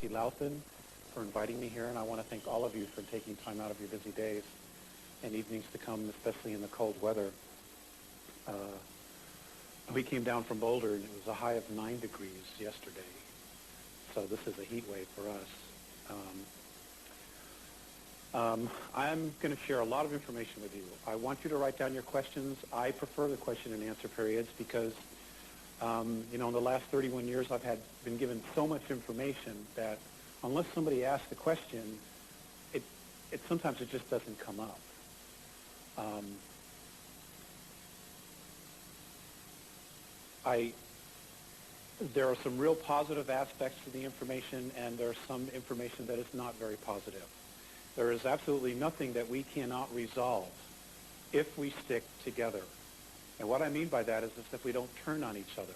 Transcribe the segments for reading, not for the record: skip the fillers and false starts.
T. Louthan for inviting me here, and I want to thank all of you for taking time out of your busy days and evenings to come, especially in the cold weather. We came down from Boulder, and it was a high of 9 degrees yesterday, so this is a heat wave for us. I'm going to share a lot of information with you. I want you to write down your questions. I prefer the question and answer periods because, in the last 31 years I've been given so much information that unless somebody asks the question, sometimes it just doesn't come up. There are some real positive aspects to the information, and there's some information that is not very positive. There is absolutely nothing that we cannot resolve if we stick together. And what I mean by that is if we don't turn on each other.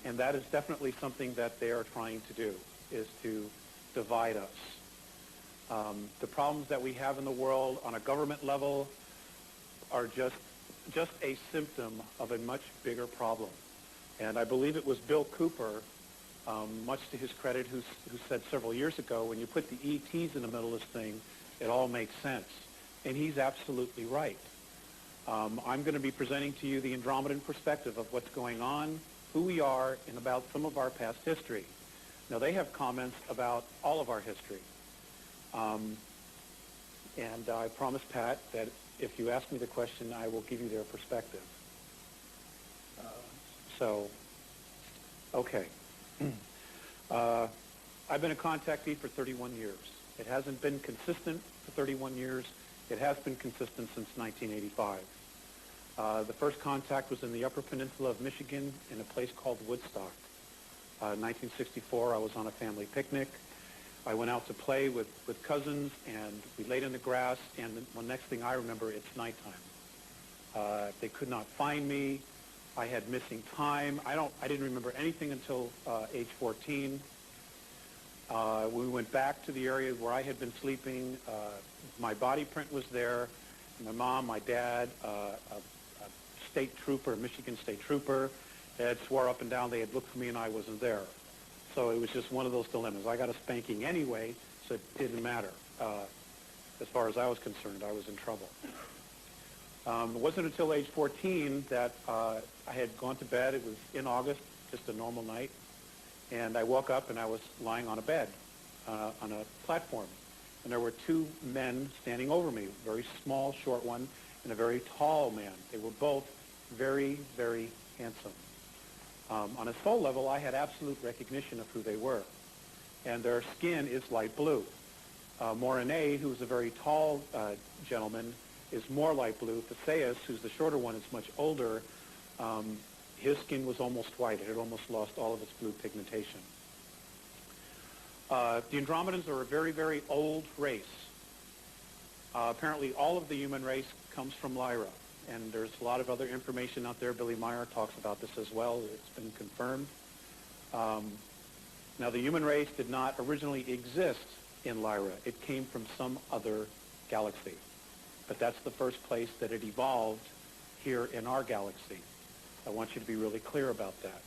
And that is definitely something that they are trying to do, is to divide us. The problems that we have in the world on a government level are just a symptom of a much bigger problem. And I believe it was Bill Cooper, much to his credit, who said several years ago, when you put the ETs in the middle of this thing, it all makes sense. And he's absolutely right. I'm going to be presenting to you the Andromedan perspective of what's going on, who we are, and about some of our past history. Now, they have comments about all of our history. And I promised Pat that if you ask me the question, I will give you their perspective. Okay. I've been a contactee for 31 years. It hasn't been consistent for 31 years. It has been consistent since 1985. The first contact was in the Upper Peninsula of Michigan in a place called Woodstock. 1964, I was on a family picnic. I went out to play with cousins, and we laid in the grass, and the next thing I remember, it's nighttime. They could not find me. I had missing time. I didn't remember anything until age 14. We went back to the area where I had been sleeping. My body print was there. My mom, my dad, a state trooper, a Michigan state trooper, they had swore up and down they had looked for me and I wasn't there. So it was just one of those dilemmas. I got a spanking anyway, so it didn't matter. As far as I was concerned, I was in trouble. It wasn't until age 14 that I had gone to bed. It was in August, just a normal night. And I woke up and I was lying on a bed, on a platform. And there were 2 men standing over me, a very small, short one, and a very tall man. They were both very, very handsome. On a soul level, I had absolute recognition of who they were. And their skin is light blue. Morine, who's a very tall gentleman, is more light blue. Theseus, who's the shorter one, is much older. His skin was almost white. It had almost lost all of its blue pigmentation. The Andromedans are a very, very old race. Apparently, all of the human race comes from Lyra. And there's a lot of other information out there. Billy Meyer talks about this as well. It's been confirmed. Now, the human race did not originally exist in Lyra. It came from some other galaxy. But that's the first place that it evolved here in our galaxy. I want you to be really clear about that.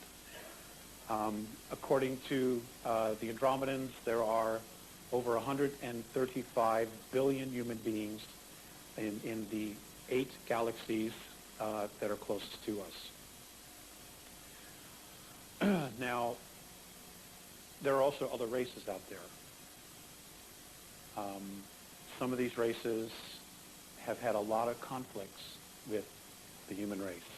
According to the Andromedans, there are over 135 billion human beings in the 8 galaxies that are closest to us. Now, there are also other races out there. Some of these races have had a lot of conflicts with the human race.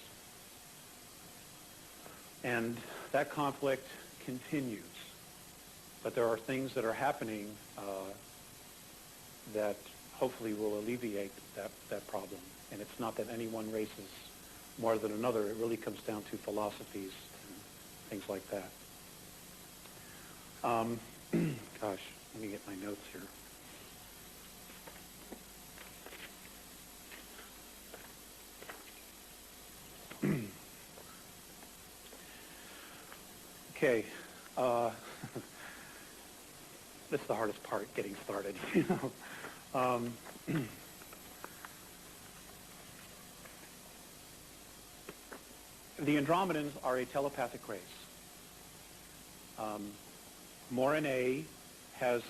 And that conflict continues. But there are things that are happening that hopefully will alleviate that problem. And it's not that any one race is more than another. It really comes down to philosophies and things like that. Gosh, let me get my notes here. Okay. This is the hardest part, getting started. The Andromedans are a telepathic race. Morine has,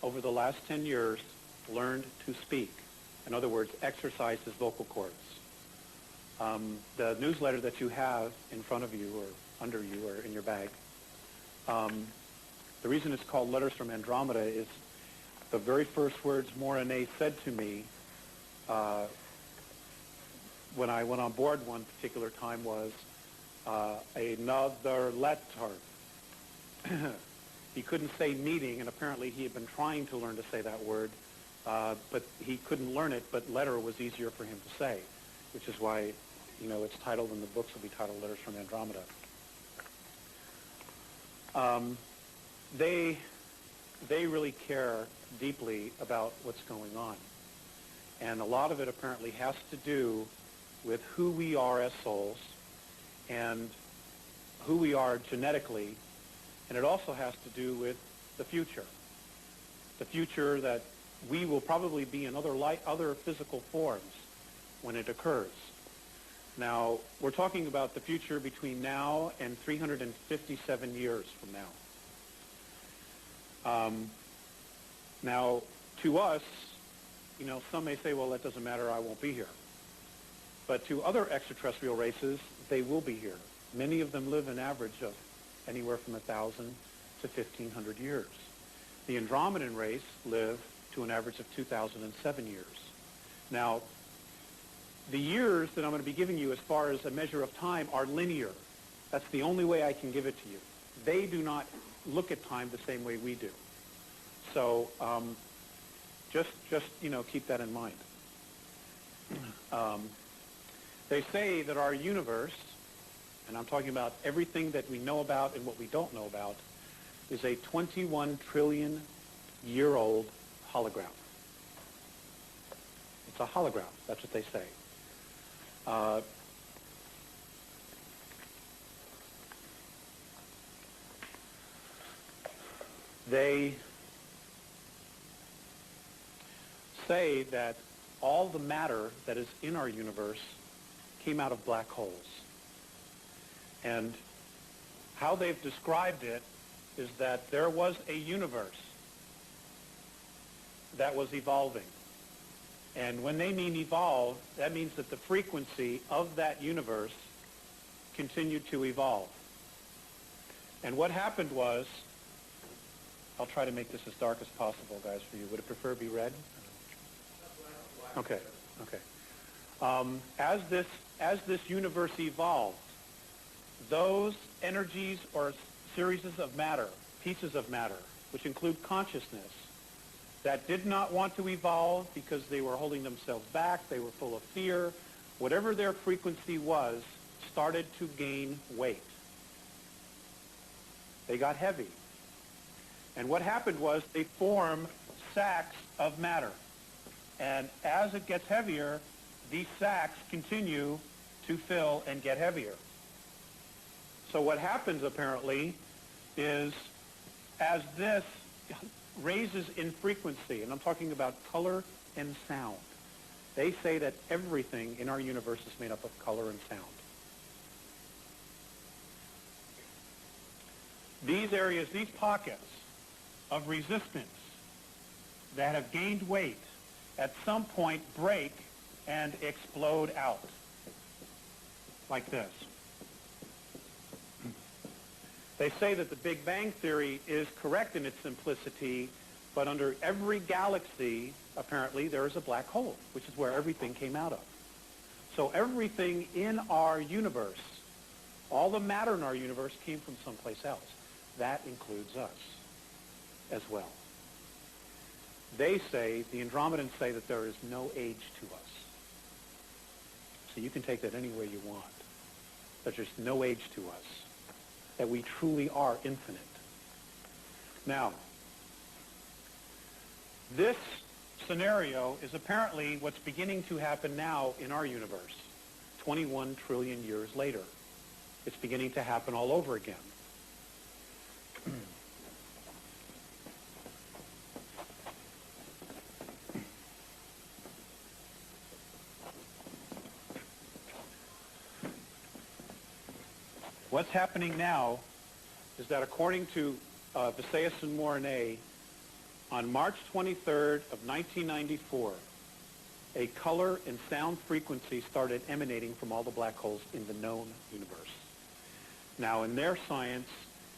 over the last 10 years, learned to speak. In other words, exercised his vocal cords. The newsletter that you have in front of you or under you or in your bag, the reason it's called Letters from Andromeda is the very first words Morine said to me when I went on board one particular time was, another letter. He couldn't say meeting, and apparently he had been trying to learn to say that word, but he couldn't learn it, but letter was easier for him to say, which is why, it's titled, and the books will be titled Letters from Andromeda. They really care deeply about what's going on. And a lot of it apparently has to do with who we are as souls and who we are genetically, and it also has to do with the future. The future that we will probably be in other physical forms when it occurs. Now, we're talking about the future between now and 357 years from now. Now, to us, some may say, well, that doesn't matter, I won't be here. But to other extraterrestrial races, they will be here. Many of them live an average of anywhere from 1,000 to 1,500 years. The Andromedan race live to an average of 2,007 years. Now, the years that I'm going to be giving you as far as a measure of time are linear. That's the only way I can give it to you. They do not look at time the same way we do. So just keep that in mind. They say that our universe, and I'm talking about everything that we know about and what we don't know about, is a 21 trillion year old hologram. It's a hologram. That's what they say. They say that all the matter that is in our universe came out of black holes. And how they've described it is that there was a universe that was evolving. And when they mean evolve, that means that the frequency of that universe continued to evolve. And what happened was, I'll try to make this as dark as possible, guys, for you. Would it prefer to be red? Okay. As this universe evolved, those energies or series of matter, pieces of matter, which include consciousness, that did not want to evolve because they were holding themselves back, they were full of fear, whatever their frequency was, started to gain weight. They got heavy. And what happened was they form sacks of matter. And as it gets heavier, these sacks continue to fill and get heavier. So what happens apparently is as this raises in frequency, and I'm talking about color and sound, they say that everything in our universe is made up of color and sound. These areas, these pockets of resistance that have gained weight at some point break and explode out like this. They say that the Big Bang Theory is correct in its simplicity, but under every galaxy, apparently, there is a black hole, which is where everything came out of. So everything in our universe, all the matter in our universe came from someplace else. That includes us as well. They say, the Andromedans say, that there is no age to us. So you can take that any way you want. That there's no age to us. That we truly are infinite. Now, this scenario is apparently what's beginning to happen now in our universe, 21 trillion years later. It's beginning to happen all over again. What's happening now is that according to Visayas and Mornay, on March 23rd of 1994, a color and sound frequency started emanating from all the black holes in the known universe. Now, in their science,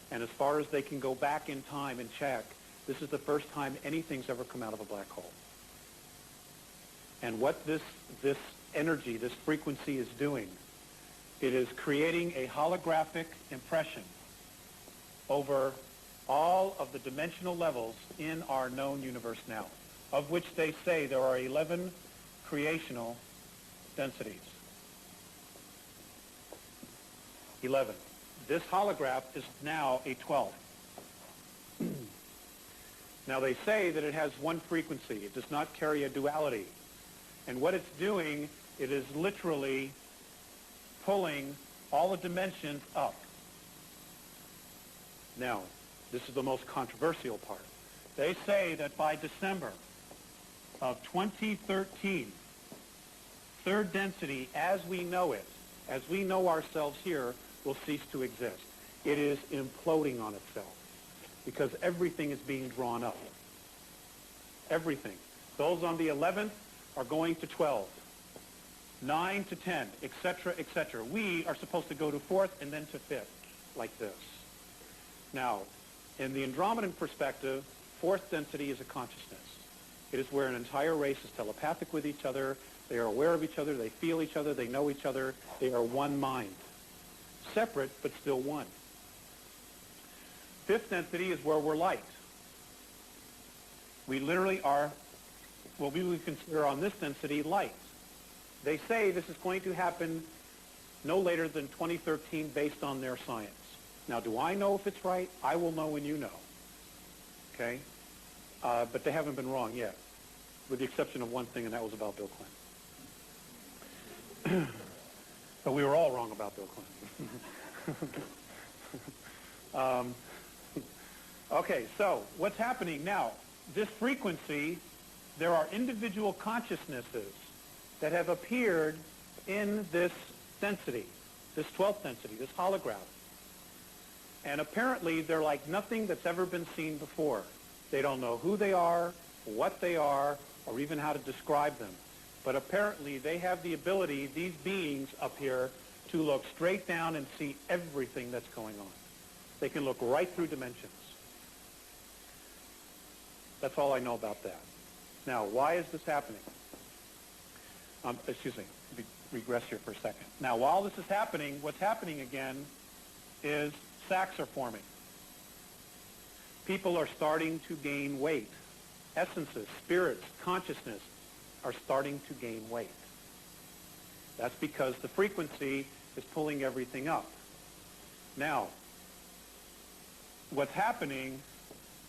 and as far as they can go back in time and check, this is the first time anything's ever come out of a black hole. And what this energy, this frequency is doing, it is creating a holographic impression over all of the dimensional levels in our known universe now, of which they say there are 11 creational densities. 11. This holograph is now a 12. Now they say that it has one frequency. It does not carry a duality. And what it's doing, it is literally pulling all the dimensions up. Now, this is the most controversial part. They say that by December of 2013, third density, as we know it, as we know ourselves here, will cease to exist. It is imploding on itself because everything is being drawn up. Everything. Those on the 11th are going to 12, 9 to 10, etc., etc. We are supposed to go to 4th and then to 5th, like this. Now, in the Andromedan perspective, 4th density is a consciousness. It is where an entire race is telepathic with each other. They are aware of each other. They feel each other. They know each other. They are one mind. Separate, but still one. 5th density is where we're light. We literally are what we would consider on this density light. They say this is going to happen no later than 2013 based on their science. Now, do I know if it's right? I will know when you know. Okay? But they haven't been wrong yet, with the exception of one thing, and that was about Bill Clinton. But we were all wrong about Bill Clinton. Okay, so what's happening now? This frequency, there are individual consciousnesses that have appeared in this density, this 12th density, this holograph. And apparently they're like nothing that's ever been seen before. They don't know who they are, what they are, or even how to describe them. But apparently they have the ability, these beings up here, to look straight down and see everything that's going on. They can look right through dimensions. That's all I know about that. Now, why is this happening? Excuse me, regress here for a second. Now, while this is happening, what's happening again is sacs are forming. People are starting to gain weight. Essences, spirits, consciousness are starting to gain weight. That's because the frequency is pulling everything up. Now, what's happening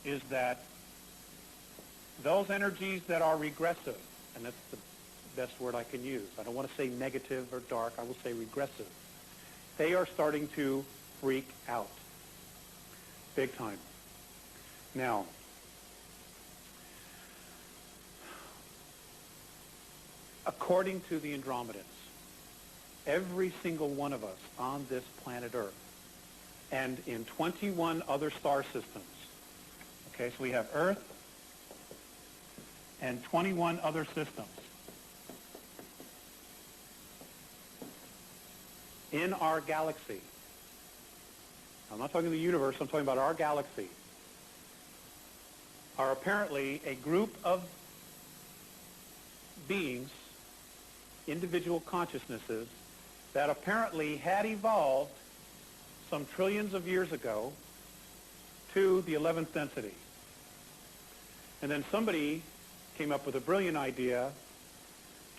is that those energies that are regressive, and that's the best word I can use. I don't want to say negative or dark. I will say regressive. They are starting to freak out. Big time. Now, according to the Andromedans, every single one of us on this planet Earth and in 21 other star systems, okay, so we have Earth and 21 other systems in our galaxy. I'm not talking the universe, I'm talking about our galaxy, are apparently a group of beings, individual consciousnesses, that apparently had evolved some trillions of years ago to the 11th density. And then somebody came up with a brilliant idea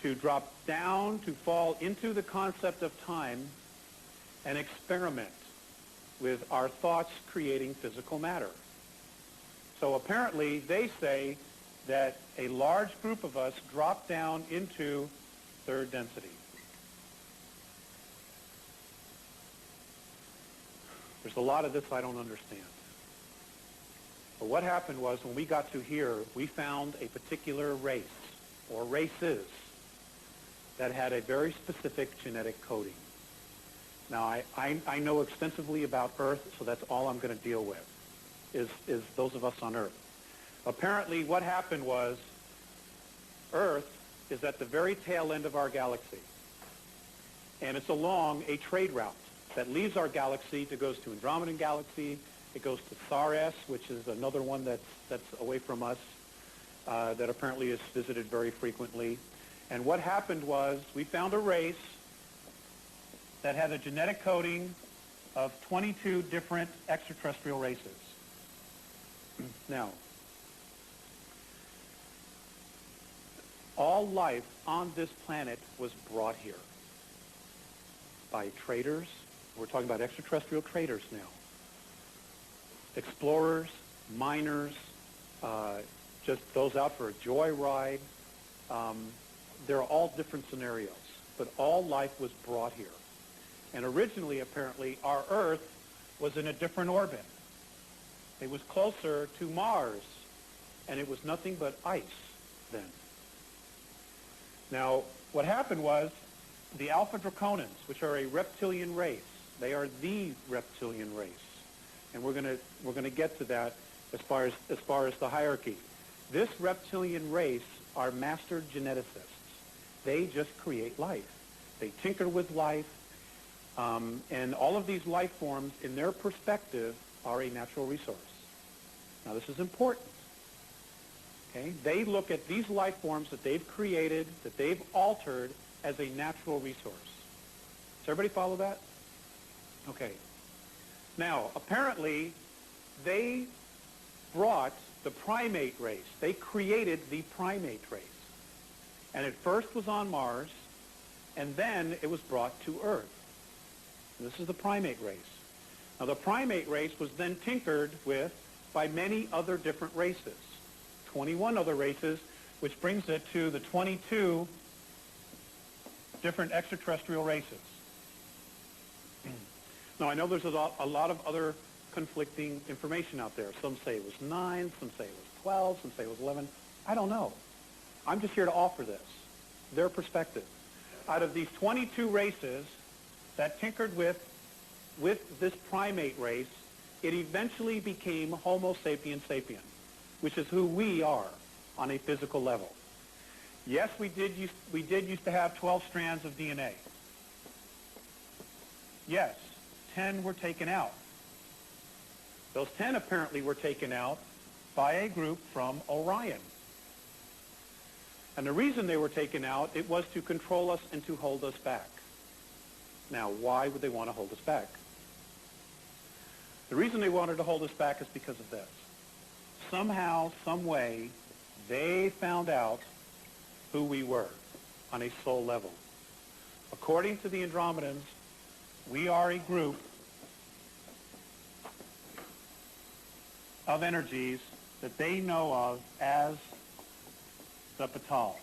to drop down, to fall into the concept of time and experiment with our thoughts creating physical matter. So apparently they say that a large group of us dropped down into third density. There's a lot of this I don't understand. But what happened was when we got to here, we found a particular race, or races, that had a very specific genetic coding. Now, I know extensively about Earth, so that's all I'm going to deal with, is those of us on Earth. Apparently, what happened was Earth is at the very tail end of our galaxy, and it's along a trade route that leaves our galaxy to goes to Andromedan galaxy. It goes to Sares, which is another one that's away from us, that apparently is visited very frequently. And what happened was we found a race that had a genetic coding of 22 different extraterrestrial races. Now, all life on this planet was brought here by traders. We're talking about extraterrestrial traders now. Explorers, miners, just those out for a joyride. There are all different scenarios, but all life was brought here. And originally, apparently, our Earth was in a different orbit. It was closer to Mars, and it was nothing but ice then. Now, what happened was the Alpha Draconans, which are a reptilian race, they are the reptilian race. And we're going to get to that as far as the hierarchy. This reptilian race are master geneticists. They just create life. They tinker with life, and all of these life forms, in their perspective, are a natural resource. Now, this is important. Okay? They look at these life forms that they've created, that they've altered, as a natural resource. Does everybody follow that? Okay. Now, apparently, they brought the primate race. They created the primate race. And it first was on Mars, and then it was brought to Earth. And this is the primate race. Now, the primate race was then tinkered with by many other different races, 21 other races, which brings it to the 22 different extraterrestrial races. Now, I know there's a lot of other conflicting information out there. Some say it was 9, some say it was 12, some say it was 11. I don't know. I'm just here to offer this, their perspective. Out of these 22 races that tinkered with this primate race, it eventually became Homo sapiens sapien, which is who we are on a physical level. Yes, we did used to have 12 strands of DNA. Yes, 10 were taken out. Those 10 apparently were taken out by a group from Orion. And the reason they were taken out, it was to control us and to hold us back. Now, why would they want to hold us back? The reason they wanted to hold us back is because of this. Somehow, some way, they found out who we were on a soul level. According to the Andromedans, we are a group of energies that they know of as the Patal.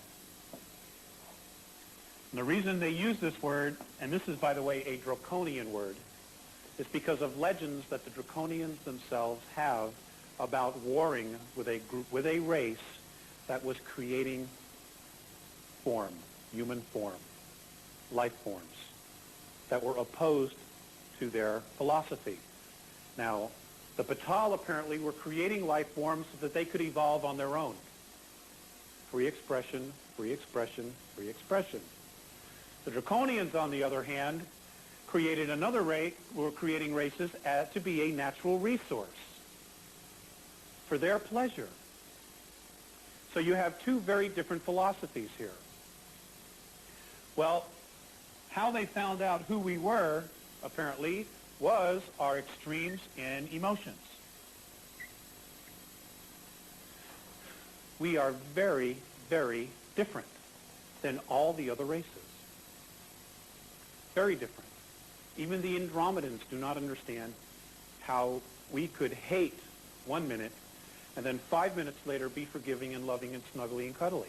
And the reason they use this word, and this is, by the way, a draconian word, is because of legends that the Draconians themselves have about warring with a group, with a race that was creating form, human form, life forms that were opposed to their philosophy. Now, the Patal apparently were creating life forms so that they could evolve on their own. Free expression, free expression, free expression. The Draconians, on the other hand, created another race, were creating races to be a natural resource for their pleasure. So you have two very different philosophies here. Well, how they found out who we were, apparently, was our extremes in emotions. We are very, very different than all the other races. Very different. Even the Andromedans do not understand how we could hate 1 minute and then 5 minutes later be forgiving and loving and snuggly and cuddly.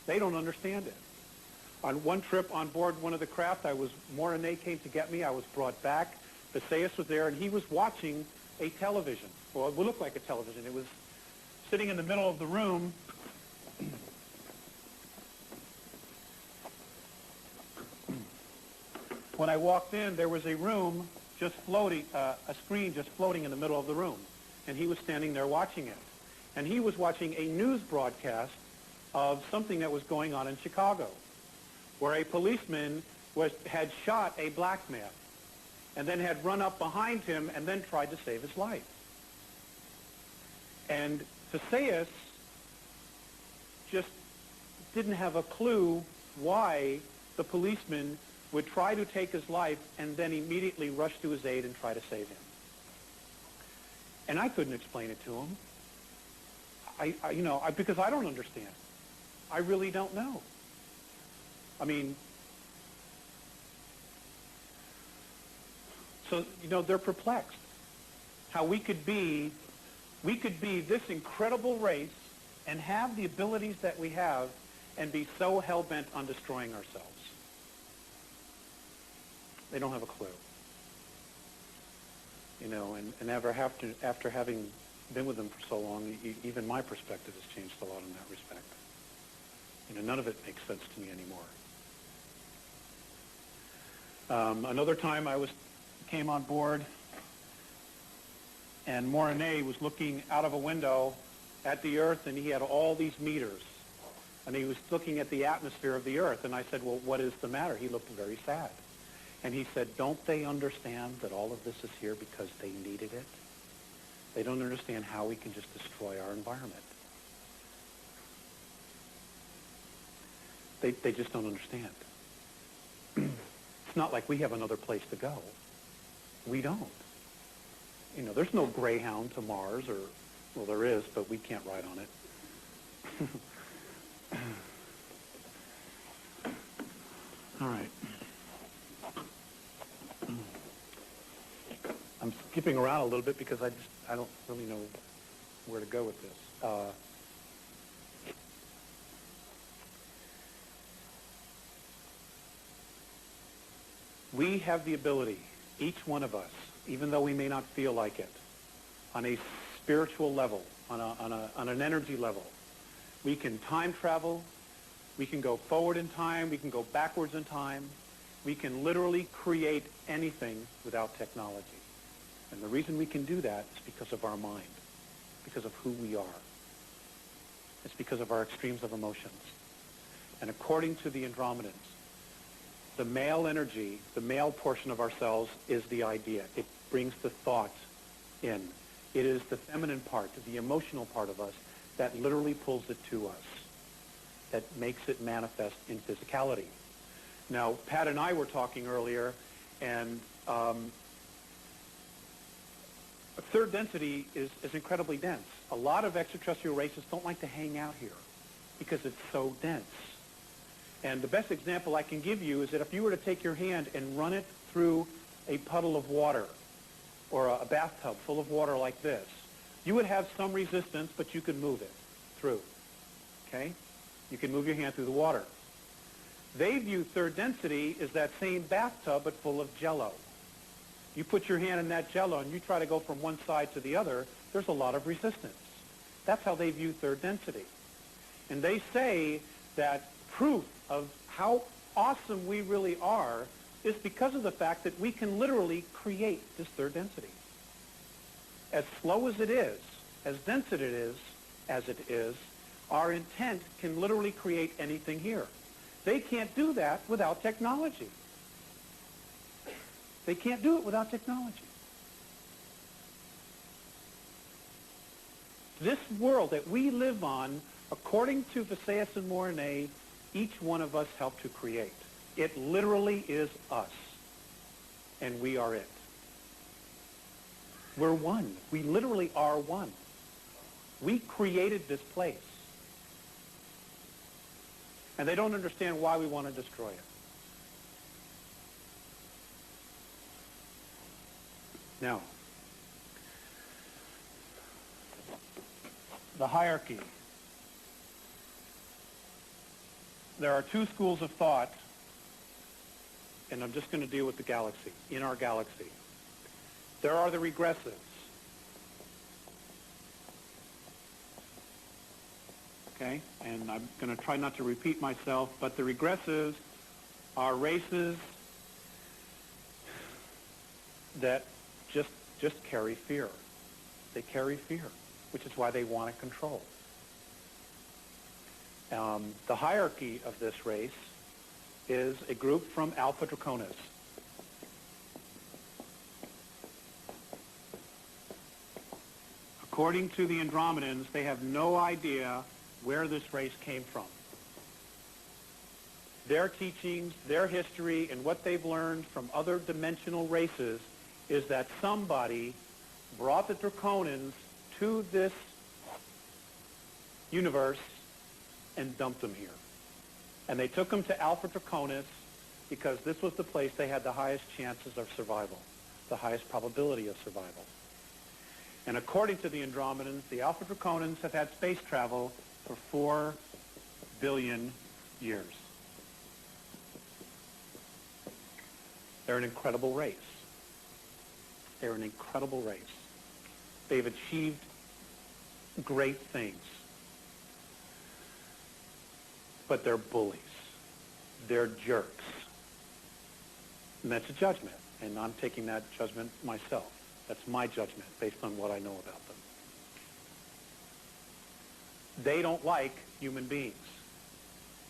They don't understand it. On one trip on board one of the craft, Morane came to get me. I was brought back. Visayas was there, and he was watching a television. Well, it would look like a television. It was sitting in the middle of the room. When I walked in, there was a room just floating, a screen just floating in the middle of the room. And he was standing there watching it. And he was watching a news broadcast of something that was going on in Chicago, where a policeman had shot a black man and then had run up behind him and then tried to save his life. And Theseus just didn't have a clue why the policeman would try to take his life and then immediately rush to his aid and try to save him. And I couldn't explain it to him. Because I don't understand. I really don't know. I mean, so, they're perplexed. How we could be this incredible race and have the abilities that we have and be so hell-bent on destroying ourselves. They don't have a clue. And after having been with them for so long, even my perspective has changed a lot in that respect. None of it makes sense to me anymore. Another time came on board, and Mornay was looking out of a window at the Earth, and he had all these meters, and he was looking at the atmosphere of the Earth, and I said, well, what is the matter? He looked very sad. And he said, don't they understand that all of this is here because they needed it? They don't understand how we can just destroy our environment. They just don't understand. It's not like we have another place to go. We don't. There's no Greyhound to Mars, well, there is, but we can't ride on it. All right. I'm skipping around a little bit because I don't really know where to go with this. We have the ability, each one of us, even though we may not feel like it, on a spiritual level, on an energy level, we can time travel, we can go forward in time, we can go backwards in time, we can literally create anything without technology. And the reason we can do that is because of our mind, because of who we are. It's because of our extremes of emotions. And according to the Andromedans, the male energy, the male portion of ourselves is the idea. It brings the thought in. It is the feminine part, the emotional part of us, that literally pulls it to us, that makes it manifest in physicality. Now, Pat and I were talking earlier, and third density is incredibly dense. A lot of extraterrestrial races don't like to hang out here because it's so dense. And the best example I can give you is that if you were to take your hand and run it through a puddle of water or a bathtub full of water like this, you would have some resistance, but you could move it through. Okay? You can move your hand through the water. They view third density as that same bathtub but full of jello. You put your hand in that jello and you try to go from one side to the other, there's a lot of resistance. That's how they view third density. And they say that proof of how awesome we really are is because of the fact that we can literally create this third density. As slow as it is, as dense as it is, our intent can literally create anything here. They can't do that without technology. They can't do it without technology. This world that we live on, according to Theseus and Mornay, each one of us helped to create. It literally is us, and we are it. We're one. We literally are one. We created this place. And they don't understand why we want to destroy it. Now, the hierarchy. There are two schools of thought, and I'm just going to deal with the galaxy, in our galaxy. There are the regressives. Okay? And I'm going to try not to repeat myself, but the regressives are races that just carry fear. They carry fear, which is why they want to control. The hierarchy of this race is a group from Alpha Draconis. According to the Andromedans, they have no idea where this race came from. Their teachings, their history, and what they've learned from other dimensional races is that somebody brought the Draconians to this universe and dumped them here. And they took them to Alpha Draconis because this was the place they had the highest chances of survival, the highest probability of survival. And according to the Andromedans, the Alpha Draconians have had space travel for 4 billion years. They're an incredible race. They're an incredible race. They've achieved great things. But they're bullies. They're jerks. And that's a judgment. And I'm taking that judgment myself. That's my judgment based on what I know about them. They don't like human beings.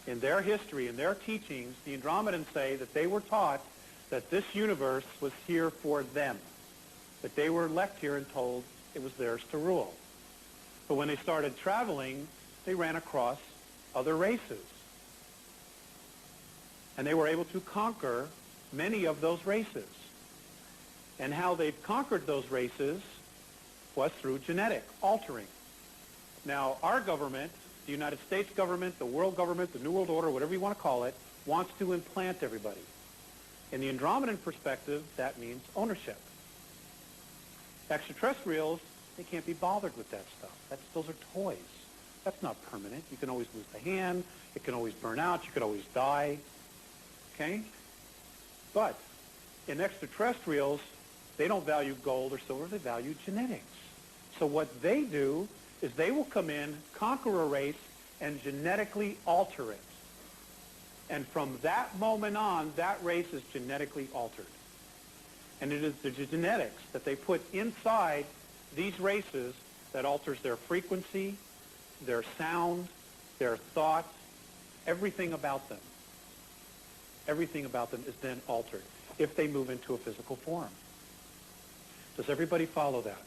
In their history, in their teachings, the Andromedans say that they were taught that this universe was here for them, that they were left here and told it was theirs to rule. But when they started traveling, they ran across other races. And they were able to conquer many of those races. And how they've conquered those races was through genetic altering. Now, our government, the United States government, the world government, the New World Order, whatever you want to call it, wants to implant everybody. In the Andromedan perspective, that means ownership. Extraterrestrials, they can't be bothered with that stuff. Those are toys. That's not permanent. You can always lose the hand. It can always burn out. You could always die. Okay? But in extraterrestrials, they don't value gold or silver. They value genetics. So what they do is they will come in, conquer a race, and genetically alter it. And from that moment on, that race is genetically altered. And it is the genetics that they put inside these races that alters their frequency, their sound, their thought, everything about them. Everything about them is then altered if they move into a physical form. Does everybody follow that?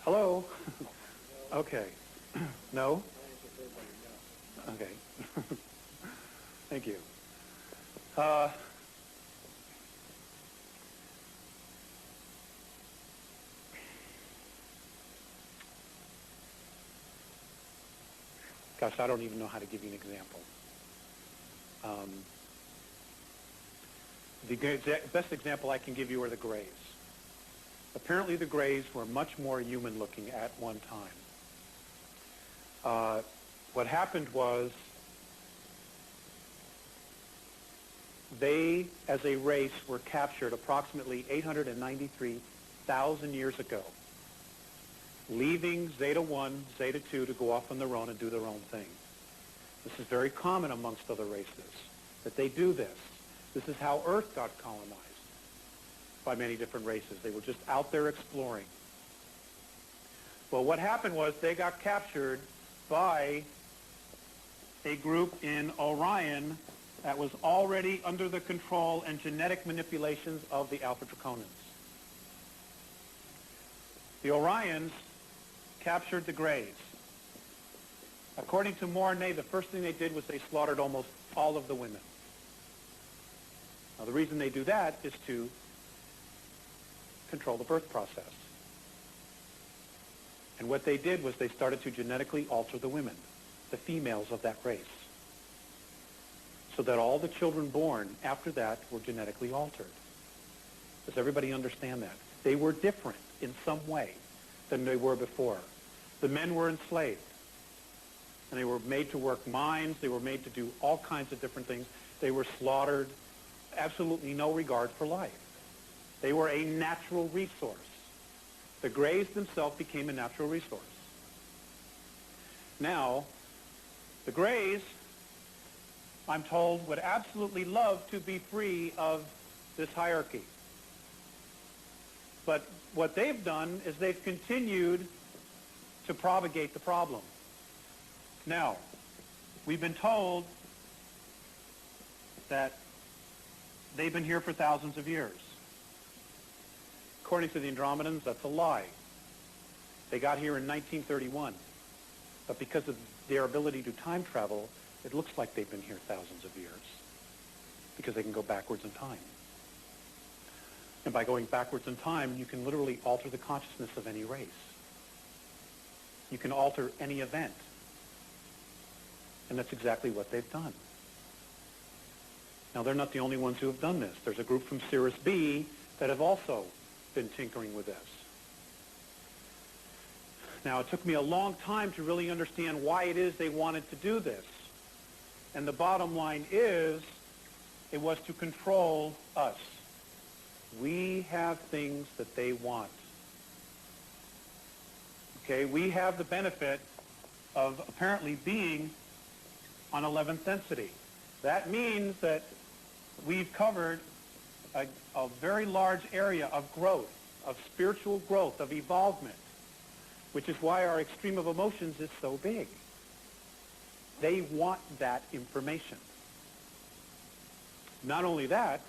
Hello? Okay. No? Okay. Thank you. Gosh, I don't even know how to give you an example. The best example I can give you are the Greys. Apparently the Greys were much more human-looking at one time. What happened was they, as a race, were captured approximately 893,000 years ago, leaving Zeta 1, Zeta 2 to go off on their own and do their own thing. This is very common amongst other races, that they do this. This is how Earth got colonized by many different races. They were just out there exploring. Well, what happened was they got captured by a group in Orion that was already under the control and genetic manipulations of the Alpha Draconians. The Orions captured the Greys. According to Mornay, the first thing they did was they slaughtered almost all of the women. Now, the reason they do that is to control the birth process. And what they did was they started to genetically alter the women, the females of that race, so that all the children born after that were genetically altered. Does everybody understand that? They were different in some way than they were before. The men were enslaved, and they were made to work mines. They were made to do all kinds of different things. They were slaughtered, absolutely no regard for life. They were a natural resource. The Greys themselves became a natural resource. Now, the Greys I'm told, would absolutely love to be free of this hierarchy. But what they've done is they've continued to propagate the problem. Now, we've been told that they've been here for thousands of years. According to the Andromedans, that's a lie. They got here in 1931. But because of their ability to time travel, it looks like they've been here thousands of years because they can go backwards in time. And by going backwards in time, you can literally alter the consciousness of any race. You can alter any event. And that's exactly what they've done. Now, they're not the only ones who have done this. There's a group from Sirius B that have also been tinkering with this. Now, it took me a long time to really understand why it is they wanted to do this. And the bottom line is, it was to control us. We have things that they want. Okay, we have the benefit of apparently being on 11th density. That means that we've covered a very large area of growth, of spiritual growth, of evolvement, which is why our extreme of emotions is so big. They want that information. Not only that,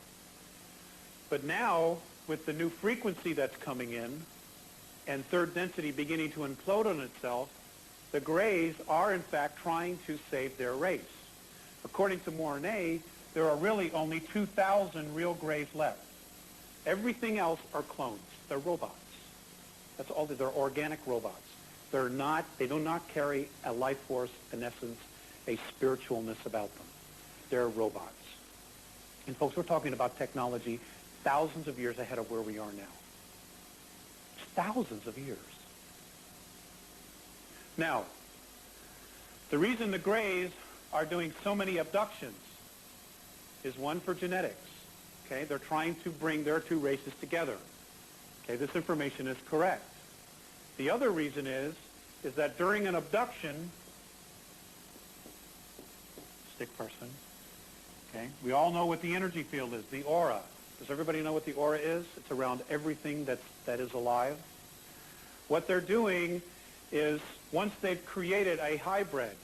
but now with the new frequency that's coming in and third density beginning to implode on itself, the Greys are in fact trying to save their race. According to Mornay, there are really only 2,000 real Greys left. Everything else are clones. They're robots. That's all. They're organic robots. They do not carry a life force, an essence, a spiritualness about them. They're robots. And folks, we're talking about technology thousands of years ahead of where we are now. Thousands of years. Now, the reason the Greys are doing so many abductions is one for genetics. Okay, they're trying to bring their two races together. Okay, this information is correct. The other reason is that during an abduction, stick person, okay, we all know what the energy field is, the aura. Does everybody know what the aura is? It's around everything that is alive. What they're doing is, once they've created a hybrid,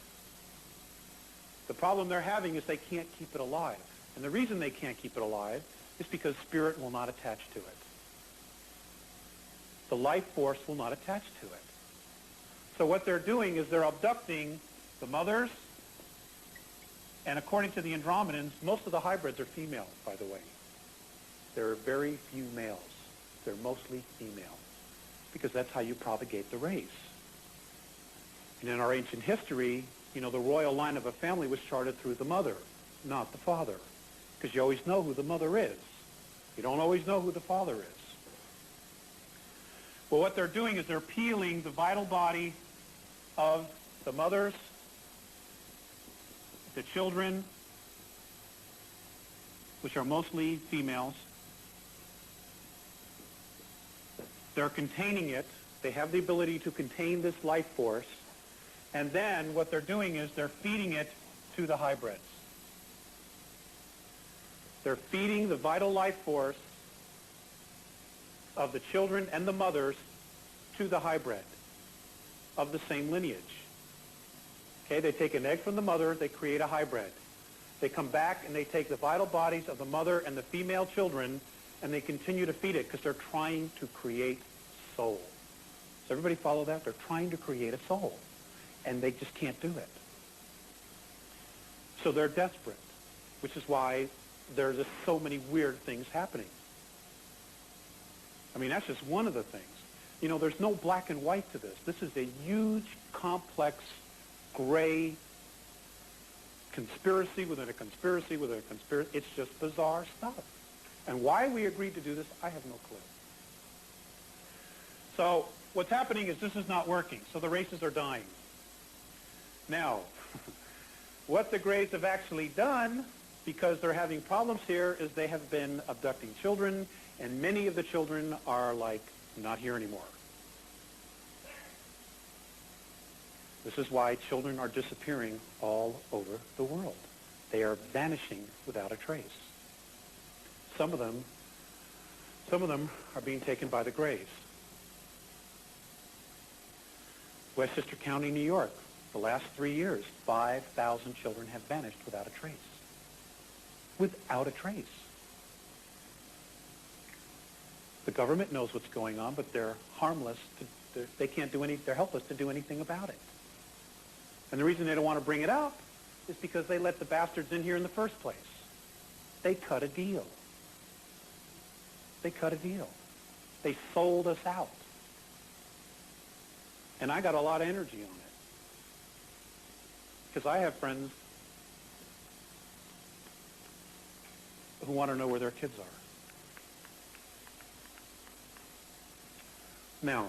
the problem they're having is they can't keep it alive. And the reason they can't keep it alive is because spirit will not attach to it. The life force will not attach to it. So what they're doing is they're abducting the mothers, and according to the Andromedans, most of the hybrids are female, by the way. There are very few males. They're mostly female, because that's how you propagate the race. And in our ancient history, you know, the royal line of a family was charted through the mother, not the father, because you always know who the mother is. You don't always know who the father is. Well, what they're doing is they're peeling the vital body of the mothers, the children, which are mostly females. They're containing it. They have the ability to contain this life force. And then what they're doing is they're feeding it to the hybrids. They're feeding the vital life force of the children and the mothers to the hybrid of the same lineage. Okay, they take an egg from the mother, they create a hybrid. They come back and they take the vital bodies of the mother and the female children and they continue to feed it because they're trying to create soul. Does everybody follow that? They're trying to create a soul and they just can't do it. So they're desperate, which is why there's just so many weird things happening. I mean, that's just one of the things. You know, there's no black and white to this. This is a huge, complex, gray conspiracy within a conspiracy within a conspiracy. It's just bizarre stuff. And why we agreed to do this, I have no clue. So what's happening is this is not working. So the races are dying. Now, what the Greys have actually done, because they're having problems here, is they have been abducting children, and many of the children are like not here anymore. This is why children are disappearing all over the world. They are vanishing without a trace. Some of them are being taken by the graves. Westchester County, New York, the last 3 years, 5,000 children have vanished without a trace. Without a trace. The government knows what's going on, but they're harmless. They can't do they're helpless to do anything about it. And the reason they don't want to bring it up is because they let the bastards in here in the first place. They cut a deal. They cut a deal. They sold us out. And I got a lot of energy on it. Because I have friends who want to know where their kids are. Now,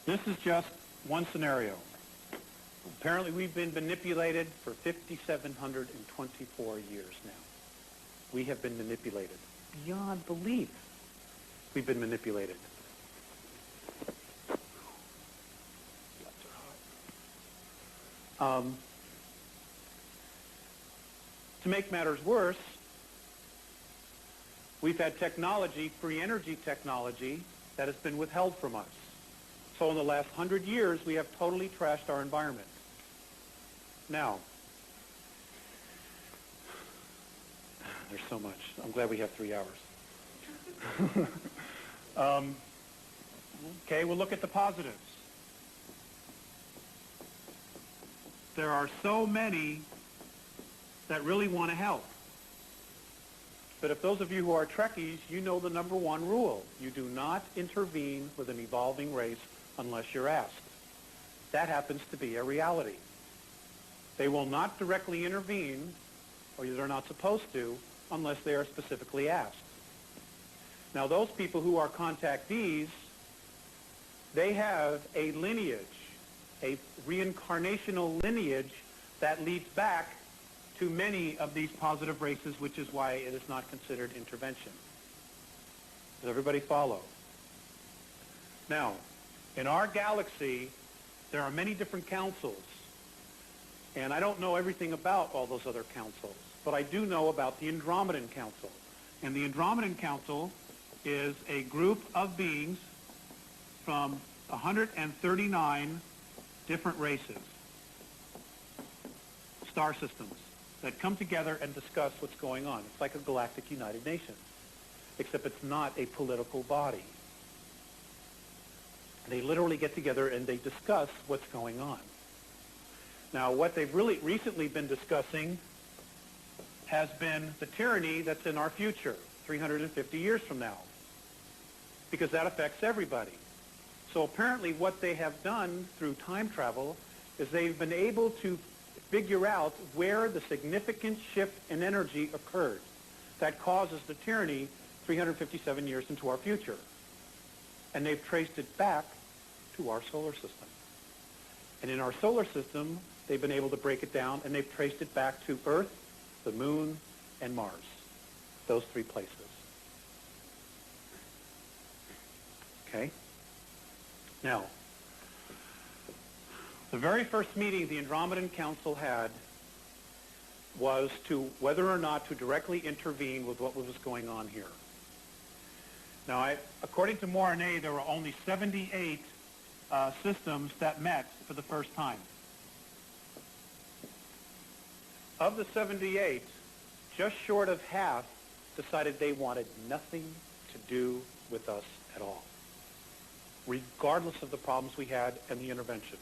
this is just one scenario. Apparently we've been manipulated for 5,724 years now. We have been manipulated beyond belief. We've been manipulated. To make matters worse, we've had technology, free energy technology, that has been withheld from us. So in the last 100 years, we have totally trashed our environment. Now, there's so much. I'm glad we have 3 hours. Okay, we'll look at the positives. There are so many that really want to help. But if those of you who are Trekkies, you know the number one rule. You do not intervene with an evolving race unless you're asked. That happens to be a reality. They will not directly intervene, or they're not supposed to, unless they are specifically asked. Now, those people who are contactees, they have a lineage, a reincarnational lineage that leads back to many of these positive races, which is why it is not considered intervention. Does everybody follow? Now, in our galaxy, there are many different councils. And I don't know everything about all those other councils, but I do know about the Andromedan Council. And the Andromedan Council is a group of beings from 139 different races, star systems, that come together and discuss what's going on. It's like a galactic United Nations, except it's not a political body. They literally get together and they discuss what's going on. Now, what they've really recently been discussing has been the tyranny that's in our future, 350 years from now, because that affects everybody. So apparently what they have done through time travel is they've been able to figure out where the significant shift in energy occurred that causes the tyranny 357 years into our future. And they've traced it back to our solar system. And in our solar system, they've been able to break it down, and they've traced it back to Earth, the Moon, and Mars. Those 3 places. Okay? Now, the very first meeting the Andromedan Council had was to whether or not to directly intervene with what was going on here. Now, according to Mornay, there were only 78 systems that met for the first time. Of the 78, just short of half decided they wanted nothing to do with us at all, regardless of the problems we had and the intervention.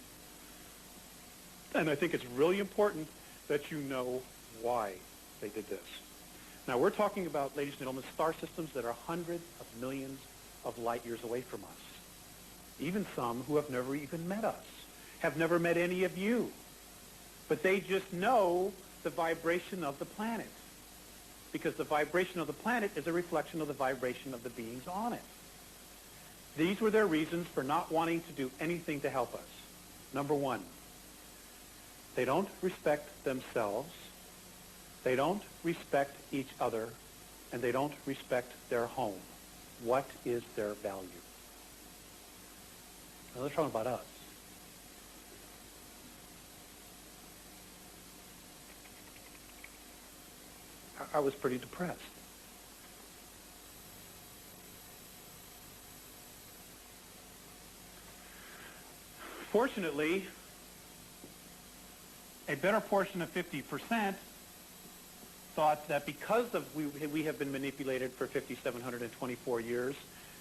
And I think it's really important that you know why they did this. Now, we're talking about, ladies and gentlemen, star systems that are hundreds of millions of light years away from us. Even some who have never even met us, have never met any of you. But they just know the vibration of the planet, because the vibration of the planet is a reflection of the vibration of the beings on it. These were their reasons for not wanting to do anything to help us. Number one, they don't respect themselves, they don't respect each other, and they don't respect their home. What is their value? Now they're talking about us. I was pretty depressed. Fortunately, a better portion of 50% thought that because we have been manipulated for 5,724 years,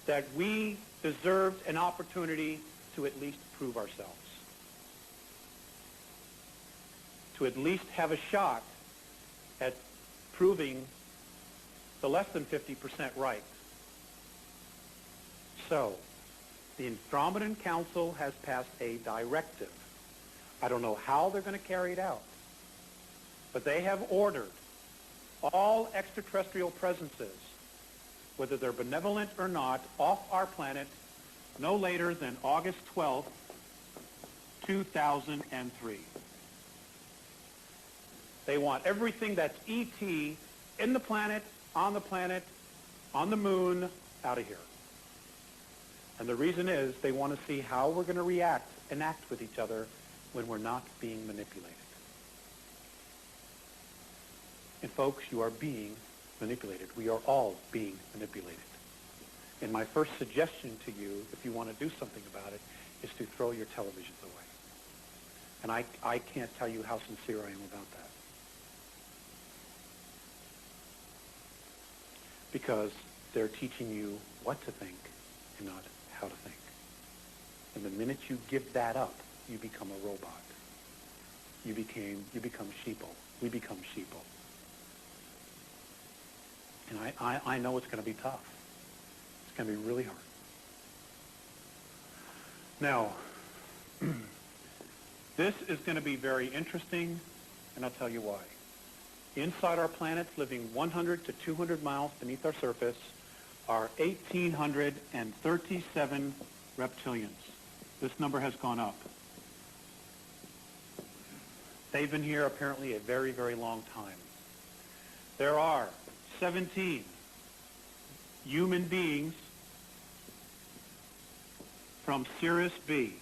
that we deserved an opportunity to at least prove ourselves, to at least have a shot at proving the less than 50% right. So, the Andromedan Council has passed a directive. I don't know how they're going to carry it out, but they have ordered all extraterrestrial presences, whether they're benevolent or not, off our planet no later than August 12th, 2003. They want everything that's ET in the planet, on the moon, out of here. And the reason is they want to see how we're going to react and act with each other when we're not being manipulated. And folks, you are being manipulated. We are all being manipulated. And my first suggestion to you, if you want to do something about it, is to throw your televisions away. And I can't tell you how sincere I am about that. Because they're teaching you what to think and not how to think. And the minute you give that up, you become a robot. You become sheeple. We become sheeple. And I know it's going to be tough. It's going to be really hard. Now, this is going to be very interesting, and I'll tell you why. Inside our planet, living 100 to 200 miles beneath our surface, are 1,837 reptilians. This number has gone up. They've been here apparently a very, very long time. There are 17 human beings from Sirius B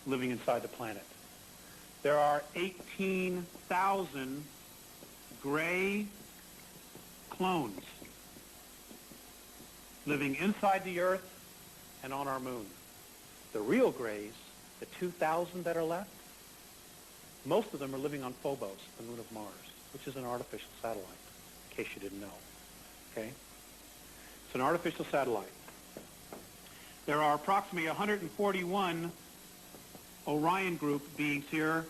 living inside the planet. There are 18,000 gray clones living inside the Earth and on our moon. The real grays, the 2,000 that are left, most of them are living on Phobos, the moon of Mars, which is an artificial satellite, in case you didn't know. Okay? It's an artificial satellite. There are approximately 141 Orion group beings here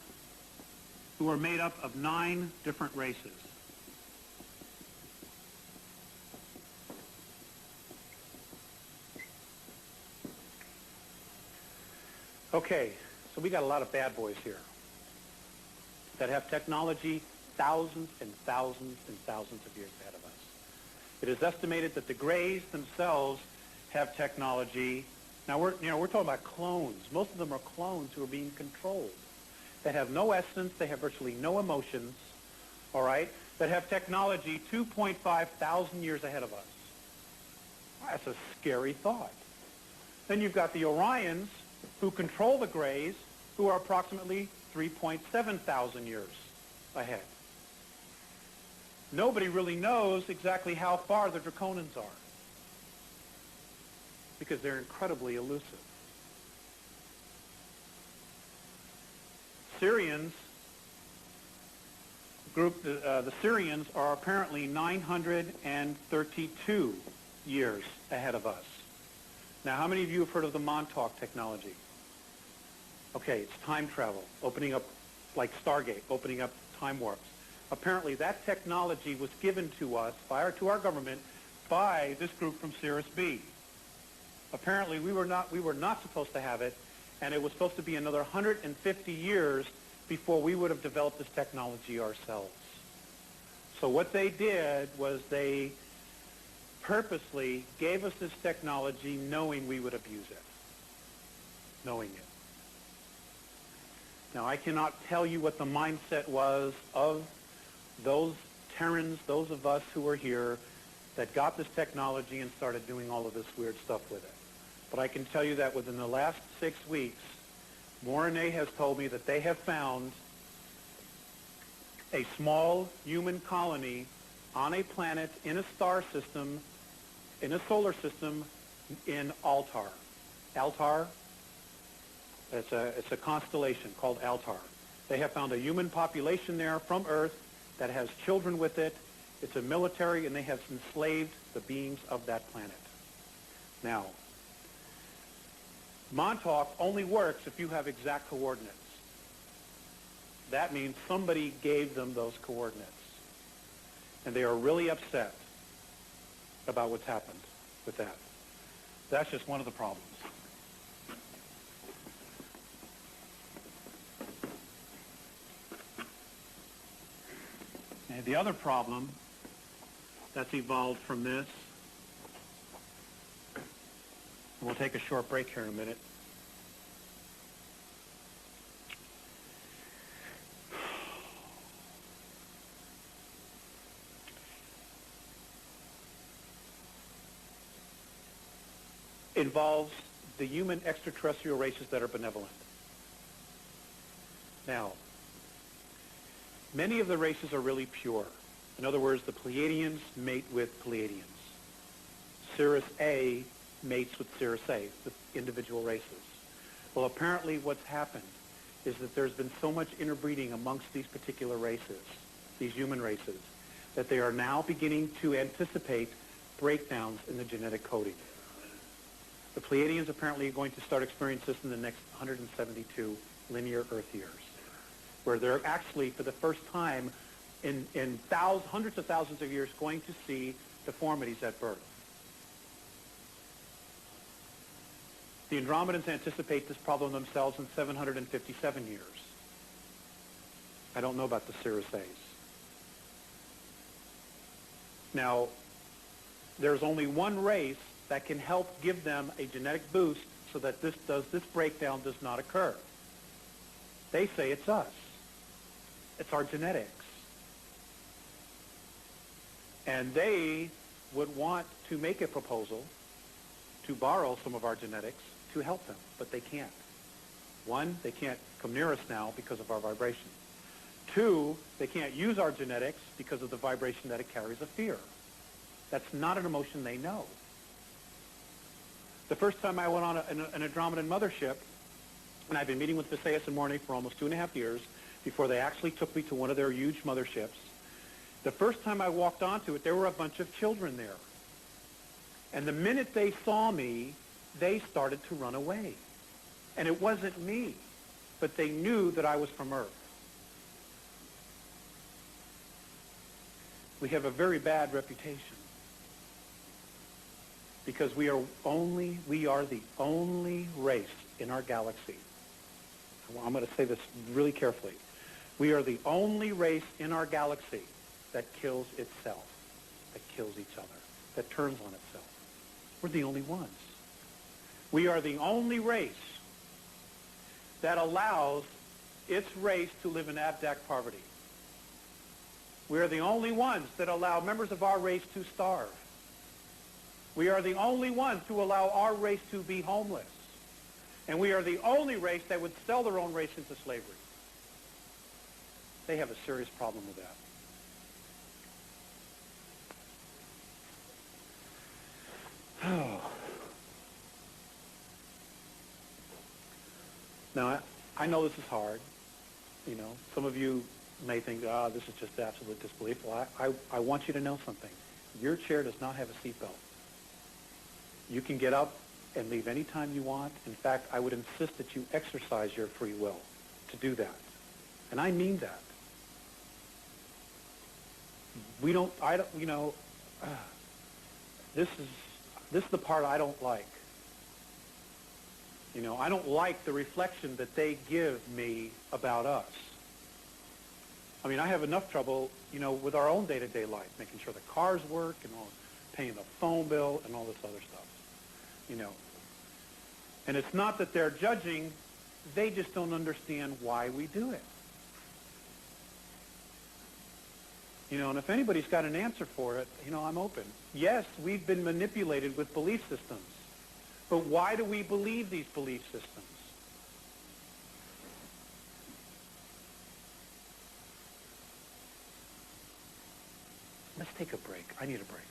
who are made up of 9 different races. Okay, so we got a lot of bad boys here that have technology thousands and thousands and thousands of years ahead of us. It is estimated that the Greys themselves have technology. Now we're talking about clones. Most of them are clones who are being controlled. That have no essence, they have virtually no emotions, all right? That have technology 2.5 thousand years ahead of us. That's a scary thought. Then you've got the Orions, who control the Greys, who are approximately 3.7 thousand years ahead. Nobody really knows exactly how far the Draconians are, because they're incredibly elusive. Syrians group, the Syrians are apparently 932 years ahead of us. Now, how many of you have heard of the Montauk technology? Okay, it's time travel, opening up, like Stargate, opening up time warps. Apparently, that technology was given to us, to our government, by this group from Sirius B. Apparently, we were not supposed to have it, and it was supposed to be another 150 years before we would have developed this technology ourselves. So what they did was they purposely gave us this technology knowing we would abuse it. Knowing it. Now, I cannot tell you what the mindset was of those Terrans, those of us who were here that got this technology and started doing all of this weird stuff with it. But I can tell you that within the last 6 weeks, Mornay has told me that they have found a small human colony on a planet in a star system, in a solar system, in Altar. Altar, it's a constellation called Altar. They have found a human population there from Earth that has children with it. It's a military, and they have enslaved the beings of that planet. Now, Montauk only works if you have exact coordinates. That means somebody gave them those coordinates. And they are really upset about what's happened with that. That's just one of the problems. And the other problem that's evolved from this, and we'll take a short break here in a minute, involves the human extraterrestrial races that are benevolent. Now, many of the races are really pure. In other words, the Pleiadians mate with Pleiadians. Sirius A mates with Sirius A, the individual races. Well, apparently what's happened is that there's been so much interbreeding amongst these particular races, these human races, that they are now beginning to anticipate breakdowns in the genetic coding. The Pleiadians apparently are going to start experiencing this in the next 172 linear Earth years, where they're actually, for the first time in hundreds of thousands of years, going to see deformities at birth. The Andromedans anticipate this problem themselves in 757 years. I don't know about the Sirius A's. Now, there's only one race that can help give them a genetic boost so that this breakdown does not occur. They say it's us. It's our genetics. And they would want to make a proposal to borrow some of our genetics to help them, but they can't. One, they can't come near us now because of our vibration. Two, they can't use our genetics because of the vibration that it carries of fear. That's not an emotion they know. The first time I went on an Andromedan mothership, and I've been meeting with Visayas and Mornay for almost 2.5 years before they actually took me to one of their huge motherships. The first time I walked onto it, there were a bunch of children there. And the minute they saw me, they started to run away. And it wasn't me, but they knew that I was from Earth. We have a very bad reputation because we are the only race in our galaxy. I'm going to say this really carefully. We are the only race in our galaxy that kills itself, that kills each other, that turns on itself. We're the only ones. We are the only race that allows its race to live in abject poverty. We are the only ones that allow members of our race to starve. We are the only ones to allow our race to be homeless. And we are the only race that would sell their own race into slavery. They have a serious problem with that. Now, I know this is hard. You know, some of you may think, this is just absolute disbelief. Well, I want you to know something. Your chair does not have a seatbelt. You can get up and leave any time you want. In fact, I would insist that you exercise your free will to do that. And I mean that. This is the part I don't like. You know, I don't like the reflection that they give me about us. I mean, I have enough trouble, with our own day-to-day life, making sure the cars work and paying the phone bill and all this other stuff, And it's not that they're judging, they just don't understand why we do it. And if anybody's got an answer for it, I'm open. Yes, we've been manipulated with belief systems. But why do we believe these belief systems? Let's take a break. I need a break.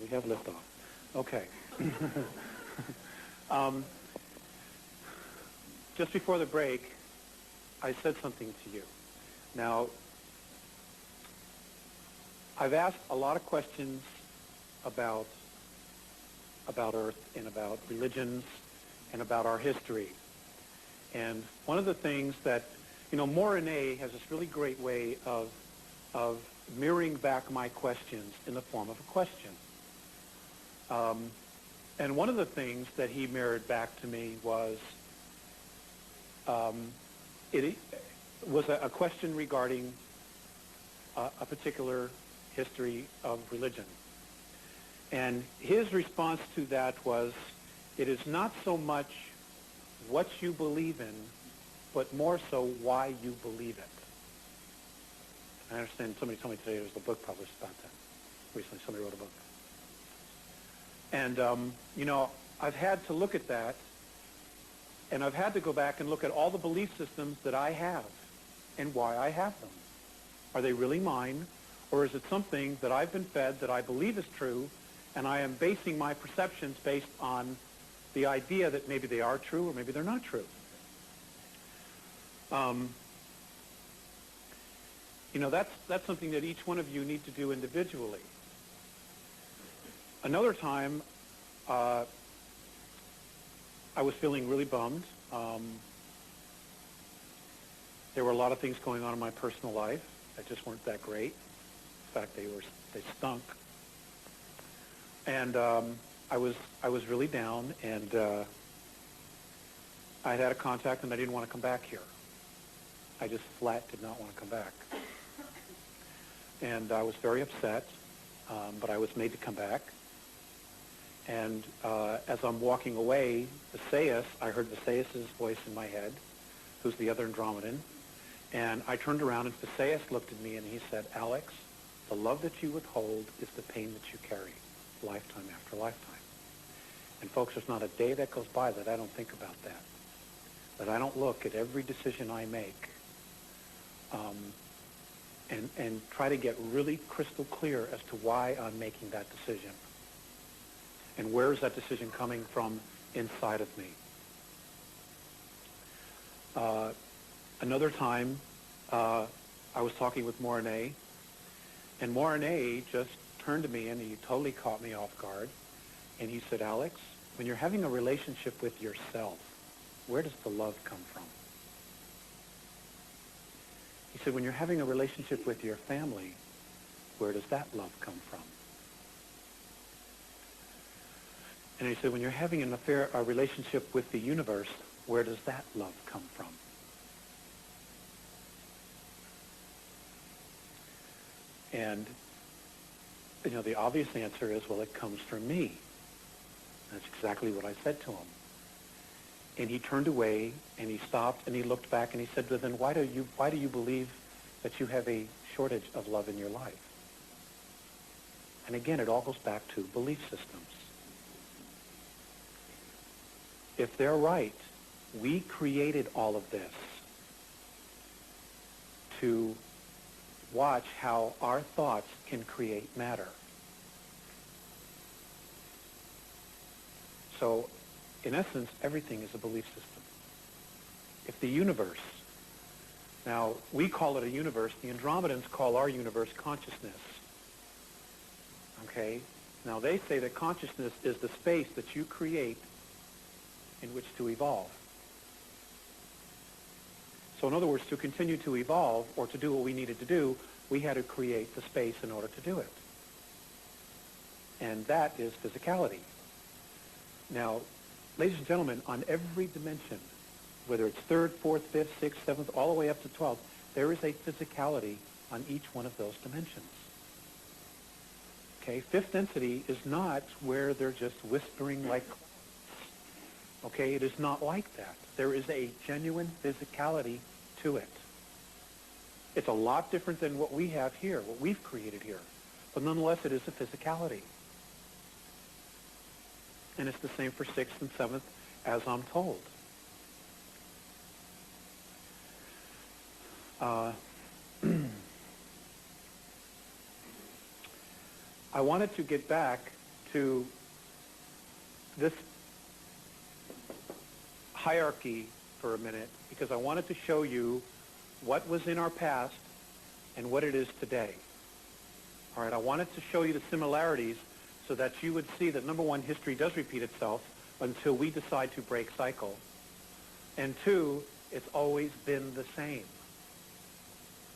We have liftoff. Okay. Just before the break, I said something to you. Now, I've asked a lot of questions about Earth and about religions and about our history. And one of the things that, Morine has this really great way of mirroring back my questions in the form of a question. And one of the things that he mirrored back to me was it was a question regarding a particular history of religion. And his response to that was, it is not so much what you believe in, but more so why you believe it. I understand somebody told me today there was a book published about that. Recently somebody wrote a book. And, I've had to look at that, and I've had to go back and look at all the belief systems that I have and why I have them. Are they really mine, or is it something that I've been fed that I believe is true, and I am basing my perceptions based on the idea that maybe they are true or maybe they're not true? That's something that each one of you need to do individually. Another time, I was feeling really bummed. There were a lot of things going on in my personal life that just weren't that great. In fact, they stunk. And I was really down, and I had a contact, and I didn't want to come back here. I just flat did not want to come back. And I was very upset, but I was made to come back. And as I'm walking away, I heard Visayas' voice in my head, who's the other Andromedan. And I turned around, and Visayas looked at me, and he said, "Alex, the love that you withhold is the pain that you carry, lifetime after lifetime." And folks, there's not a day that goes by that I don't think about that I don't look at every decision I make and try to get really crystal clear as to why I'm making that decision. And where is that decision coming from inside of me? Another time, I was talking with Morine, and Morine just turned to me, and he totally caught me off guard. And he said, "Alex, when you're having a relationship with yourself, where does the love come from?" He said, "When you're having a relationship with your family, where does that love come from?" And he said, "When you're having a relationship with the universe, where does that love come from?" And, the obvious answer is, well, it comes from me. That's exactly what I said to him. And he turned away, and he stopped, and he looked back, and he said, "Well, then why do you believe that you have a shortage of love in your life?" And again, it all goes back to belief systems. If they're right, we created all of this to watch how our thoughts can create matter. So, in essence, everything is a belief system. If the universe, now we call it a universe, the Andromedans call our universe consciousness. Okay? Now they say that consciousness is the space that you create in which to evolve. So in other words, to continue to evolve or to do what we needed to do, we had to create the space in order to do it. And that is physicality. Now, ladies and gentlemen, on every dimension, whether it's third, fourth, fifth, sixth, seventh, all the way up to 12th, there is a physicality on each one of those dimensions. Okay, fifth density is not where they're just whispering like clouds. Okay, it is not like that. There is a genuine physicality to it. It's a lot different than what we have here, what we've created here. But nonetheless, it is a physicality. And it's the same for 6th and 7th, as I'm told. I wanted to get back to this hierarchy for a minute because I wanted to show you what was in our past and what it is today. All right, I wanted to show you the similarities so that you would see that, number one, history does repeat itself until we decide to break cycle. And two, it's always been the same.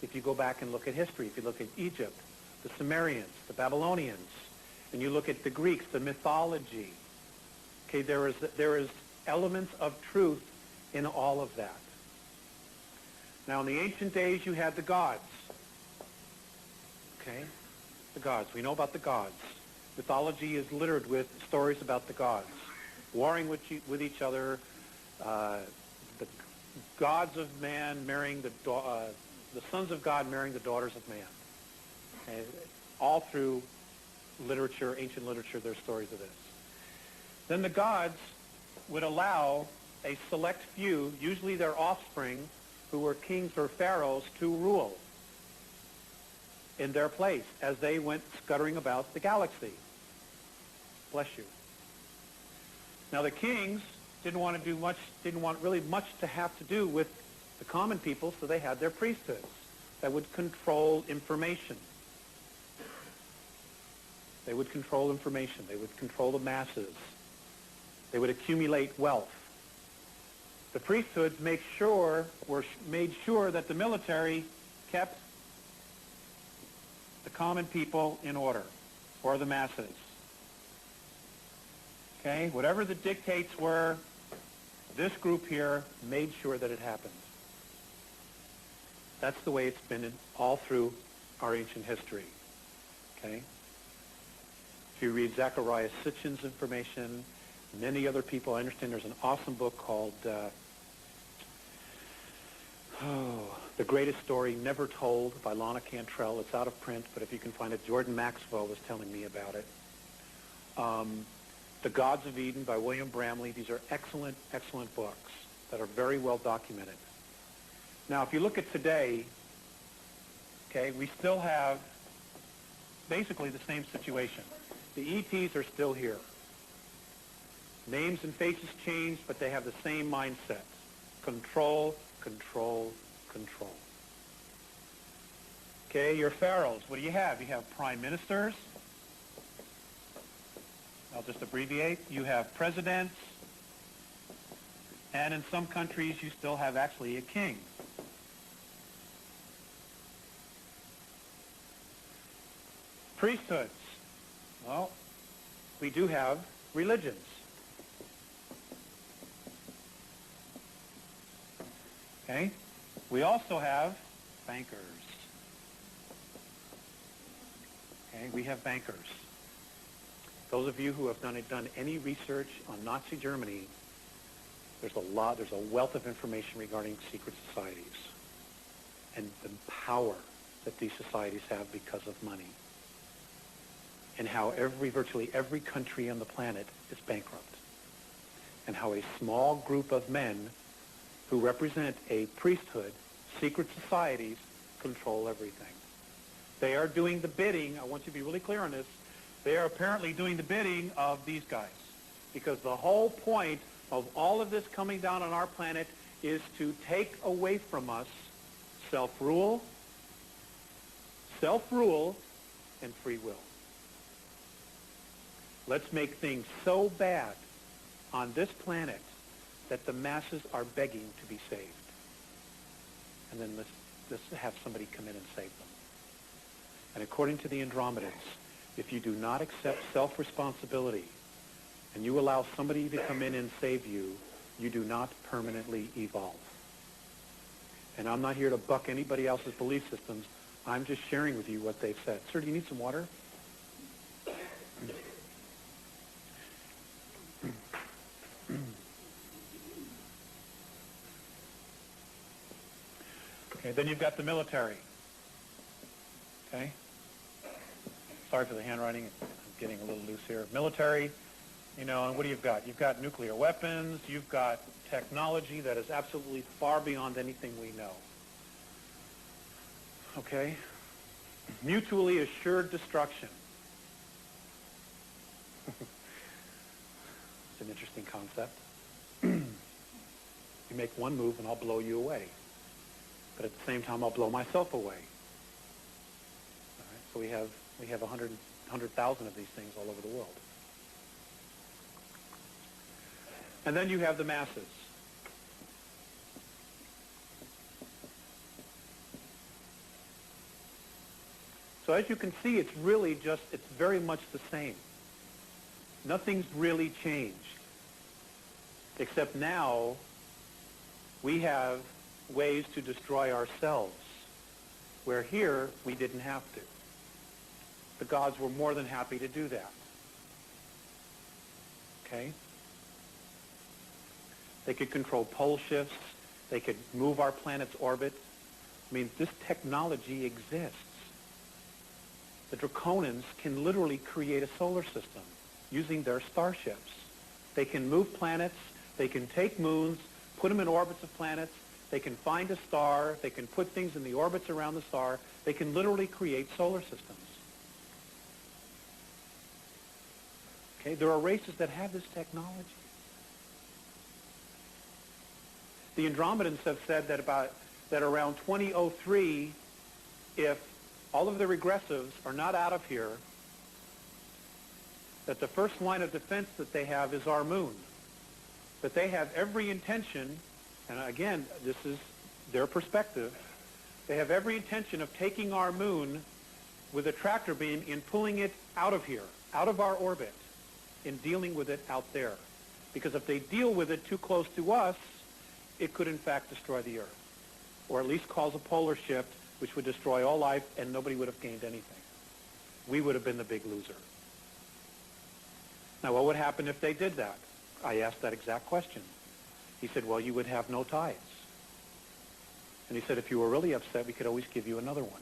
If you go back and look at history, if you look at Egypt, the Sumerians, the Babylonians, and you look at the Greeks, the mythology, okay, there is elements of truth in all of that. Now, in the ancient days, you had the gods. Okay? The gods. We know about the gods. Mythology is littered with stories about the gods. Warring with each other, the gods of man marrying the sons of God marrying the daughters of man. Okay? All through literature, ancient literature, there's stories of this. Then the gods would allow a select few, usually their offspring, who were kings or pharaohs, to rule in their place as they went scuttering about the galaxy. Bless you. Now the kings didn't want really much to have to do with the common people, so they had their priesthoods that would control information. They would control information. They would control the masses. They would accumulate wealth. The priesthoods made sure that the military kept the common people in order, or the masses. Okay? Whatever the dictates were, this group here made sure that it happened. That's the way it's been all through our ancient history. Okay? If you read Zachariah Sitchin's information, many other people, I understand there's an awesome book called The Greatest Story Never Told by Lana Cantrell. It's out of print, but if you can find it, Jordan Maxwell was telling me about it. The Gods of Eden by William Bramley. These are excellent, excellent books that are very well documented. Now, if you look at today, okay, we still have basically the same situation. The ETs are still here. Names and faces change, but they have the same mindset. Control, control, control. Okay, your pharaohs, what do you have? You have prime ministers. I'll just abbreviate. You have presidents. And in some countries, you still have actually a king. Priesthoods. Well, we do have religions. Okay? We also have bankers. Okay? We have bankers. Those of you who have done any research on Nazi Germany, there's a wealth of information regarding secret societies and the power that these societies have because of money, and how virtually every country on the planet is bankrupt, and how a small group of men who represent a priesthood, secret societies, control everything. They are doing the bidding, I want you to be really clear on this, they are apparently doing the bidding of these guys, because the whole point of all of this coming down on our planet is to take away from us self-rule, and free will. Let's make things so bad on this planet that the masses are begging to be saved. And then let's have somebody come in and save them. And according to the Andromedans, if you do not accept self-responsibility and you allow somebody to come in and save you, you do not permanently evolve. And I'm not here to buck anybody else's belief systems. I'm just sharing with you what they've said. Sir, do you need some water? Okay, then you've got the military. Okay? Sorry for the handwriting. I'm getting a little loose here. Military, and what do you've got? You've got nuclear weapons. You've got technology that is absolutely far beyond anything we know. Okay? Mutually assured destruction. It's an interesting concept. You make one move and I'll blow you away. But at the same time, I'll blow myself away. All right? So we have 100,000 of these things all over the world. And then you have the masses. So as you can see, it's very much the same. Nothing's really changed. Except now, we have ways to destroy ourselves, where here, we didn't have to. The gods were more than happy to do that. Okay? They could control pole shifts. They could move our planet's orbit. I mean, this technology exists. The Draconians can literally create a solar system using their starships. They can move planets. They can take moons, put them in orbits of planets. They can find a star. They can put things in the orbits around the star. They can literally create solar systems. Okay? There are races that have this technology. The Andromedans have said that around 2003, if all of the regressives are not out of here, that the first line of defense that they have is our moon. That they have every intention, and again, this is their perspective, they have every intention of taking our moon with a tractor beam and pulling it out of here, out of our orbit, and dealing with it out there. Because if they deal with it too close to us, it could in fact destroy the Earth, or at least cause a polar shift, which would destroy all life, and nobody would have gained anything. We would have been the big loser. Now, what would happen if they did that? I asked that exact question. He said, well, you would have no tides. And he said, if you were really upset, we could always give you another one.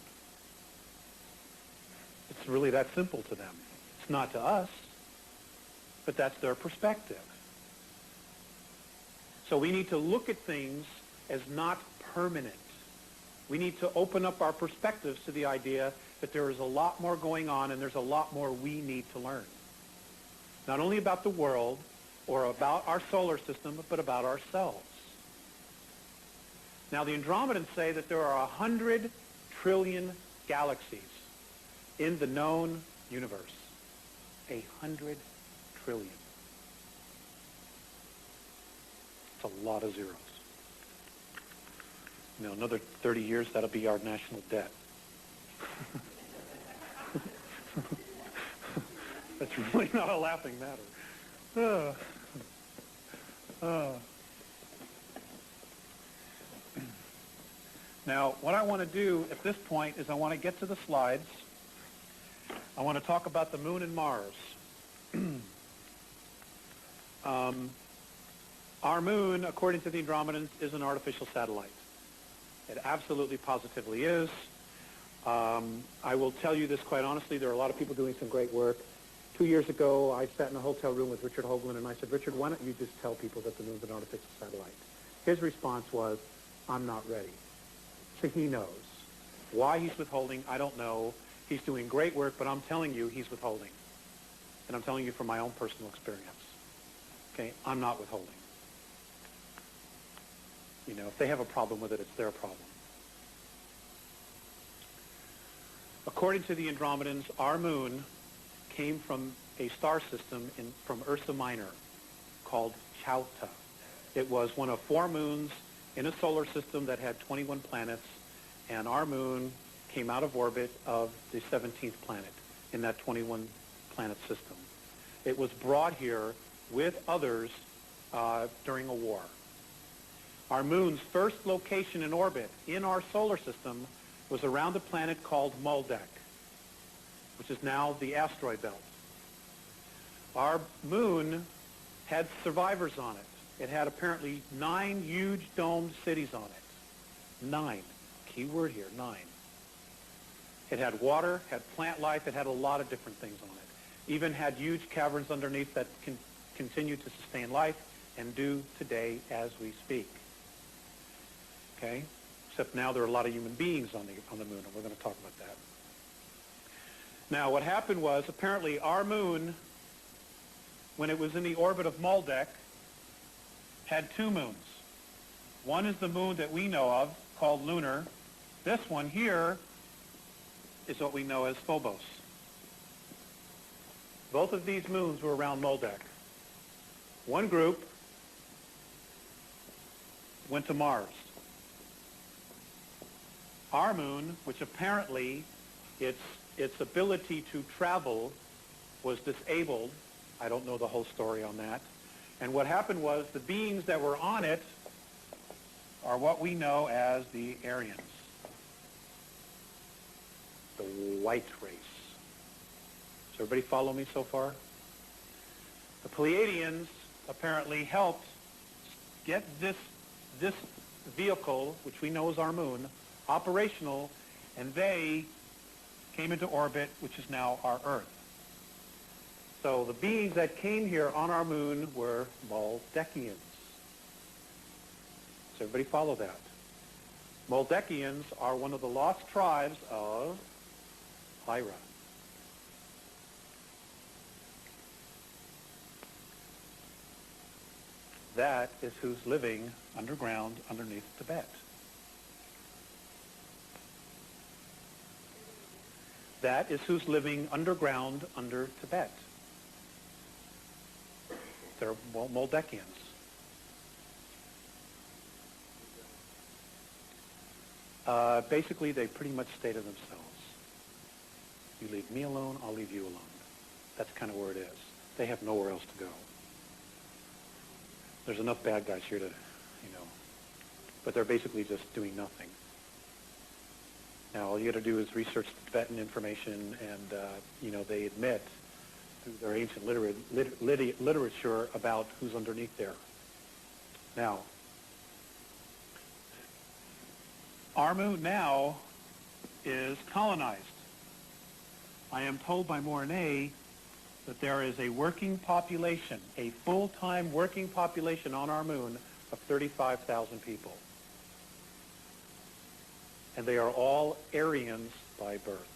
It's really that simple to them. It's not to us, but that's their perspective. So we need to look at things as not permanent. We need to open up our perspectives to the idea that there is a lot more going on and there's a lot more we need to learn. Not only about the world or about our solar system, but about ourselves. Now, the Andromedans say that there are 100 trillion galaxies in the known universe. 100 trillion. It's a lot of zeros. Another 30 years, that'll be our national debt. That's really not a laughing matter. Now, what I want to do at this point is I want to get to the slides. I want to talk about the moon and Mars. Our moon, according to the Andromedans, is an artificial satellite. It absolutely positively is. I will tell you this quite honestly. There are a lot of people doing some great work. 2 years ago, I sat in a hotel room with Richard Hoagland, and I said, Richard, why don't you just tell people that the moon's an artificial satellite? His response was, I'm not ready. So he knows. Why he's withholding, I don't know. He's doing great work, but I'm telling you he's withholding. And I'm telling you from my own personal experience. Okay? I'm not withholding. If they have a problem with it, it's their problem. According to the Andromedans, our moon came from a star system from Ursa Minor called Chauta. It was one of 4 moons in a solar system that had 21 planets, and our moon came out of orbit of the 17th planet in that 21-planet system. It was brought here with others during a war. Our moon's first location in orbit in our solar system was around a planet called Moldek, which is now the asteroid belt. Our moon had survivors on it. It had apparently 9 huge domed cities on it. 9. key word here, 9. It had water, had plant life, it had a lot of different things on it. Even had huge caverns underneath that can continue to sustain life and do today as we speak. Okay? Except now there are a lot of human beings on the moon, and we're going to talk about that. Now, what happened was, apparently, our moon, when it was in the orbit of Maldek, had 2 moons. One is the moon that we know of, called lunar. This one here is what we know as Phobos. Both of these moons were around Maldek. One group went to Mars. Our moon, which apparently its ability to travel was disabled. I don't know the whole story on that. And what happened was the beings that were on it are what we know as the Aryans, the white race. Does everybody follow me so far? The Pleiadians apparently helped get this vehicle, which we know as our moon, operational, and they came into orbit, which is now our Earth. So the beings that came here on our moon were Maldekians. Does everybody follow that? Maldekians are one of the lost tribes of Lyra. That is who's living underground underneath Tibet. That is who's living underground under Tibet. They're Maldekians. Basically, they pretty much stay to themselves. You leave me alone, I'll leave you alone. That's kind of where it is. They have nowhere else to go. There's enough bad guys here to, but they're basically just doing nothing. Now, all you got to do is research the Tibetan information, and, they admit through their ancient literature about who's underneath there. Now, our moon now is colonized. I am told by Mornay that there is a working population, a full-time working population on our moon of 35,000 people. And they are all Aryans by birth.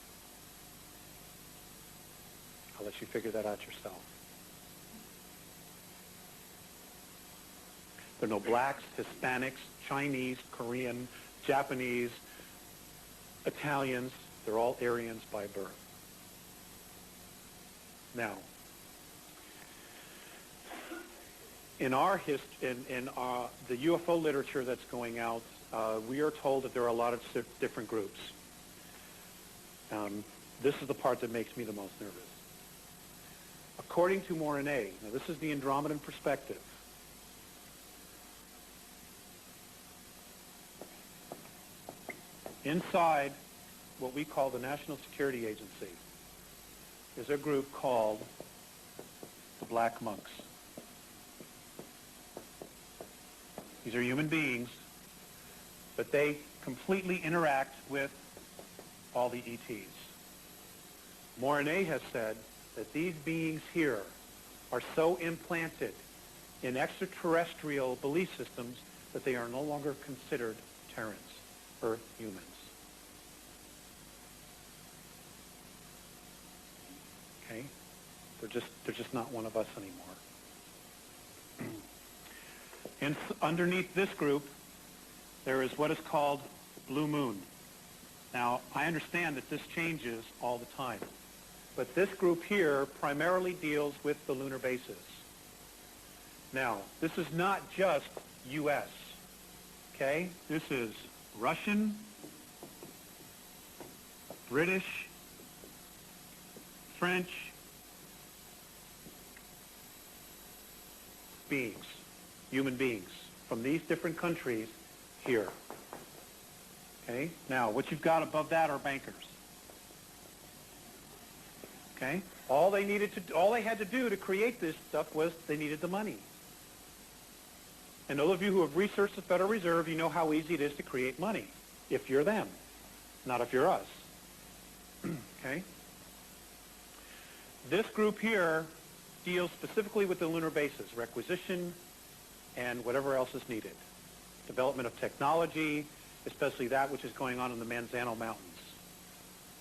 I'll let you figure that out yourself. There are no blacks, Hispanics, Chinese, Korean, Japanese, Italians. They're all Aryans by birth. Now, in our the UFO literature that's going out, we are told that there are a lot of different groups. This is the part that makes me the most nervous. According to Mornay, now this is the Andromedan perspective. Inside what we call the National Security Agency is a group called the Black Monks. These are human beings, but they completely interact with all the ETs. Mornay has said that these beings here are so implanted in extraterrestrial belief systems that they are no longer considered Terrans, Earth humans. Okay? They're just not one of us anymore. And underneath this group, there is what is called Blue Moon. Now, I understand that this changes all the time, but this group here primarily deals with the lunar bases. Now, this is not just U.S., okay? This is Russian, British, French beings, human beings from these different countries here. Okay? Now, what you've got above that are bankers. Okay? All they had to do to create this stuff was they needed the money. And those of you who have researched the Federal Reserve, you know how easy it is to create money. if you're them, not if you're us. Okay? This group here deals specifically with the lunar bases, requisition, and whatever else is needed. Development of technology, especially that which is going on in the Manzano Mountains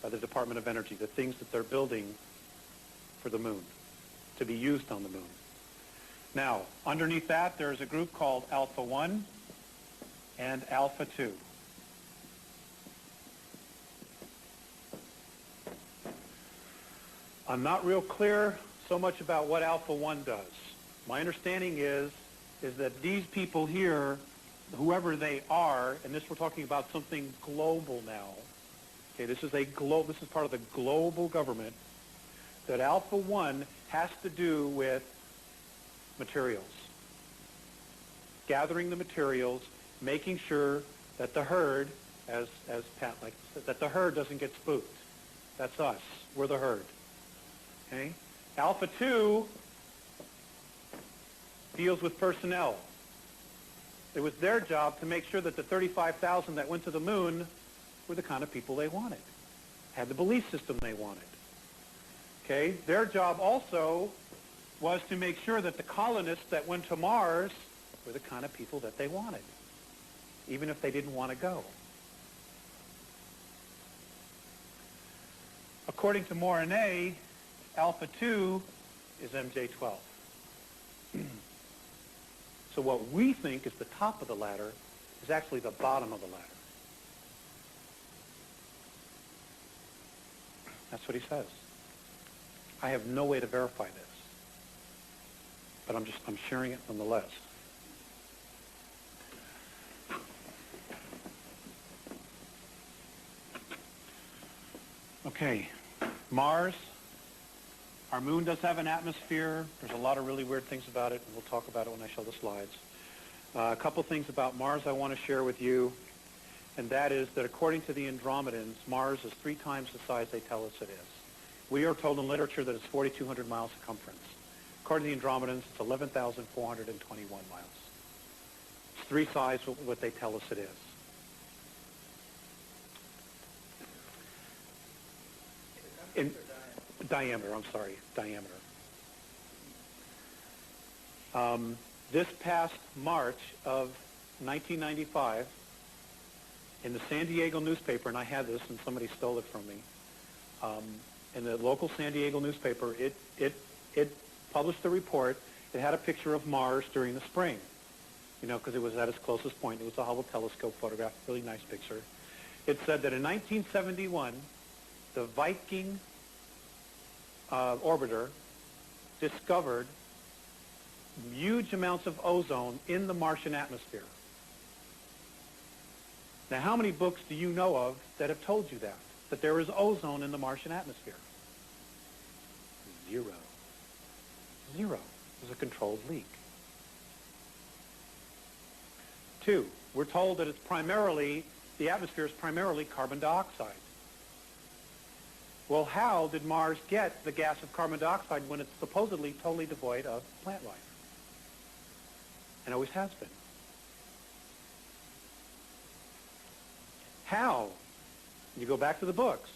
by the Department of Energy, the things that they're building for the moon, to be used on the moon. Now, underneath that, there's a group called Alpha 1 and Alpha 2. I'm not real clear so much about what Alpha 1 does. My understanding is that these people here, whoever they are, and this we're talking about something global now. Okay, this is part of the global government, that Alpha 1 has to do with materials. Gathering the materials, making sure that the herd, as Pat likes to say, that the herd doesn't get spooked. That's us. We're the herd. Okay? Alpha 2 deals with personnel. It was their job to make sure that the 35,000 that went to the moon were the kind of people they wanted, had the belief system they wanted. Okay? Their job also was to make sure that the colonists that went to Mars were the kind of people that they wanted, even if they didn't want to go. According to Morine, Alpha 2 is MJ12. So what we think is the top of the ladder is actually the bottom of the ladder. That's what he says. I have no way to verify this, but I'm sharing it nonetheless. Okay, Mars. Our moon does have an atmosphere. There's a lot of really weird things about it, and we'll talk about it when I show the slides. A couple things about Mars I want to share with you, and that is that according to the Andromedans, Mars is 3 times the size they tell us it is. We are told in literature that it's 4,200 miles circumference. According to the Andromedans, it's 11,421 miles. It's 3 times what they tell us it is. In diameter, diameter. This past March of 1995, in the San Diego newspaper, and I had this and somebody stole it from me, in the local San Diego newspaper, it published a report. It had a picture of Mars during the spring, because it was at its closest point. It was a Hubble telescope photograph, really nice picture. It said that in 1971, the Viking orbiter discovered huge amounts of ozone in the Martian atmosphere. Now, how many books do you know of that have told you that there is ozone in the Martian atmosphere? 0. 0. It was a controlled leak. 2, we're told that the atmosphere is primarily carbon dioxide. Well, how did Mars get the gas of carbon dioxide when it's supposedly totally devoid of plant life? And always has been. How? You go back to the books.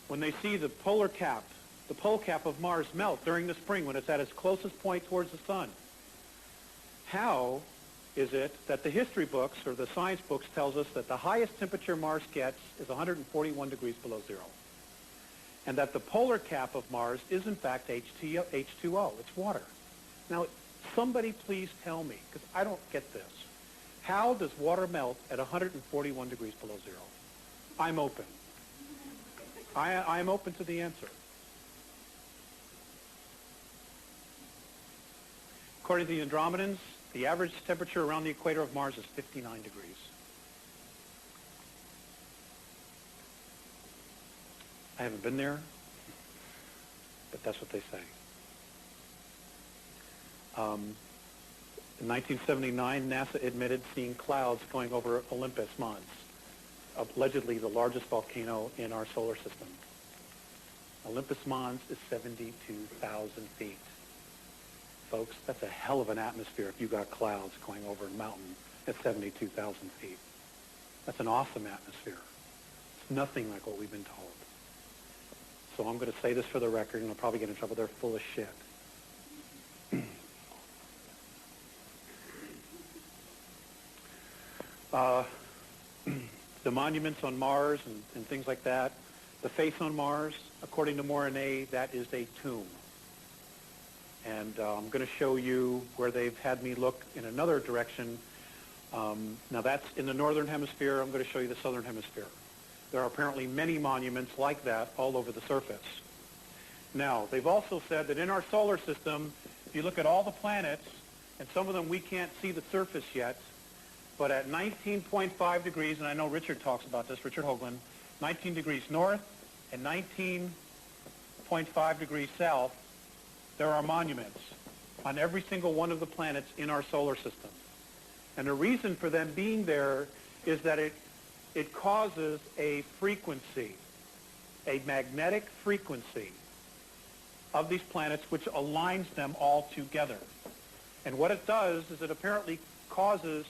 When they see the pole cap of Mars melt during the spring when it's at its closest point towards the sun, how is it that the history books or the science books tells us that the highest temperature Mars gets is 141 degrees below 0? And that the polar cap of Mars is in fact H2O. It's water. Now, somebody please tell me, because I don't get this. How does water melt at 141 degrees below 0? I'm open. I'm open to the answer. According to the Andromedans, the average temperature around the equator of Mars is 59 degrees. I haven't been there, but that's what they say. In 1979, NASA admitted seeing clouds going over Olympus Mons, allegedly the largest volcano in our solar system. Olympus Mons is 72,000 feet. Folks, that's a hell of an atmosphere if you got clouds going over a mountain at 72,000 feet. That's an awesome atmosphere. It's nothing like what we've been told. So I'm going to say this for the record, and I'll probably get in trouble. They're full of shit. The monuments on Mars and things like that, the face on Mars, according to Moronnay, that is a tomb. And I'm going to show you where they've had me look in another direction. Now that's in the northern hemisphere. I'm going to show you the southern hemisphere. There are apparently many monuments like that all over the surface. Now, they've also said that in our solar system, if you look at all the planets, and some of them we can't see the surface yet, but at 19.5 degrees, and I know Richard talks about this, Richard Hoagland, 19 degrees north and 19.5 degrees south, there are monuments on every single one of the planets in our solar system. And the reason for them being there is that it causes a frequency, a magnetic frequency of these planets which aligns them all together. And what it does is it apparently causes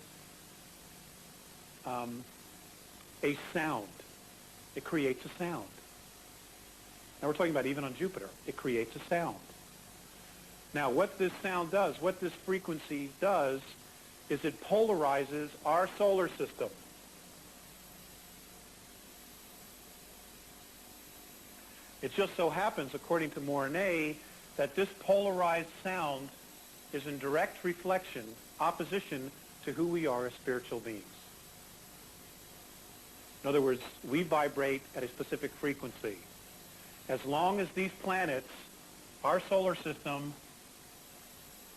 a sound. It creates a sound. Now we're talking about even on Jupiter. It creates a sound. Now what this sound does, what this frequency does, is it polarizes our solar system. It just so happens, according to Moronnay, that this polarized sound is in direct reflection, opposition to who we are as spiritual beings. In other words, we vibrate at a specific frequency. As long as these planets, our solar system,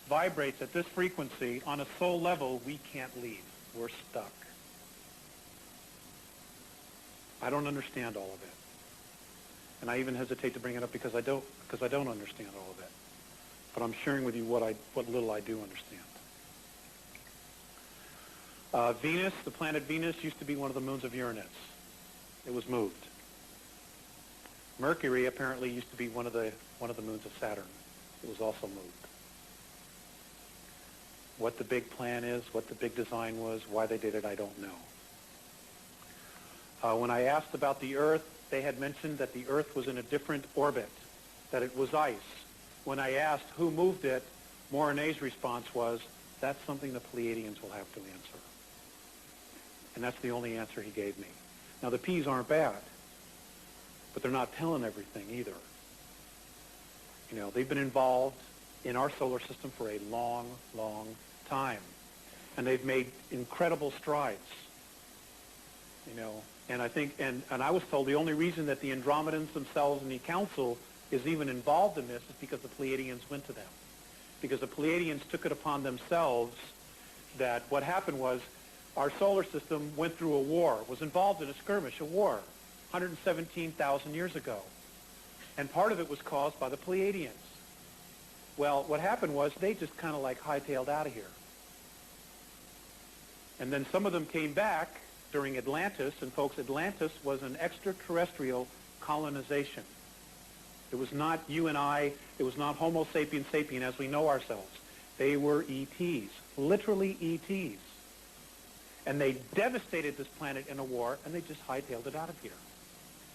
vibrates at this frequency, on a soul level, we can't leave. We're stuck. I don't understand all of it. And I even hesitate to bring it up because I don't understand all of it. But I'm sharing with you what little I do understand. Venus, the planet Venus, used to be one of the moons of Uranus. It was moved. Mercury apparently used to be one of the moons of Saturn. It was also moved. What the big plan is, what the big design was, why they did it, I don't know. When I asked about the Earth, they had mentioned that the Earth was in a different orbit, that it was ice. When I asked who moved it, Moronnay's response was, that's something the Pleiadians will have to answer. And that's the only answer he gave me. Now, the P's aren't bad, but they're not telling everything either. You know, they've been involved in our solar system for a long, long time. And they've made incredible strides. You know, and I think, and I was told the only reason that the Andromedans themselves and the Council is even involved in this is because the Pleiadians went to them. Because the Pleiadians took it upon themselves that what happened was our solar system went through a war, was involved in a skirmish, a war, 117,000 years ago. And part of it was caused by the Pleiadians. Well, what happened was they just kind of like hightailed out of here. And then some of them came back during Atlantis, and folks, Atlantis was an extraterrestrial colonization. It was not you and I, it was not Homo sapiens sapien as we know ourselves. They were ETs, literally ETs. And they devastated this planet in a war, and they just hightailed it out of here.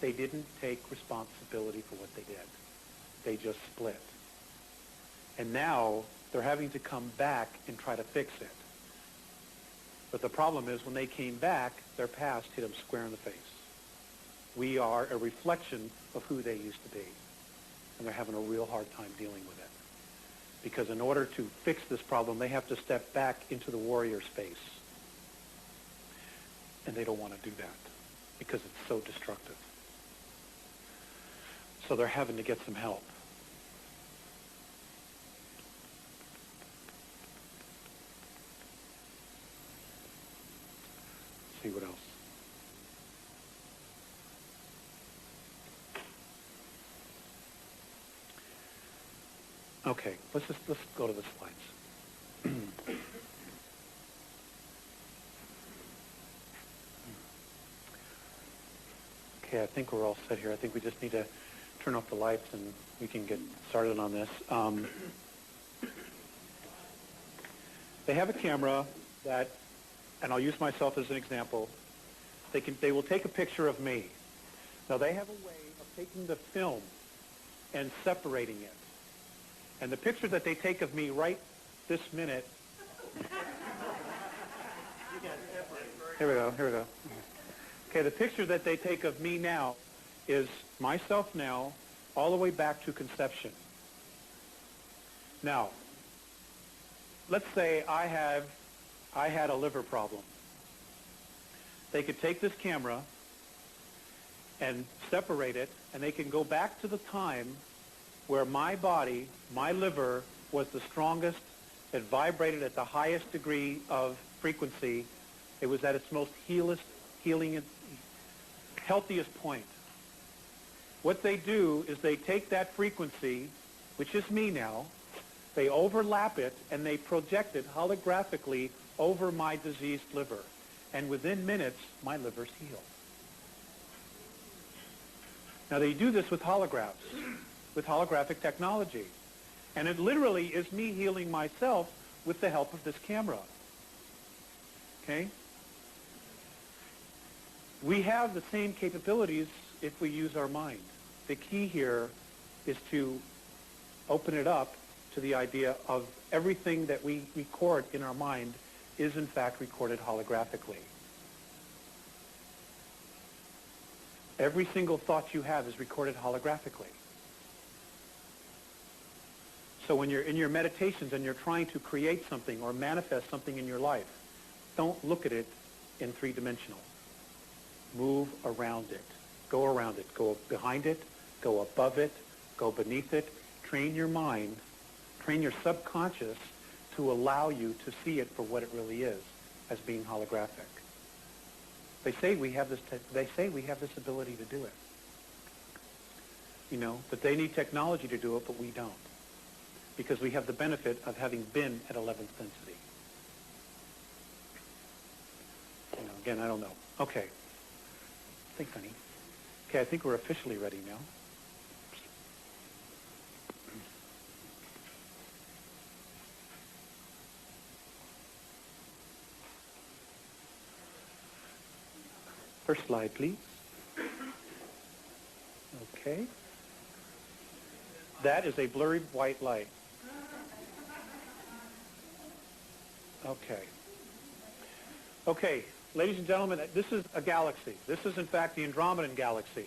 They didn't take responsibility for what they did. They just split. And now they're having to come back and try to fix it. But the problem is when they came back, their past hit them square in the face. We are a reflection of who they used to be. And they're having a real hard time dealing with it. Because in order to fix this problem, they have to step back into the warrior space. And they don't want to do that because it's so destructive. So they're having to get some help. See what else. Okay, let's go to the slides. Okay, I think we're all set here. I think we just need to turn off the lights and we can get started on this. They have a camera that, and I'll use myself as an example, They will take a picture of me. Now, they have a way of taking the film and separating it. And the picture that they take of me right this minute... Here we go. Okay, the picture that they take of me now is myself now all the way back to conception. Now, let's say I had a liver problem. They could take this camera and separate it, and they can go back to the time where my body, my liver, was the strongest. It vibrated at the highest degree of frequency. It was at its most healing, healthiest point. What they do is they take that frequency, which is me now, they overlap it, and they project it holographically over my diseased liver. And within minutes, my liver's healed. Now, they do this with holographs, with holographic technology. And it literally is me healing myself with the help of this camera. Okay? We have the same capabilities if we use our mind. The key here is to open it up to the idea of everything that we record in our mind is in fact recorded holographically. Every single thought you have is recorded holographically. So when you're in your meditations and you're trying to create something or manifest something in your life, don't look at it in three-dimensional. Move around it. Go around it. Go behind it. Go above it. Go beneath it. Train your mind. Train your subconscious to allow you to see it for what it really is, as being holographic. They say we have this ability to do it. You know, that they need technology to do it, but we don't. Because we have the benefit of having been at 11th density. You know, again, I don't know. Okay. Thanks, honey. Okay, I think we're officially ready now. First slide, please. Okay. That is a blurry white light. Okay. Okay, ladies and gentlemen, this is a galaxy. This is, in fact, the Andromedan galaxy.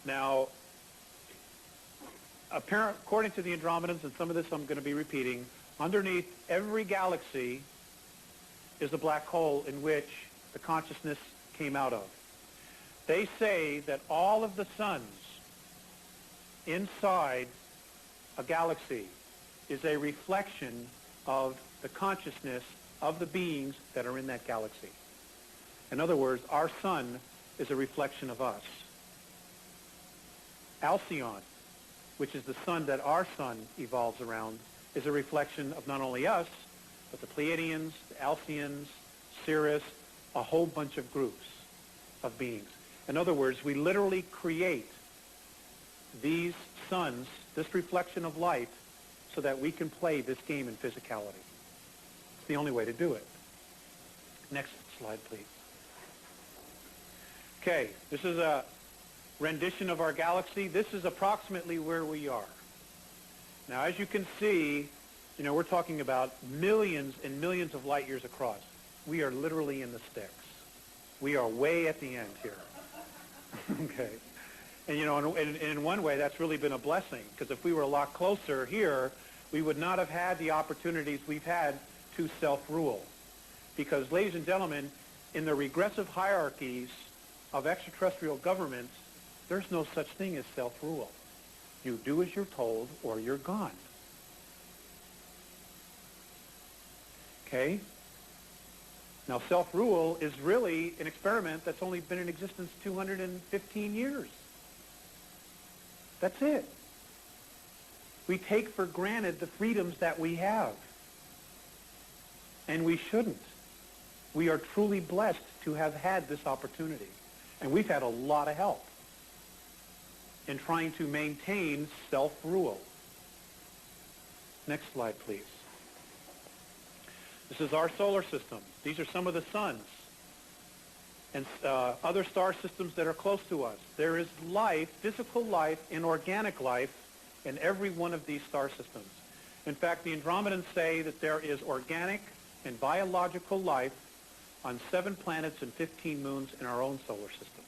Now, according to the Andromedans, and some of this I'm going to be repeating, underneath every galaxy is a black hole in which the consciousness came out of. They say that all of the suns inside a galaxy is a reflection of the consciousness of the beings that are in that galaxy. In other words, our sun is a reflection of us. Alcyon, which is the sun that our sun evolves around, is a reflection of not only us, but the Pleiadians, the Alcyons, Sirius, a whole bunch of groups of beings. In other words, we literally create these suns, this reflection of light, so that we can play this game in physicality. It's the only way to do it. Next slide, please. Okay, this is a rendition of our galaxy. This is approximately where we are. Now, as you can see, you know, we're talking about millions and millions of light years across. We are literally in the sticks. We are way at the end here. Okay. And, you know, in one way, that's really been a blessing, because if we were a lot closer here, we would not have had the opportunities we've had to self-rule. Because, ladies and gentlemen, in the regressive hierarchies of extraterrestrial governments, there's no such thing as self-rule. You do as you're told, or you're gone. Okay? Now, self-rule is really an experiment that's only been in existence 215 years. That's it. We take for granted the freedoms that we have. And we shouldn't. We are truly blessed to have had this opportunity. And we've had a lot of help in trying to maintain self-rule. Next slide, please. This is our solar system. These are some of the suns. and other star systems that are close to us. There is life, physical life, and organic life in every one of these star systems. In fact, the Andromedans say that there is organic and biological life on 7 planets and 15 moons in our own solar system.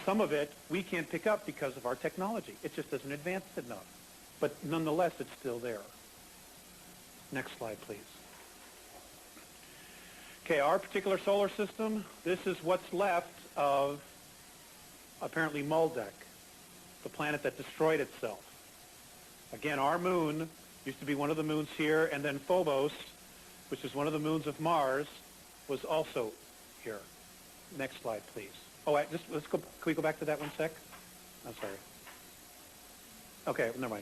Some of it we can't pick up because of our technology. It just isn't advanced enough. But nonetheless, it's still there. Next slide, please. Okay, our particular solar system, this is what's left of apparently Maldek, the planet that destroyed itself. Again, our moon used to be one of the moons here, and then Phobos, which is one of the moons of Mars, was also here. Next slide, please. Oh, let's go. Can we go back to that one sec? I'm sorry. Okay, never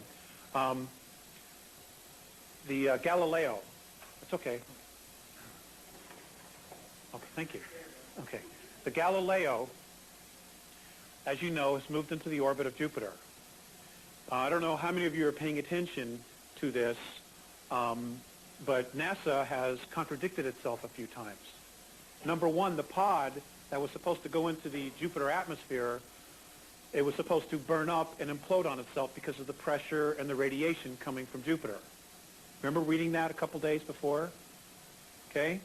mind. The Galileo. It's okay. Okay, thank you. Okay. The Galileo, as you know, has moved into the orbit of Jupiter. I don't know how many of you are paying attention to this, but NASA has contradicted itself a few times. Number one, the pod that was supposed to go into the Jupiter atmosphere, it was supposed to burn up and implode on itself because of the pressure and the radiation coming from Jupiter. Remember reading that a couple days before? Okay?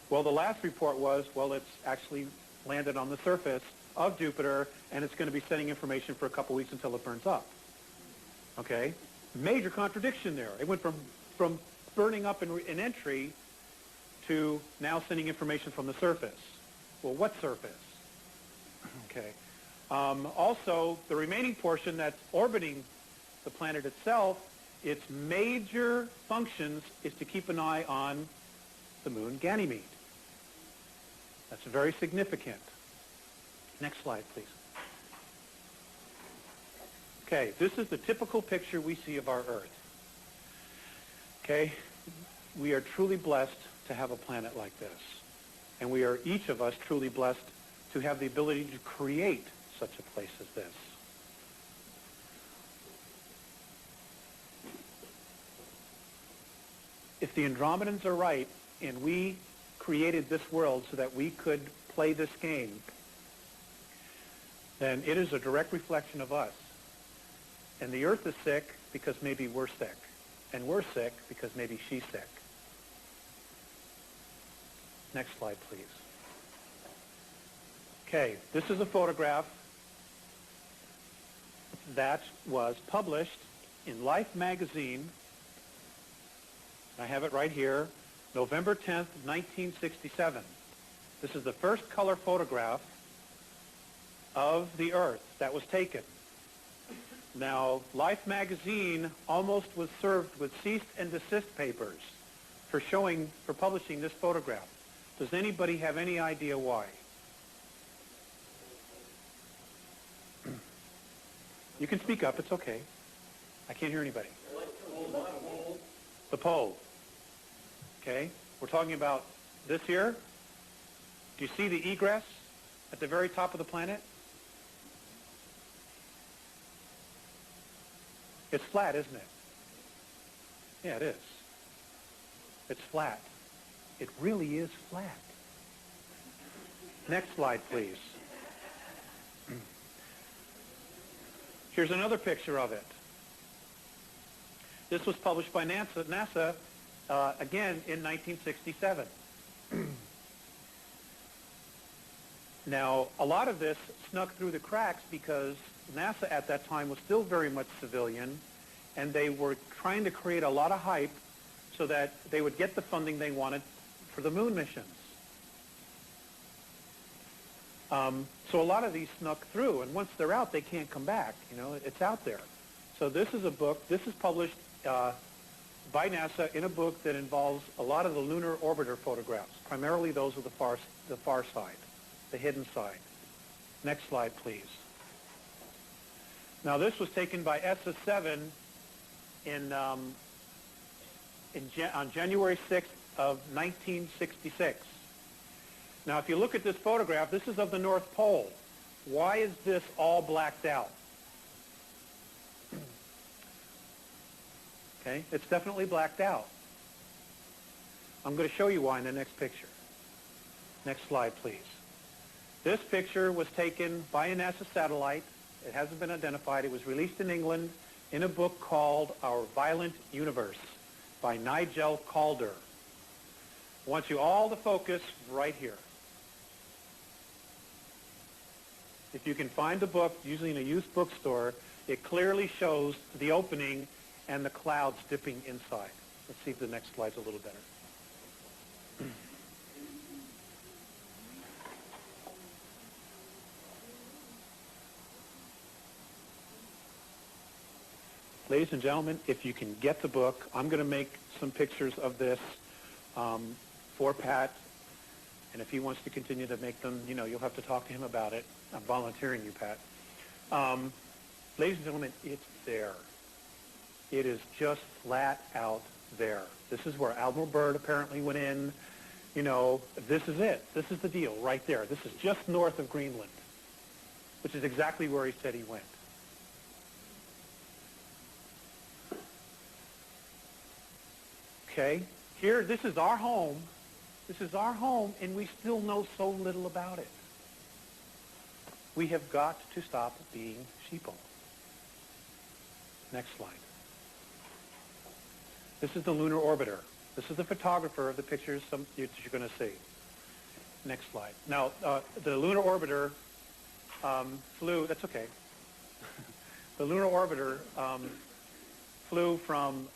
Well, the last report was, well, it's actually landed on the surface of Jupiter, and it's going to be sending information for a couple weeks until it burns up. Okay? Major contradiction there. It went from burning up in entry to now sending information from the surface. Well, what surface? Okay. Also, the remaining portion that's orbiting the planet itself, its major functions is to keep an eye on the moon Ganymede. That's very significant. Next slide, please. Okay, this is the typical picture we see of our Earth. Okay, we are truly blessed to have a planet like this. And we are, each of us, truly blessed to have the ability to create such a place as this. If the Andromedans are right, and we created this world so that we could play this game, then it is a direct reflection of us. And the Earth is sick because maybe we're sick. And we're sick because maybe she's sick. Next slide, please. Okay, this is a photograph that was published in Life magazine. I have it right here, November 10th, 1967. This is the first color photograph of the Earth that was taken. Now, Life magazine almost was served with cease and desist papers for publishing this photograph. Does anybody have any idea why? You can speak up, it's okay. I can't hear anybody. The pole. Okay, we're talking about this here. Do you see the egress at the very top of the planet? It's flat, isn't it? Yeah, it is. It's flat. It really is flat. Next slide, please. Here's another picture of it. This was published by NASA again in 1967. Now, a lot of this snuck through the cracks because NASA at that time was still very much civilian, and they were trying to create a lot of hype so that they would get the funding they wanted for the moon missions. So a lot of these snuck through, and once they're out, they can't come back. You know, it's out there. So this is a book. This is published by NASA in a book that involves a lot of the lunar orbiter photographs, primarily those of the far side, the hidden side. Next slide, please. Now, this was taken by ESSA-7 on January 6th of 1966. Now, if you look at this photograph, this is of the North Pole. Why is this all blacked out? Okay, it's definitely blacked out. I'm going to show you why in the next picture. Next slide, please. This picture was taken by a NASA satellite. It hasn't been identified. It was released in England in a book called Our Violent Universe by Nigel Calder. I want you all to focus right here. If you can find the book, usually in a used bookstore, it clearly shows the opening and the clouds dipping inside. Let's see if the next slide's a little better. Ladies and gentlemen, if you can get the book, I'm going to make some pictures of this for Pat. And if he wants to continue to make them, you know, you'll have to talk to him about it. I'm volunteering you, Pat. Ladies and gentlemen, it's there. It is just flat out there. This is where Admiral Byrd apparently went in. You know, this is it. This is the deal right there. This is just north of Greenland, which is exactly where he said he went. Okay, here, this is our home. This is our home, and we still know so little about it. We have got to stop being sheeple. Next slide. This is the lunar orbiter. This is the photographer of the pictures that you're going to see. Next slide. Now, the lunar orbiter flew, that's okay. The lunar orbiter flew from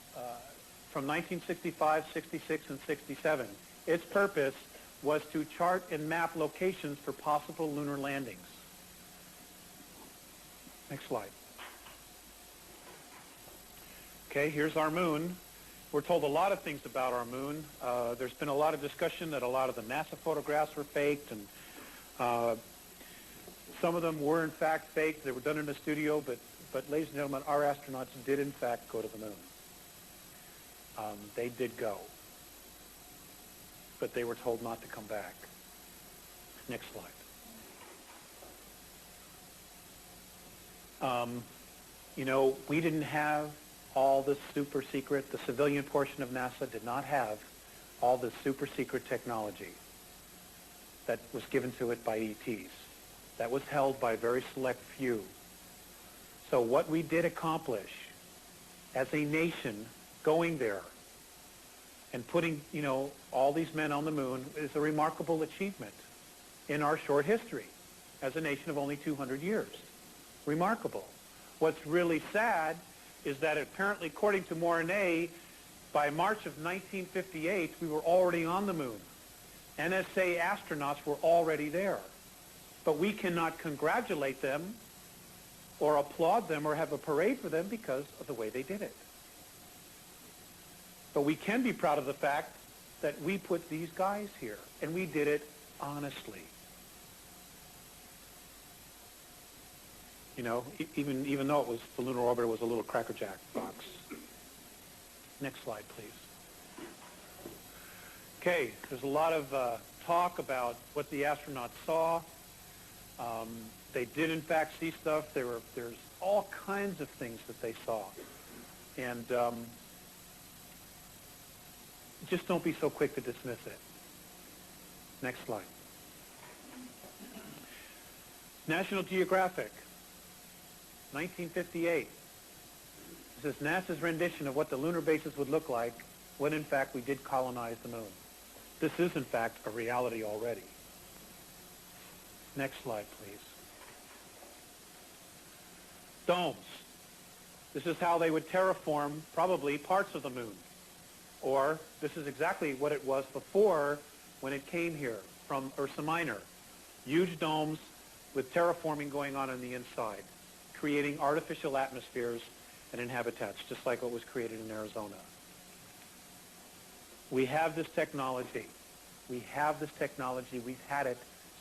1965, 66, and 67. Its purpose was to chart and map locations for possible lunar landings. Next slide. Okay, here's our moon. We're told a lot of things about our moon. There's been a lot of discussion that a lot of the NASA photographs were faked, and some of them were in fact faked. They were done in a studio, but ladies and gentlemen, our astronauts did in fact go to the moon. They did go, but they were told not to come back. Next slide. You know, we didn't have all this super secret. The civilian portion of NASA did not have all this super secret technology that was given to it by ETs. That was held by a very select few. So what we did accomplish as a nation going there and putting, you know, all these men on the moon is a remarkable achievement in our short history as a nation of only 200 years. Remarkable. What's really sad is that apparently, according to Mornay, by March of 1958, we were already on the moon. NSA astronauts were already there. But we cannot congratulate them or applaud them or have a parade for them because of the way they did it. But we can be proud of the fact that we put these guys here, and we did it honestly. You know, even though it was the lunar orbiter was a little crackerjack box. Next slide, please. Okay, there's a lot of talk about what the astronauts saw. They did in fact see stuff. There's all kinds of things that they saw, and just don't be so quick to dismiss it. Next slide. National Geographic, 1958. This is NASA's rendition of what the lunar bases would look like when, in fact, we did colonize the moon. This is, in fact, a reality already. Next slide, please. Domes. This is how they would terraform probably parts of the moon. Or this is exactly what it was before when it came here from Ursa Minor. Huge domes with terraforming going on the inside, creating artificial atmospheres and inhabitants, just like what was created in Arizona. We have this technology. We have this technology. We've had it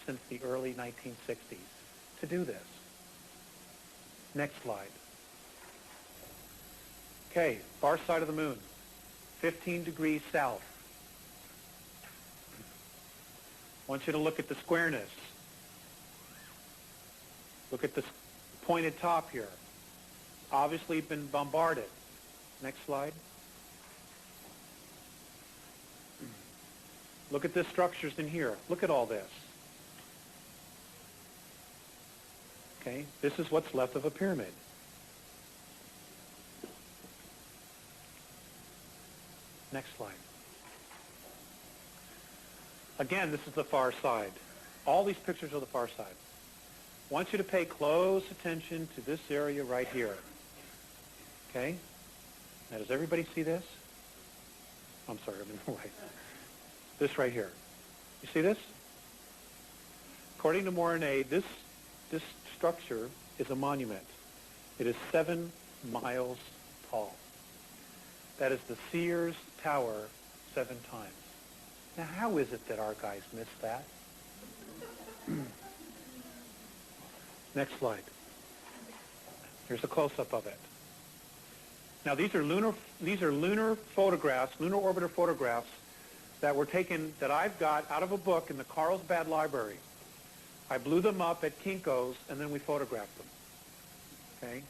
since the early 1960s to do this. Next slide. Okay, far side of the moon, 15 degrees south. I want you to look at the squareness. Look at this pointed top here. Obviously been bombarded. Next slide. Look at the structures in here. Look at all this. Okay, this is what's left of a pyramid. Next slide. Again, this is the far side. All these pictures are the far side. I want you to pay close attention to this area right here. Okay? Now, does everybody see this? I'm sorry, I'm in the way. This right here. You see this? According to Mornay, this structure is a monument. It is 7 miles tall. That is the Sears Tower 7 times. Now, how is it that our guys missed that? Next slide. Here's a close-up of it. Now, these are lunar photographs, lunar orbiter photographs that were taken, that I've got out of a book in the Carlsbad Library. I blew them up at Kinko's, and then we photographed them. Okay?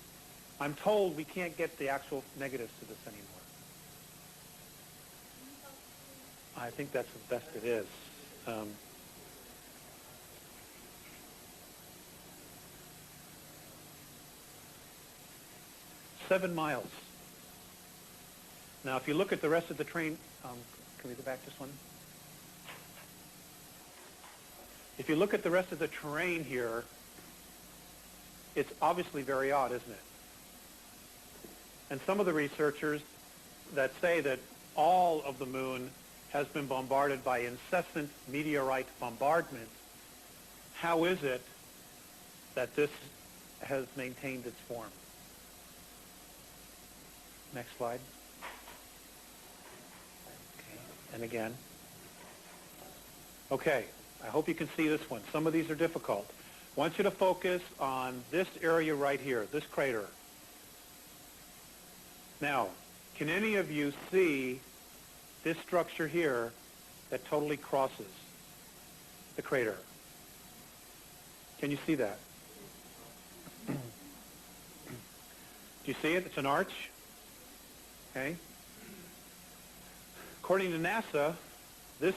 I'm told we can't get the actual negatives to this anymore. I think that's the best it is. 7 miles. Now, if you look at the rest of the train, can we go back just one? If you look at the rest of the terrain here, it's obviously very odd, isn't it? And some of the researchers that say that all of the moon has been bombarded by incessant meteorite bombardment, how is it that this has maintained its form? Next slide. Okay, and again. Okay, I hope you can see this one. Some of these are difficult. I want you to focus on this area right here, this crater. Now, can any of you see this structure here that totally crosses the crater? Can you see that? Do you see it? It's an arch. Okay. According to NASA, this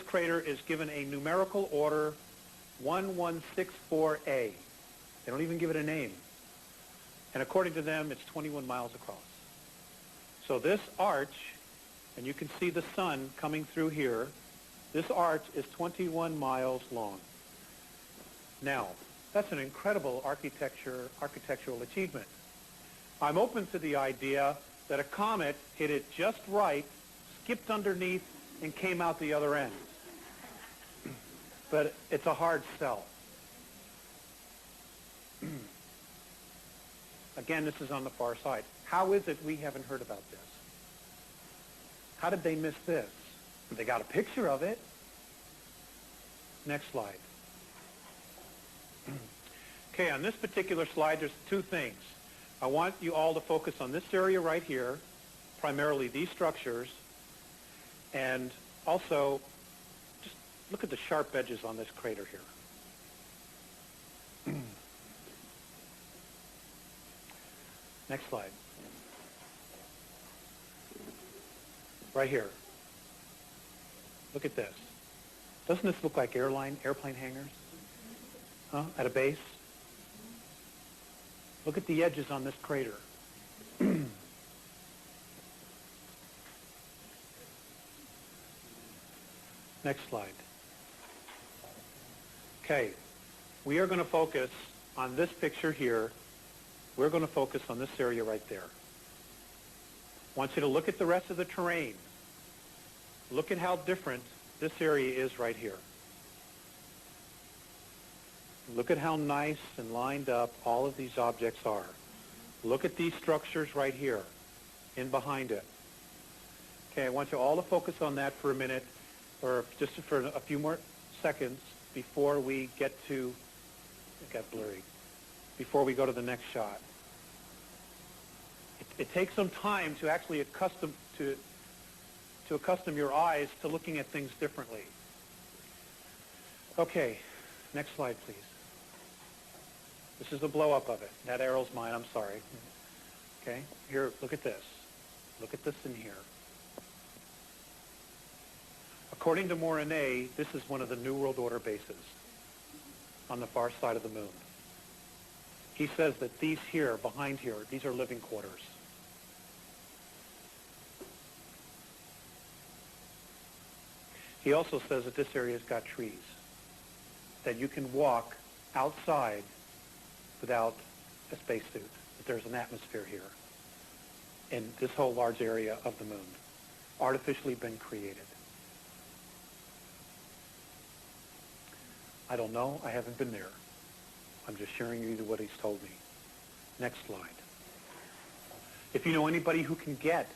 crater is given a numerical order 1164A. They don't even give it a name. And according to them, it's 21 miles across. So this arch, and you can see the sun coming through here, this arch is 21 miles long. Now, that's an incredible architectural achievement. I'm open to the idea that a comet hit it just right, skipped underneath, and came out the other end. But it's a hard sell. Again, this is on the far side. How is it we haven't heard about this? How did they miss this? They got a picture of it. Next slide. Okay, on this particular slide, there's 2 things. I want you all to focus on this area right here, primarily these structures, and also just look at the sharp edges on this crater here. Next slide. Right here. Look at this. Doesn't this look like airplane hangars? Huh? At a base? Look at the edges on this crater. Next slide. Okay. We are going to focus on this picture here. We're going to focus on this area right there. I want you to look at the rest of the terrain. Look at how different this area is right here. Look at how nice and lined up all of these objects are. Look at these structures right here, in behind it. Okay, I want you all to focus on that for a minute, or just for a few more seconds before we get to, it got blurry, before we go to the next shot. It takes some time to actually accustom your eyes to looking at things differently. Okay, next slide, please. This is the blow-up of it. That arrow's mine, I'm sorry. Okay, here, look at this. Look at this in here. According to Morine, this is one of the New World Order bases on the far side of the moon. He says that these here, behind here, these are living quarters. He also says that this area's got trees, that you can walk outside without a spacesuit, that there's an atmosphere here in this whole large area of the moon, artificially been created. I don't know. I haven't been there. I'm just sharing with you what he's told me. Next slide. If you know anybody who can get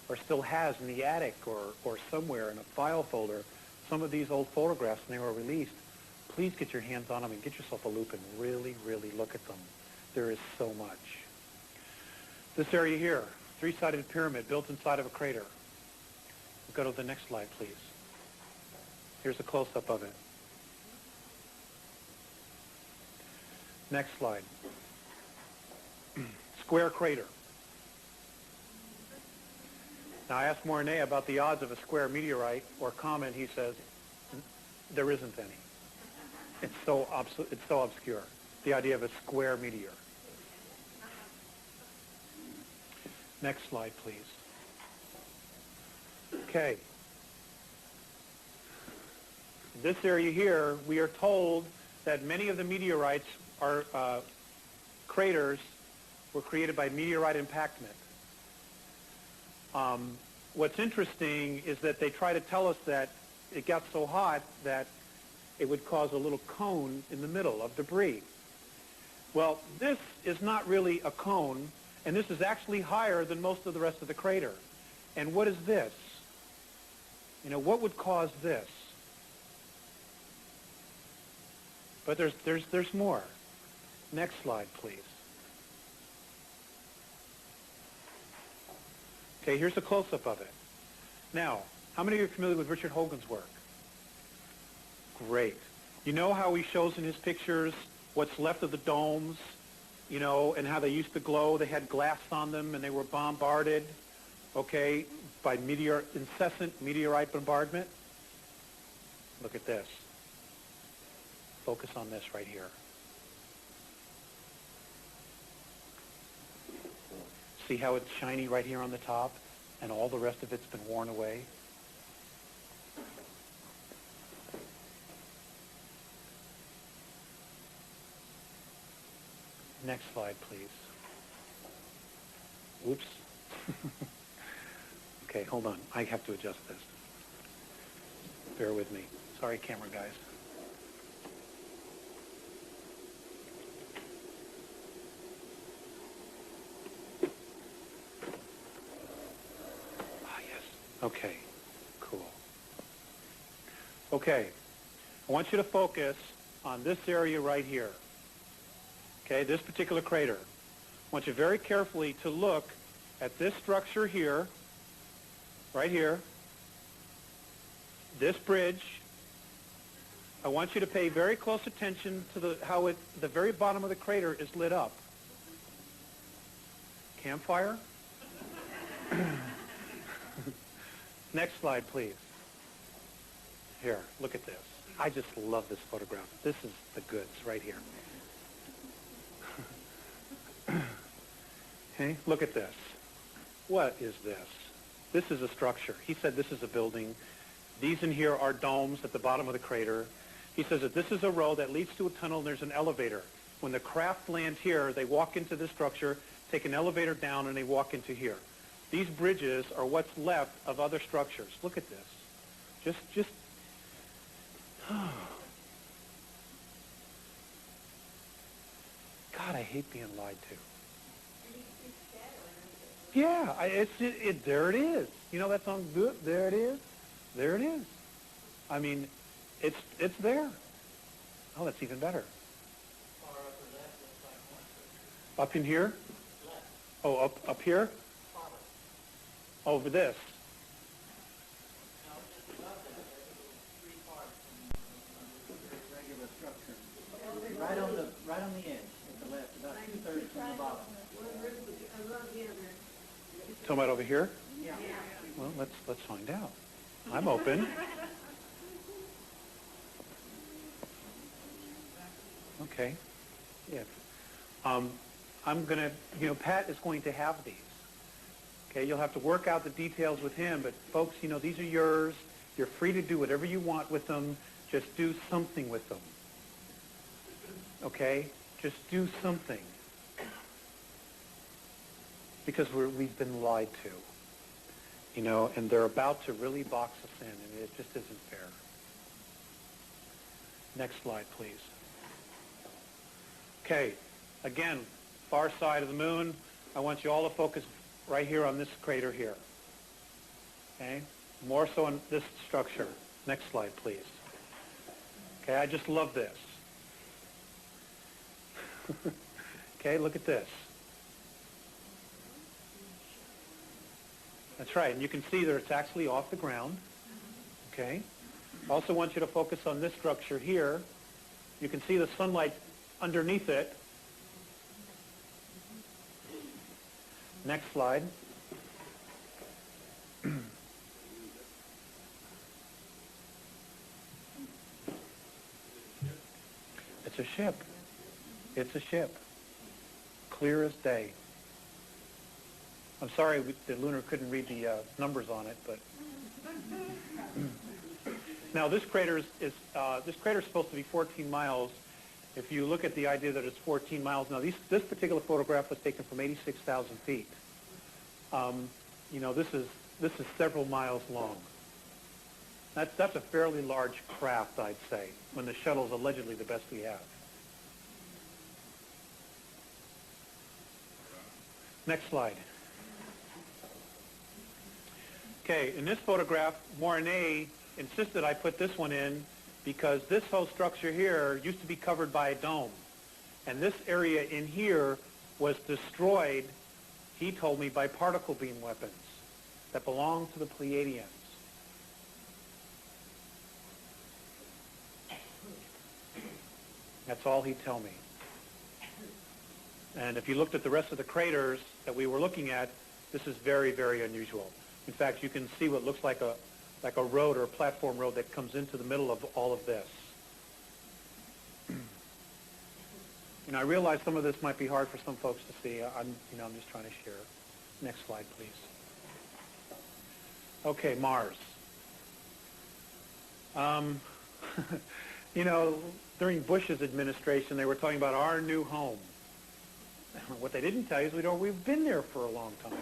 or still has in the attic or somewhere in a file folder some of these old photographs when they were released, please get your hands on them and get yourself a loop and really, really look at them. There is so much. This area here, three-sided pyramid built inside of a crater. Go to the next slide, please. Here's a close-up of it. Next slide. Square crater. Now, I asked Morine about the odds of a square meteorite or comet. He says, there isn't any. It's so obscure, the idea of a square meteor. Next slide, please. Okay. This area here, we are told that many of the meteorites are craters were created by meteorite impactment. What's interesting is that they try to tell us that it got so hot that it would cause a little cone in the middle of debris. Well, this is not really a cone, and this is actually higher than most of the rest of the crater. And what is this? You know, what would cause this? But there's more. Next slide, please. Okay, here's a close-up of it. Now, how many of you are familiar with Richard Hogan's work? Great. You know how he shows in his pictures what's left of the domes, you know, and how they used to glow. They had glass on them, and they were bombarded, okay, by incessant meteorite bombardment. Look at this. Focus on this right here. See how it's shiny right here on the top, and all the rest of it's been worn away? Next slide, please. Oops. Okay, hold on. I have to adjust this. Bear with me. Sorry, camera guys. Okay, cool. Okay, I want you to focus on this area right here. Okay, this particular crater. I want you very carefully to look at this structure here, right here, this bridge. I want you to pay very close attention to how the very bottom of the crater is lit up. Campfire? Next slide, please. Here, look at this. I just love this photograph. This is the goods right here. Okay, look at this. What is this? This is a structure. He said this is a building. These in here are domes at the bottom of the crater. He says that this is a road that leads to a tunnel and there's an elevator. When the craft land here, they walk into this structure, take an elevator down, and they walk into here. These bridges are what's left of other structures. Look at this. Just. God, I hate being lied to. Yeah, there it is. You know that song, There It Is? There it is. I mean, it's there. Oh, that's even better. Up in here? Oh, up here? Over this. Regular structure. Right on the edge at the left, about 2/3 from the bottom. Talking about over here? Yeah. Well, let's find out. I'm open. Okay? Yeah. I'm going to, Pat is going to have these. Okay, you'll have to work out the details with him, but folks, these are yours. You're free to do whatever you want with them. Just do something with them. Okay? Just do something. Because we've been lied to. And they're about to really box us in, and it just isn't fair. Next slide, please. Okay, again, far side of the moon. I want you all to focus right here on this crater here. Okay? More so on this structure. Next slide, please. Okay, I just love this. Okay, look at this. That's right, and you can see that it's actually off the ground. Okay? Also want you to focus on this structure here. You can see the sunlight underneath it. Next slide. It's a ship. It's a ship. Clear as day. I'm sorry the lunar couldn't read the numbers on it, but now this crater is supposed to be 14 miles. If you look at the idea that it's 14 miles, now this particular photograph was taken from 86,000 feet. This is several miles long. That's a fairly large craft, I'd say, when the shuttle is allegedly the best we have. Next slide. Okay, in this photograph, Mornay insisted I put this one in because this whole structure here used to be covered by a dome. And this area in here was destroyed, he told me, by particle beam weapons that belonged to the Pleiadians. That's all he'd tell me. And if you looked at the rest of the craters that we were looking at, this is very, very unusual. In fact, you can see what looks like a road or a platform road that comes into the middle of all of this. I realize some of this might be hard for some folks to see. I'm just trying to share. Next slide, please. Okay, Mars. During Bush's administration, they were talking about our new home. What they didn't tell you is we've been there for a long time.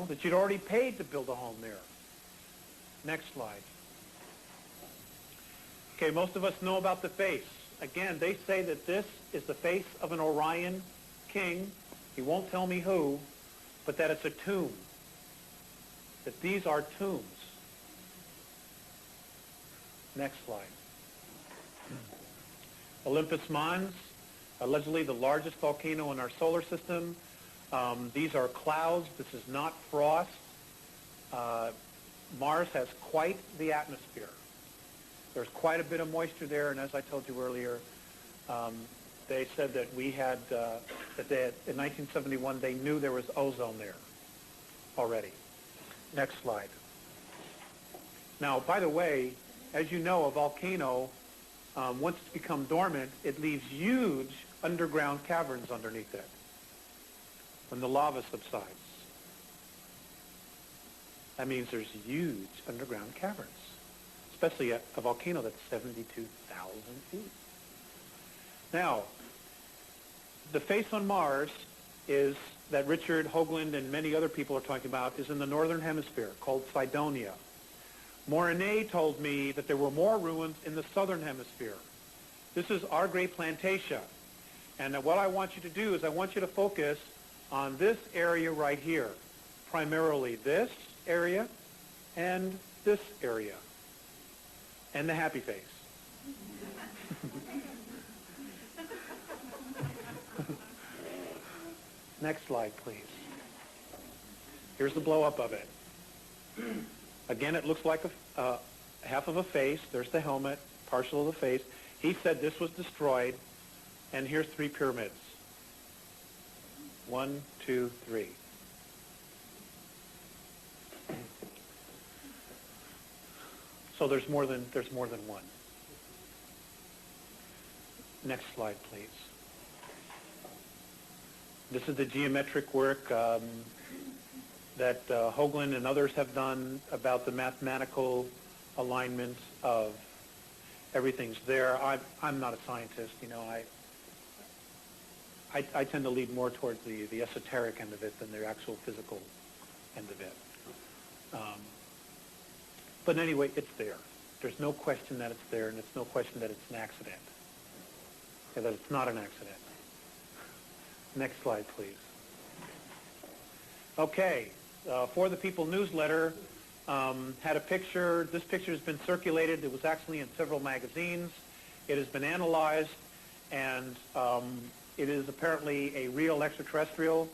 That you'd already paid to build a home there. Next slide. Okay, most of us know about the face. Again, they say that this is the face of an Orion king. He won't tell me who, but that it's a tomb. That these are tombs. Next slide. Olympus Mons, allegedly the largest volcano in our solar system. These are clouds. This is not frost. Mars has quite the atmosphere. There's quite a bit of moisture there, and as I told you earlier, they said that in 1971 they knew there was ozone there already. Next slide. Now, by the way, as you know, a volcano, once it's become dormant, it leaves huge underground caverns underneath it when the lava subsides. That means there's huge underground caverns, especially a volcano that's 72,000 feet. Now, the face on Mars is that Richard Hoagland and many other people are talking about is in the northern hemisphere, called Cydonia. Mornay told me that there were more ruins in the southern hemisphere. This is our great plantation. And what I want you to do is I want you to focus on this area right here, primarily this area and this area, and the happy face. Next slide, please. Here's the blow-up of it. Again, it looks like a half of a face. There's the helmet, partial of the face. He said this was destroyed, and here's 3 pyramids. 1, 2, 3. So there's more than one. Next slide, please. This is the geometric work that Hoagland and others have done about the mathematical alignment of everything's there. I'm not a scientist, you know. I tend to lead more towards the esoteric end of it than the actual physical end of it. But anyway, it's there. There's no question that it's there, and it's no question that it's an accident. Okay, that it's not an accident. Next slide, please. Okay, For the People newsletter had a picture. This picture has been circulated. It was actually in several magazines. It has been analyzed, and it is apparently a real extraterrestrial.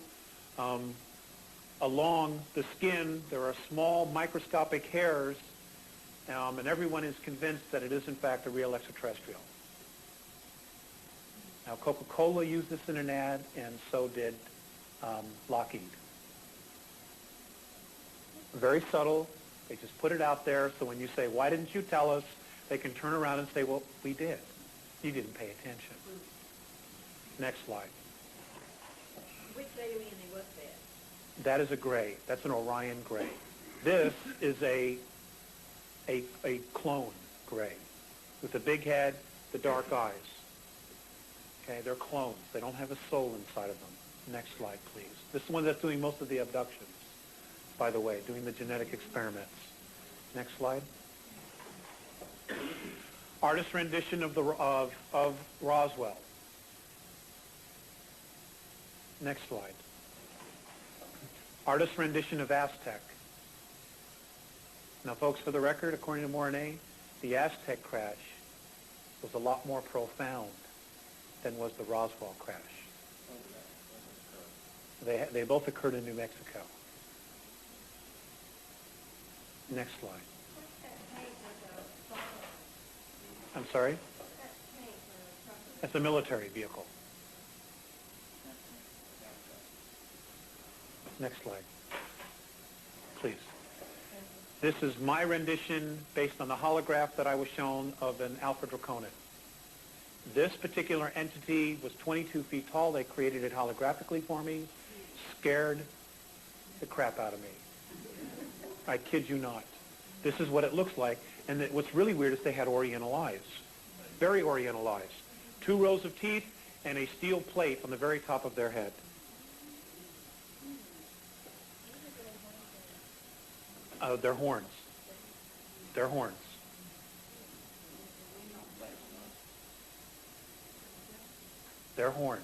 Along the skin, there are small microscopic hairs, and everyone is convinced that it is, in fact, a real extraterrestrial. Now, Coca-Cola used this in an ad, and so did Lockheed. Very subtle. They just put it out there, so when you say, why didn't you tell us, they can turn around and say, well, we did. You didn't pay attention. Next slide. Which alien was that? That is a gray. That's an Orion gray. This is a clone gray with the big head, the dark eyes. Okay, they're clones. They don't have a soul inside of them. Next slide, please. This is the one that's doing most of the abductions, by the way, doing the genetic experiments. Next slide. Artist rendition of Roswell. Next slide. Artist rendition of Aztec. Now, folks, for the record, according to Mornay, the Aztec crash was a lot more profound than was the Roswell crash. They both occurred in New Mexico. Next slide. I'm sorry? It's a military vehicle. Next slide, please. This is my rendition based on the holograph that I was shown of an Alpha Draconis. This particular entity was 22 feet tall. They created it holographically for me. Scared the crap out of me. I kid you not. This is what it looks like. And what's really weird is they had oriental eyes. Very oriental eyes. 2 rows of teeth and a steel plate on the very top of their head. They're horns. They're horns. They're horns.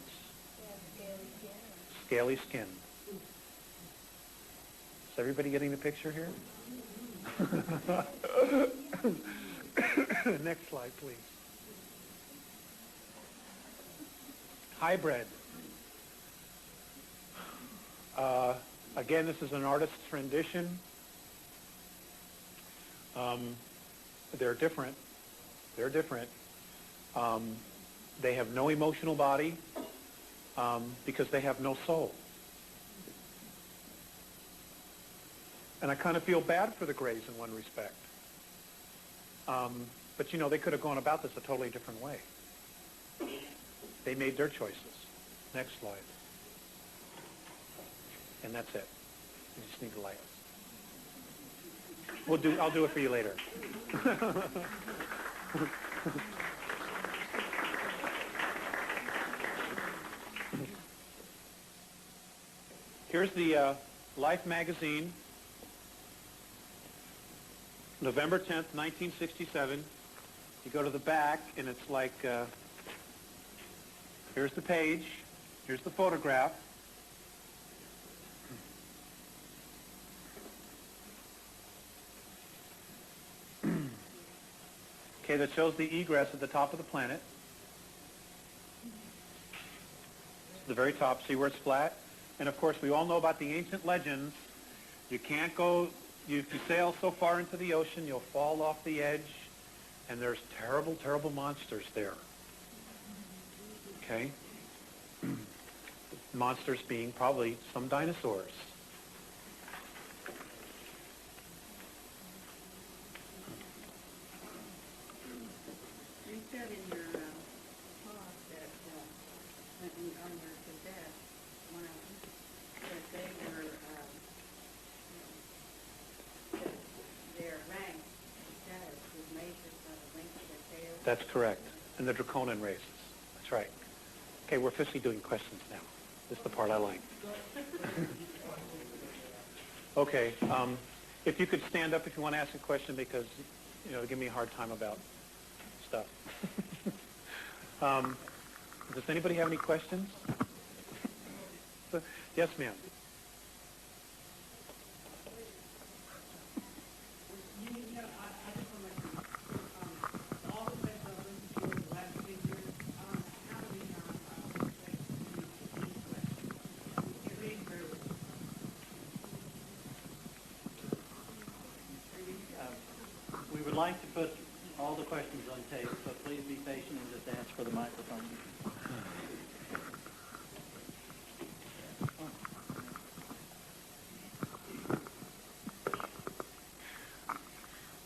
Scaly skin. Is everybody getting the picture here? Next slide, please. Hybrid. Again, this is an artist's rendition. They're different. They're different. They have no emotional body because they have no soul. And I kind of feel bad for the Greys in one respect. But, you know, they could have gone about this a totally different way. They made their choices. Next slide. And that's it. You just need to light. I'll do it for you later. Here's the Life magazine, November 10th, 1967. You go to the back, and it's like, here's the page, here's the photograph. Okay, that shows the egress at the top of the planet. The very top, see where it's flat? And of course, we all know about the ancient legends. You can't go, if you sail so far into the ocean, you'll fall off the edge, and there's terrible, terrible monsters there. Okay? Monsters being probably some dinosaurs. You said in your talk their rank status was measured by the length of their tail. That's correct. And the draconian races. That's right. Okay, we're officially doing questions now. This is the part I like. Okay, if you could stand up if you want to ask a question, because, give me a hard time about stuff. Does anybody have any questions? Yes, ma'am. We would like to put all the questions on tape, so please be patient and just ask for the microphone.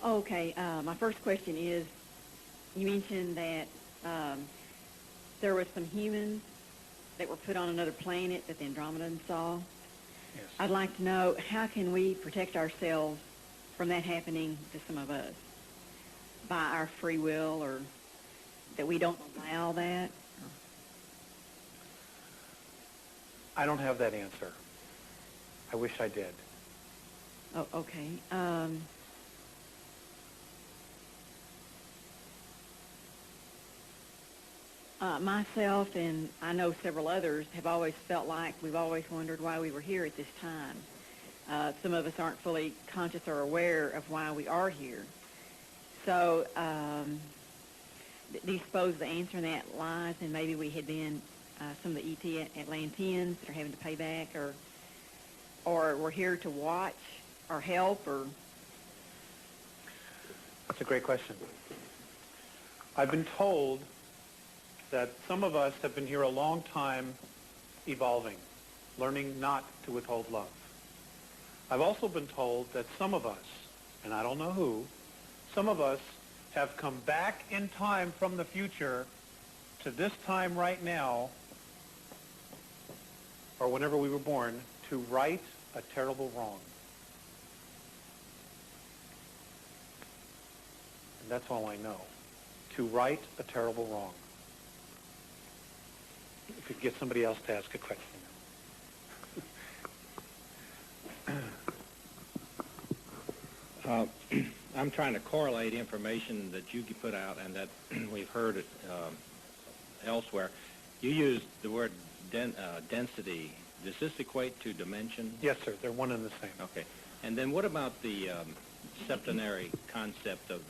Okay, my first question is, you mentioned that there were some humans that were put on another planet that the Andromedan saw. Yes. I'd like to know, how can we protect ourselves from that happening to some of us? By our free will, or that we don't allow that? I don't have that answer. I wish I did. Oh, okay. Myself and I know several others have always felt like we've always wondered why we were here at this time. Some of us aren't fully conscious or aware of why we are here. So do you suppose the answer in that lies in maybe we had been some of the ET Atlanteans that are having to pay back, or we're here to watch or help, or? That's a great question. I've been told that some of us have been here a long time evolving, learning not to withhold love. I've also been told that some of us, and I don't know who, some of us have come back in time from the future to this time right now, or whenever we were born, to right a terrible wrong. And that's all I know. To right a terrible wrong. If you could get somebody else to ask a question. I'm trying to correlate information that you put out and that we've heard it, elsewhere. You used the word density. Does this equate to dimension? Yes, sir. They're one and the same. Okay. And then what about the septenary concept of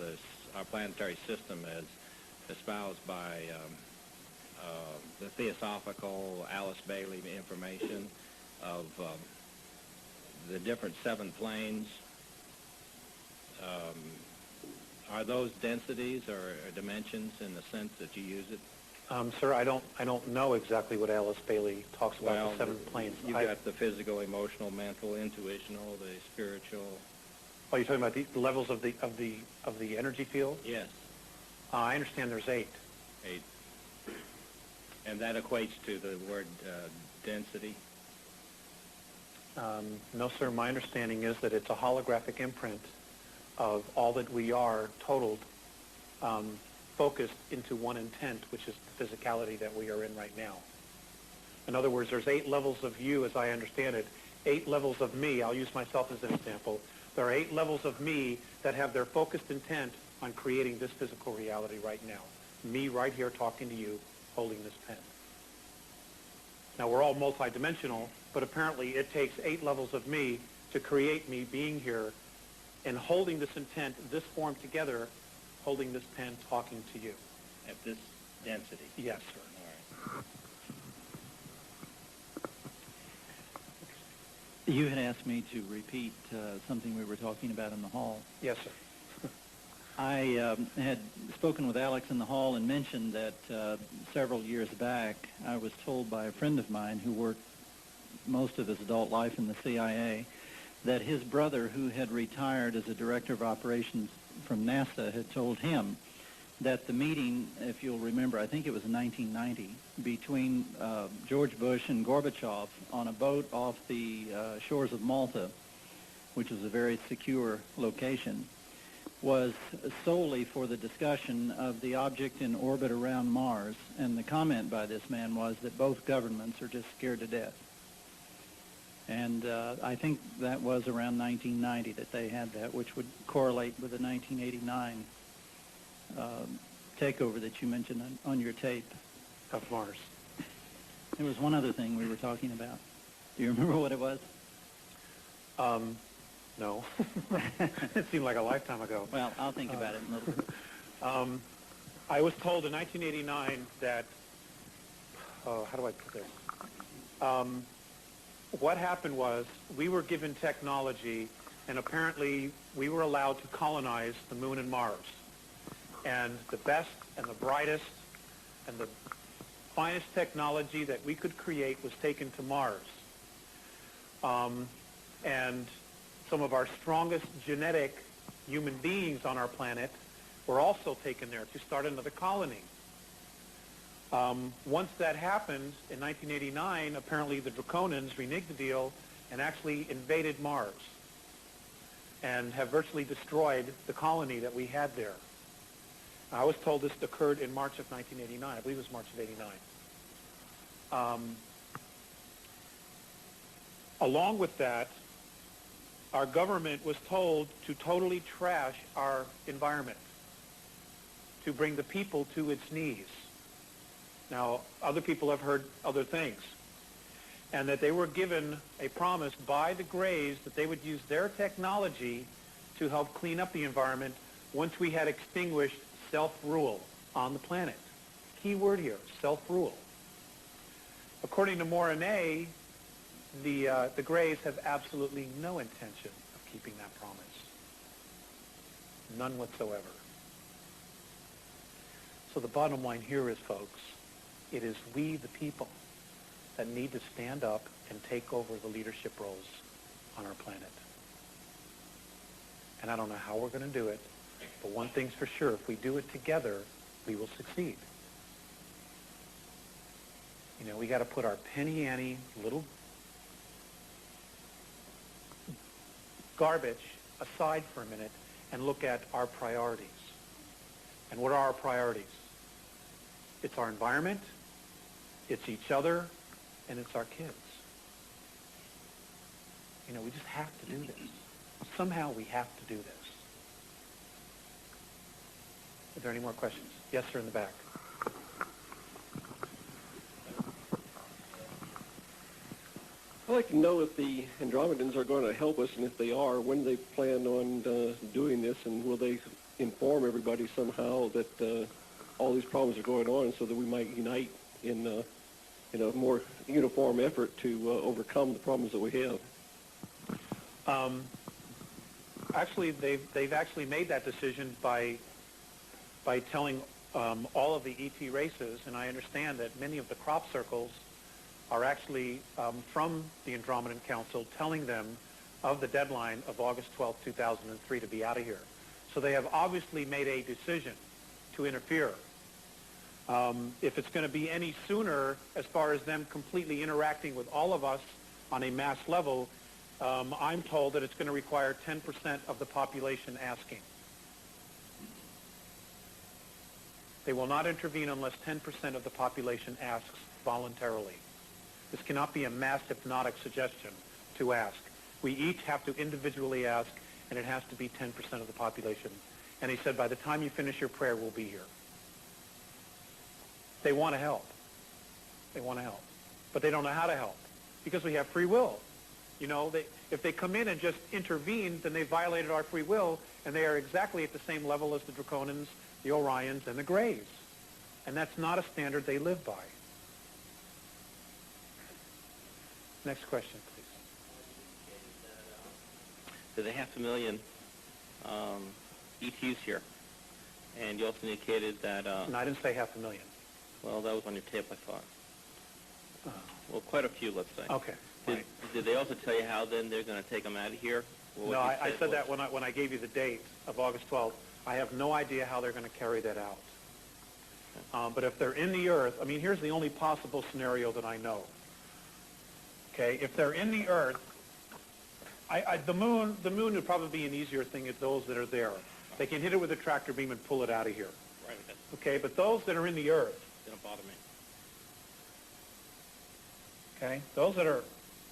our planetary system as espoused by the theosophical Alice Bailey information of the different seven planes? Are those densities or dimensions in the sense that you use it? Sir, I don't know exactly what Alice Bailey talks about, the seven planes. You've got the physical, emotional, mental, intuitional, the spiritual. Oh, you're talking about the levels of the energy field? Yes. I understand there's 8. 8. And that equates to the word density? No, sir. My understanding is that it's a holographic imprint of all that we are totaled, focused into one intent, which is the physicality that we are in right now. In other words, there's 8 levels of you, as I understand it, 8 levels of me. I'll use myself as an example. There are 8 levels of me that have their focused intent on creating this physical reality right now. Me right here talking to you, holding this pen. Now, we're all multidimensional, but apparently it takes 8 levels of me to create me being here and holding this intent, this form together, holding this pen, talking to you. At this density? Yes, sir. All right. You had asked me to repeat something we were talking about in the hall. Yes, sir. I had spoken with Alex in the hall and mentioned that several years back I was told by a friend of mine who worked most of his adult life in the CIA that his brother, who had retired as a director of operations from NASA, had told him that the meeting, if you'll remember, I think it was in 1990, between George Bush and Gorbachev on a boat off the shores of Malta, which is a very secure location, was solely for the discussion of the object in orbit around Mars. And the comment by this man was that both governments are just scared to death. And I think that was around 1990 that they had that, which would correlate with the 1989 takeover that you mentioned on your tape. Of Mars. There was one other thing we were talking about. Do you remember what it was? No. It seemed like a lifetime ago. Well, I'll think about it in a little bit. I was told in 1989 that, how do I put this? What happened was we were given technology, and apparently we were allowed to colonize the moon and Mars. And the best and the brightest and the finest technology that we could create was taken to Mars. And some of our strongest genetic human beings on our planet were also taken there to start another colony. Once that happened, in 1989, apparently the Draconians reneged the deal and actually invaded Mars and have virtually destroyed the colony that we had there. I was told this occurred in March of 1989. I believe it was March of 89. Along with that, our government was told to totally trash our environment, to bring the people to its knees. Now, other people have heard other things, and that they were given a promise by the Greys that they would use their technology to help clean up the environment once we had extinguished self-rule on the planet. Key word here, self-rule. According to Moronnay, the Greys have absolutely no intention of keeping that promise. None whatsoever. So the bottom line here is, folks, it is we, the people, that need to stand up and take over the leadership roles on our planet. And I don't know how we're going to do it, but one thing's for sure, if we do it together, we will succeed. You know, we got to put our penny-ante little garbage aside for a minute and look at our priorities. And what are our priorities? It's our environment, it's each other, and it's our kids. You know, we just have to do this. Somehow we have to do this. Are there any more questions? Yes, sir, in the back. I'd like to know if the Andromedans are going to help us, and if they are, when they plan on doing this, and will they inform everybody somehow that all these problems are going on, so that we might unite in a more uniform effort to overcome the problems that we have? Actually, they've actually made that decision by telling all of the ET races, and I understand that many of the crop circles are actually from the Andromedan Council telling them of the deadline of August 12, 2003 to be out of here. So they have obviously made a decision to interfere. If it's going to be any sooner as far as them completely interacting with all of us on a mass level, I'm told that it's going to require 10% of the population asking. They will not intervene unless 10% of the population asks voluntarily. This cannot be a mass hypnotic suggestion to ask. We each have to individually ask, and it has to be 10% of the population. And he said, by the time you finish your prayer, we'll be here. They want to help. They want to help. But they don't know how to help because we have free will. You know, if they come in and just intervene, then they violated our free will, and they are exactly at the same level as the Draconians, the Orions, and the Greys. And that's not a standard they live by. Next question, please. There's 500,000 ETs here, and you also indicated that... No, I didn't say 500,000. Well, that was on your tape, I thought. Well, quite a few, let's say. Okay. Right. Did they also tell you how then they're going to take them out of here? Well, No, I said that when I gave you the date of August 12th. I have no idea how they're going to carry that out. But if they're in the Earth, I mean, here's the only possible scenario that I know. Okay, if they're in the Earth, The moon would probably be an easier thing at those that are there. They can hit it with a tractor beam and pull it out of here. Right. Okay, but those that are in the Earth, They don't bother me. okay, those that are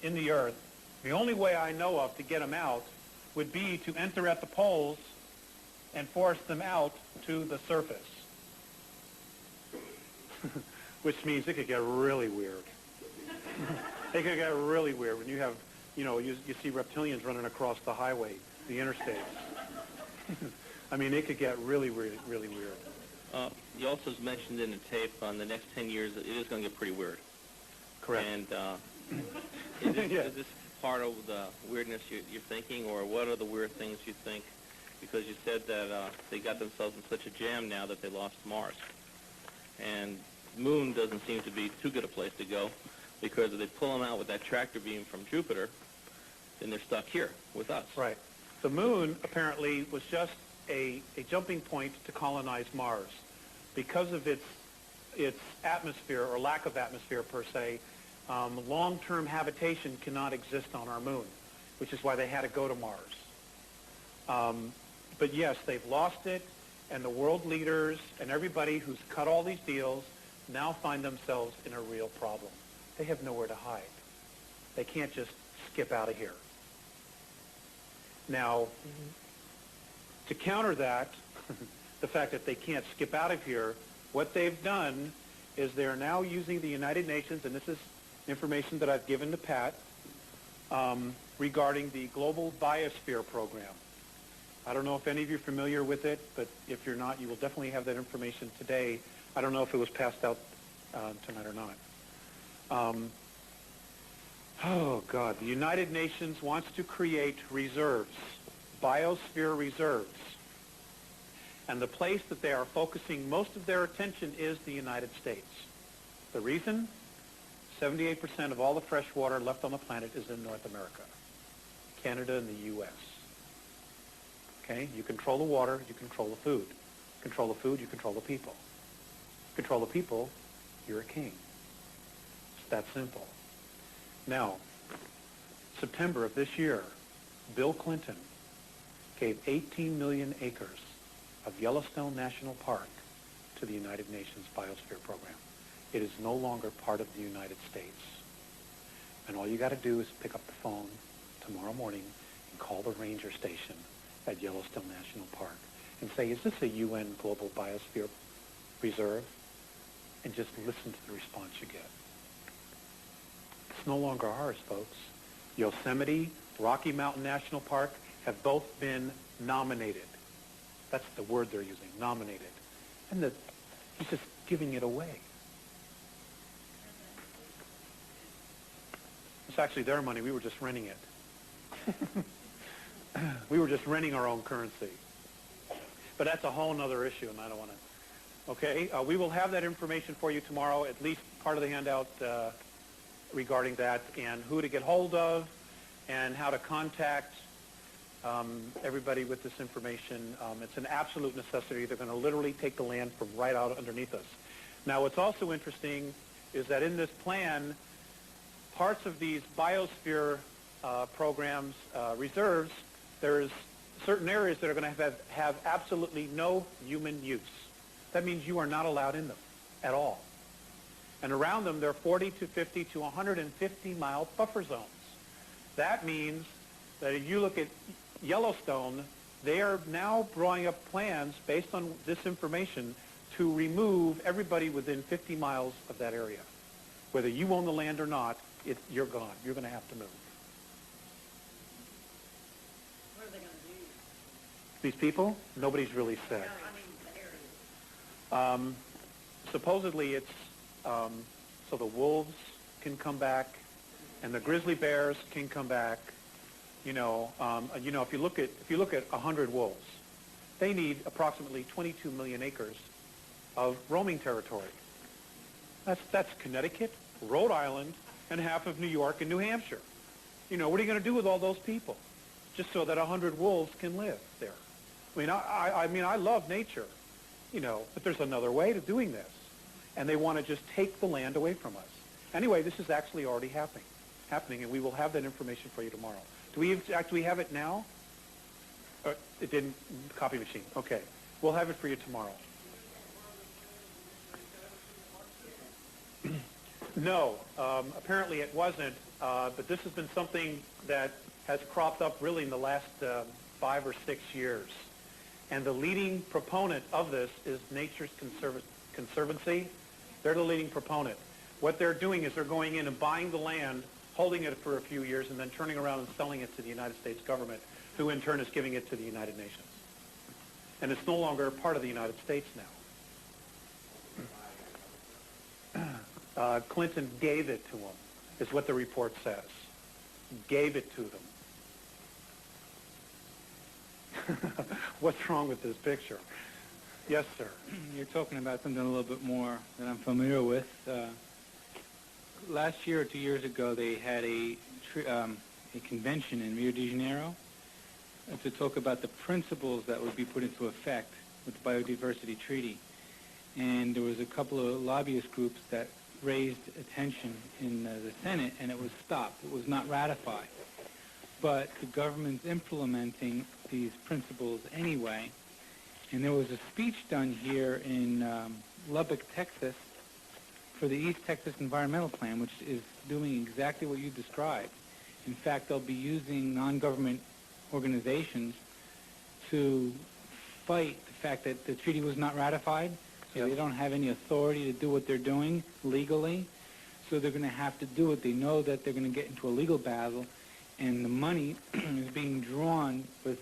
in the Earth, the only way I know of to get them out would be to enter at the poles and force them out to the surface. Which means it could get really weird. It could get really weird when you have, you see reptilians running across the highway, the interstates. I mean, it could get really, really, really weird. You also mentioned in the tape on the next 10 years that it is going to get pretty weird. Correct. And Yeah. is this part of the weirdness you're thinking, or what are the weird things you think? Because you said that they got themselves in such a jam now that they lost Mars. And the moon doesn't seem to be too good a place to go, because if they pull them out with that tractor beam from Jupiter, then they're stuck here with us. Right. The moon apparently was just a jumping point to colonize Mars. Because of its atmosphere, or lack of atmosphere per se, long-term habitation cannot exist on our moon, which is why they had to go to Mars. But yes, they've lost it, and the world leaders and everybody who's cut all these deals now find themselves in a real problem. They have nowhere to hide. They can't just skip out of here. Now, to counter that, the fact that they can't skip out of here, what they've done is they're now using the United Nations, and this is information that I've given to Pat, regarding the Global Biosphere Program. I don't know if any of you are familiar with it, but if you're not, you will definitely have that information today. I don't know if it was passed out tonight or not. Oh, God. The United Nations wants to create reserves, biosphere reserves. And the place that they are focusing most of their attention is the United States. The reason? 78% of all the fresh water left on the planet is in North America, Canada, and the U.S. Okay? You control the water, you control the food. Control the food, you control the people. Control the people, you're a king. It's that simple. Now, September of this year, Bill Clinton gave 18 million acres of Yellowstone National Park to the United Nations Biosphere Program. It is no longer part of the United States. And all you got to do is pick up the phone tomorrow morning and call the ranger station at Yellowstone National Park and say, is this a UN Global Biosphere Reserve? And just listen to the response you get. It's no longer ours, folks. Yosemite, Rocky Mountain National Park have both been nominated. That's the word they're using, nominated. And he's just giving it away. It's actually their money. We were just renting it. We were just renting our own currency. But that's a whole other issue, and I don't want to. Okay, we will have that information for you tomorrow, at least part of the handout regarding that, and who to get hold of, and how to contact everybody with this information. It's an absolute necessity. They're going to literally take the land from right out underneath us. Now, what's also interesting is that in this plan, parts of these biosphere programs, reserves, there's certain areas that are going to have absolutely no human use. That means you are not allowed in them at all. And around them, there are 40 to 50 to 150-mile buffer zones. That means that if you look at Yellowstone, they are now drawing up plans based on this information to remove everybody within 50 miles of that area. Whether you own the land or not, you're gone. You're going to have to move. What are they going to do? These people, nobody's really said. Supposedly it's so the wolves can come back and the grizzly bears can come back. If you look at 100 wolves, they need approximately 22 million acres of roaming territory. That's Connecticut, Rhode Island, and half of New York and New Hampshire. What are you going to do with all those people? Just so that 100 wolves can live there. I mean, I love nature, but there's another way to doing this. And they want to just take the land away from us. Anyway, this is actually already happening, and we will have that information for you tomorrow. Do we have it now? It didn't, copy machine. Okay. We'll have it for you tomorrow. No, apparently it wasn't, but this has been something that has cropped up really in the last 5 or 6 years. And the leading proponent of this is Nature's Conservancy. They're the leading proponent. What they're doing is they're going in and buying the land, holding it for a few years, and then turning around and selling it to the United States government, who in turn is giving it to the United Nations. And it's no longer a part of the United States now. Clinton gave it to them, is what the report says. Gave it to them. What's wrong with this picture? Yes, sir. You're talking about something a little bit more that I'm familiar with. Last year or 2 years ago, they had a convention in Rio de Janeiro to talk about the principles that would be put into effect with the Biodiversity Treaty. And there was a couple of lobbyist groups that raised attention in the Senate, and it was stopped. It was not ratified. But the government's implementing these principles anyway. And there was a speech done here in Lubbock, Texas, for the East Texas Environmental Plan, which is doing exactly what you described. In fact, they'll be using non-government organizations to fight the fact that the treaty was not ratified, so Yes. they don't have any authority to do what they're doing legally. So they're going to have to do it. They know that they're going to get into a legal battle, and the money is being drawn with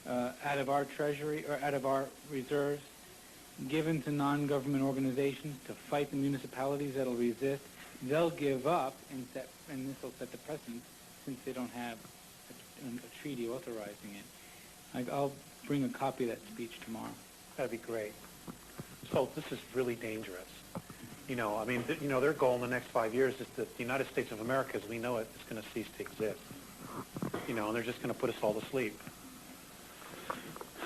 out of our treasury or out of our reserves, given to non-government organizations to fight the municipalities that'll resist. They'll give up, and this will set the precedent since they don't have a treaty authorizing it. I'll bring a copy of that speech tomorrow. That'd be great. So this is really dangerous. You know, I mean, their goal in the next 5 years is that the United States of America, as we know it, is going to cease to exist. You know, and they're just going to put us all to sleep.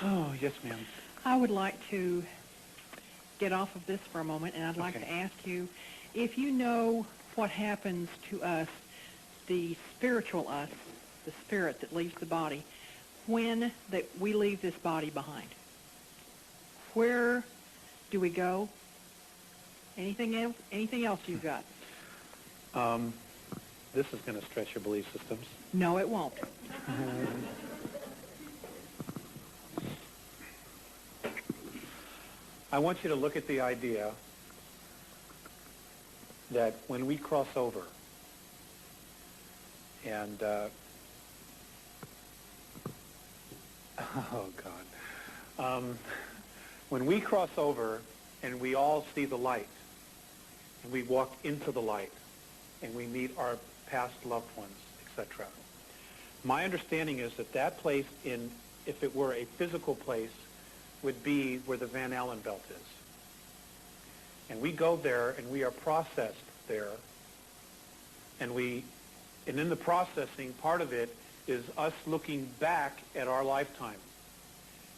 Oh, yes, ma'am. I would like to get off of this for a moment, and I'd like Okay. to ask you if you know what happens to us, the spiritual us, the spirit that leaves the body, when we leave this body behind. Where do we go? Anything else? Anything else you've got? This is going to stretch your belief systems. No, it won't. I want you to look at the idea that when we cross over and oh God, when we cross over and we all see the light and we walk into the light and we meet our past loved ones, etc. My understanding is that that place, if it were a physical place, would be where the Van Allen belt is. And we go there and we are processed there. And in the processing, part of it is us looking back at our lifetime.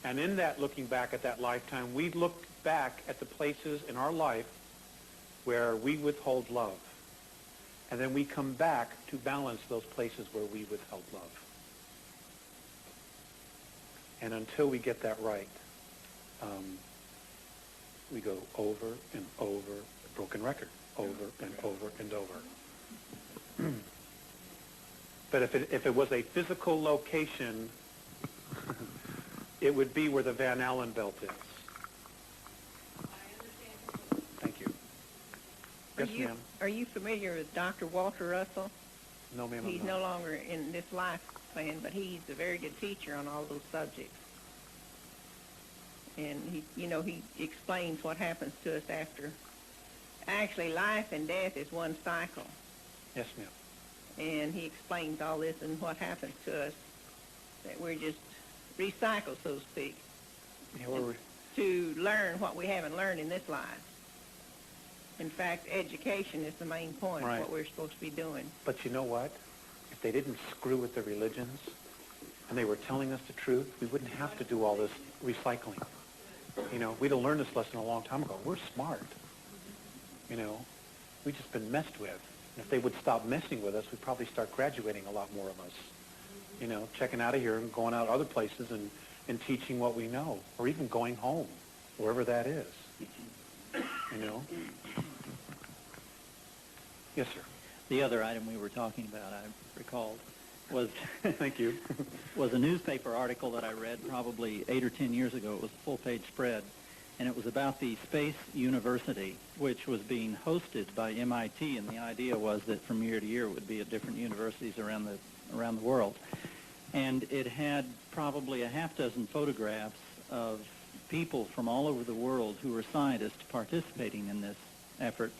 And in that looking back at that lifetime, we look back at the places in our life where we withhold love. And then we come back to balance those places where we withheld love. And until we get that right, we go over and over, a broken record, over and over and over. But if it was a physical location, it would be where the Van Allen belt is. Thank you. Yes, ma'am. Are you familiar with Dr. Walter Russell? No, ma'am. He's I'm no not. longer in this life plan, but he's a very good teacher on all those subjects. And he explains what happens to us after. Actually, life and death is one cycle. Yes, ma'am. And he explains all this and what happens to us, that we're just recycled, so to speak, Yeah, to learn what we haven't learned in this life. In fact, education is the main point Right. of what we're supposed to be doing. but you know what? If they didn't screw with the religions and they were telling us the truth, we wouldn't have to do all this recycling. You know, we'd have learned this lesson a long time ago. We're smart. You know, we've just been messed with. And if they would stop messing with us, we'd probably start graduating a lot more of us. checking out of here and going out other places and teaching what we know, or even going home, wherever that is. Yes, sir. The other item we were talking about, I recalled, was Thank you. was a newspaper article that I read probably 8 or 10 years ago. It was a full-page spread, and it was about the Space University, which was being hosted by MIT, and the idea was that from year to year it would be at different universities around the world. And it had probably a half dozen photographs of people from all over the world who were scientists participating in this effort.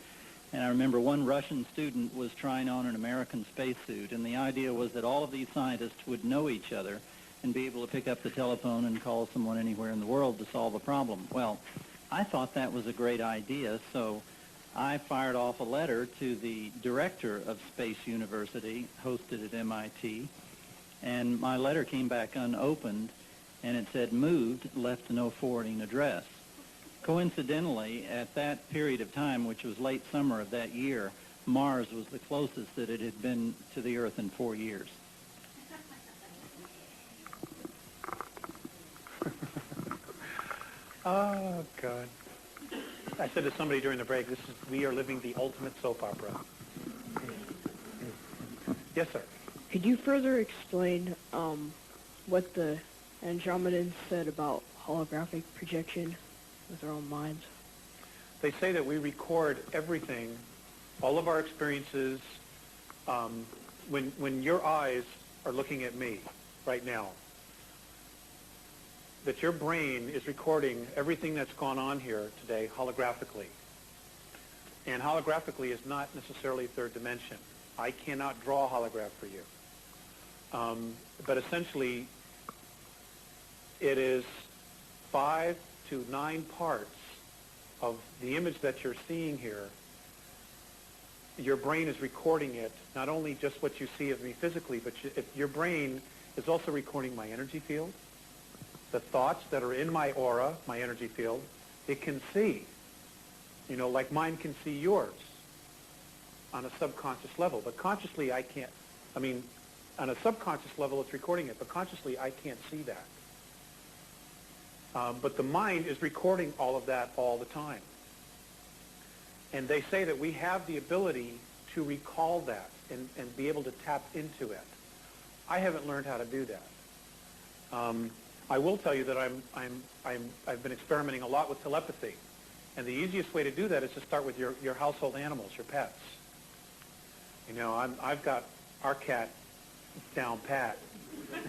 And I remember one Russian student was trying on an American spacesuit, and the idea was that all of these scientists would know each other and be able to pick up the telephone and call someone anywhere in the world to solve a problem. Well, I thought that was a great idea, so I fired off a letter to the director of Space University, hosted at MIT, and my letter came back unopened, and it said, moved, left no forwarding address. Coincidentally, at that period of time, which was late summer of that year, Mars was the closest that it had been to the Earth in 4 years. Oh, God. I said to somebody during the break, we are living the ultimate soap opera. Yes, sir. Could you further explain what the Andromedans said about holographic projection with our own minds? They say that we record everything, all of our experiences, when your eyes are looking at me right now, that your brain is recording everything that's gone on here today holographically. And holographically is not necessarily third dimension. I cannot draw a holograph for you. But essentially, it is 5 to 9 parts of the image that you're seeing here. Your brain is recording it, not only just what you see of me physically, but your brain is also recording my energy field, the thoughts that are in my aura, my energy field. It can see, like mine can see yours on a subconscious level. But consciously, I can't. On a subconscious level, it's recording it, but consciously, I can't see that. But the mind is recording all of that all the time. And they say that we have the ability to recall that and be able to tap into it. I haven't learned how to do that. I will tell you that I've been experimenting a lot with telepathy. And the easiest way to do that is to start with your household animals, your pets. I've got our cat down pat,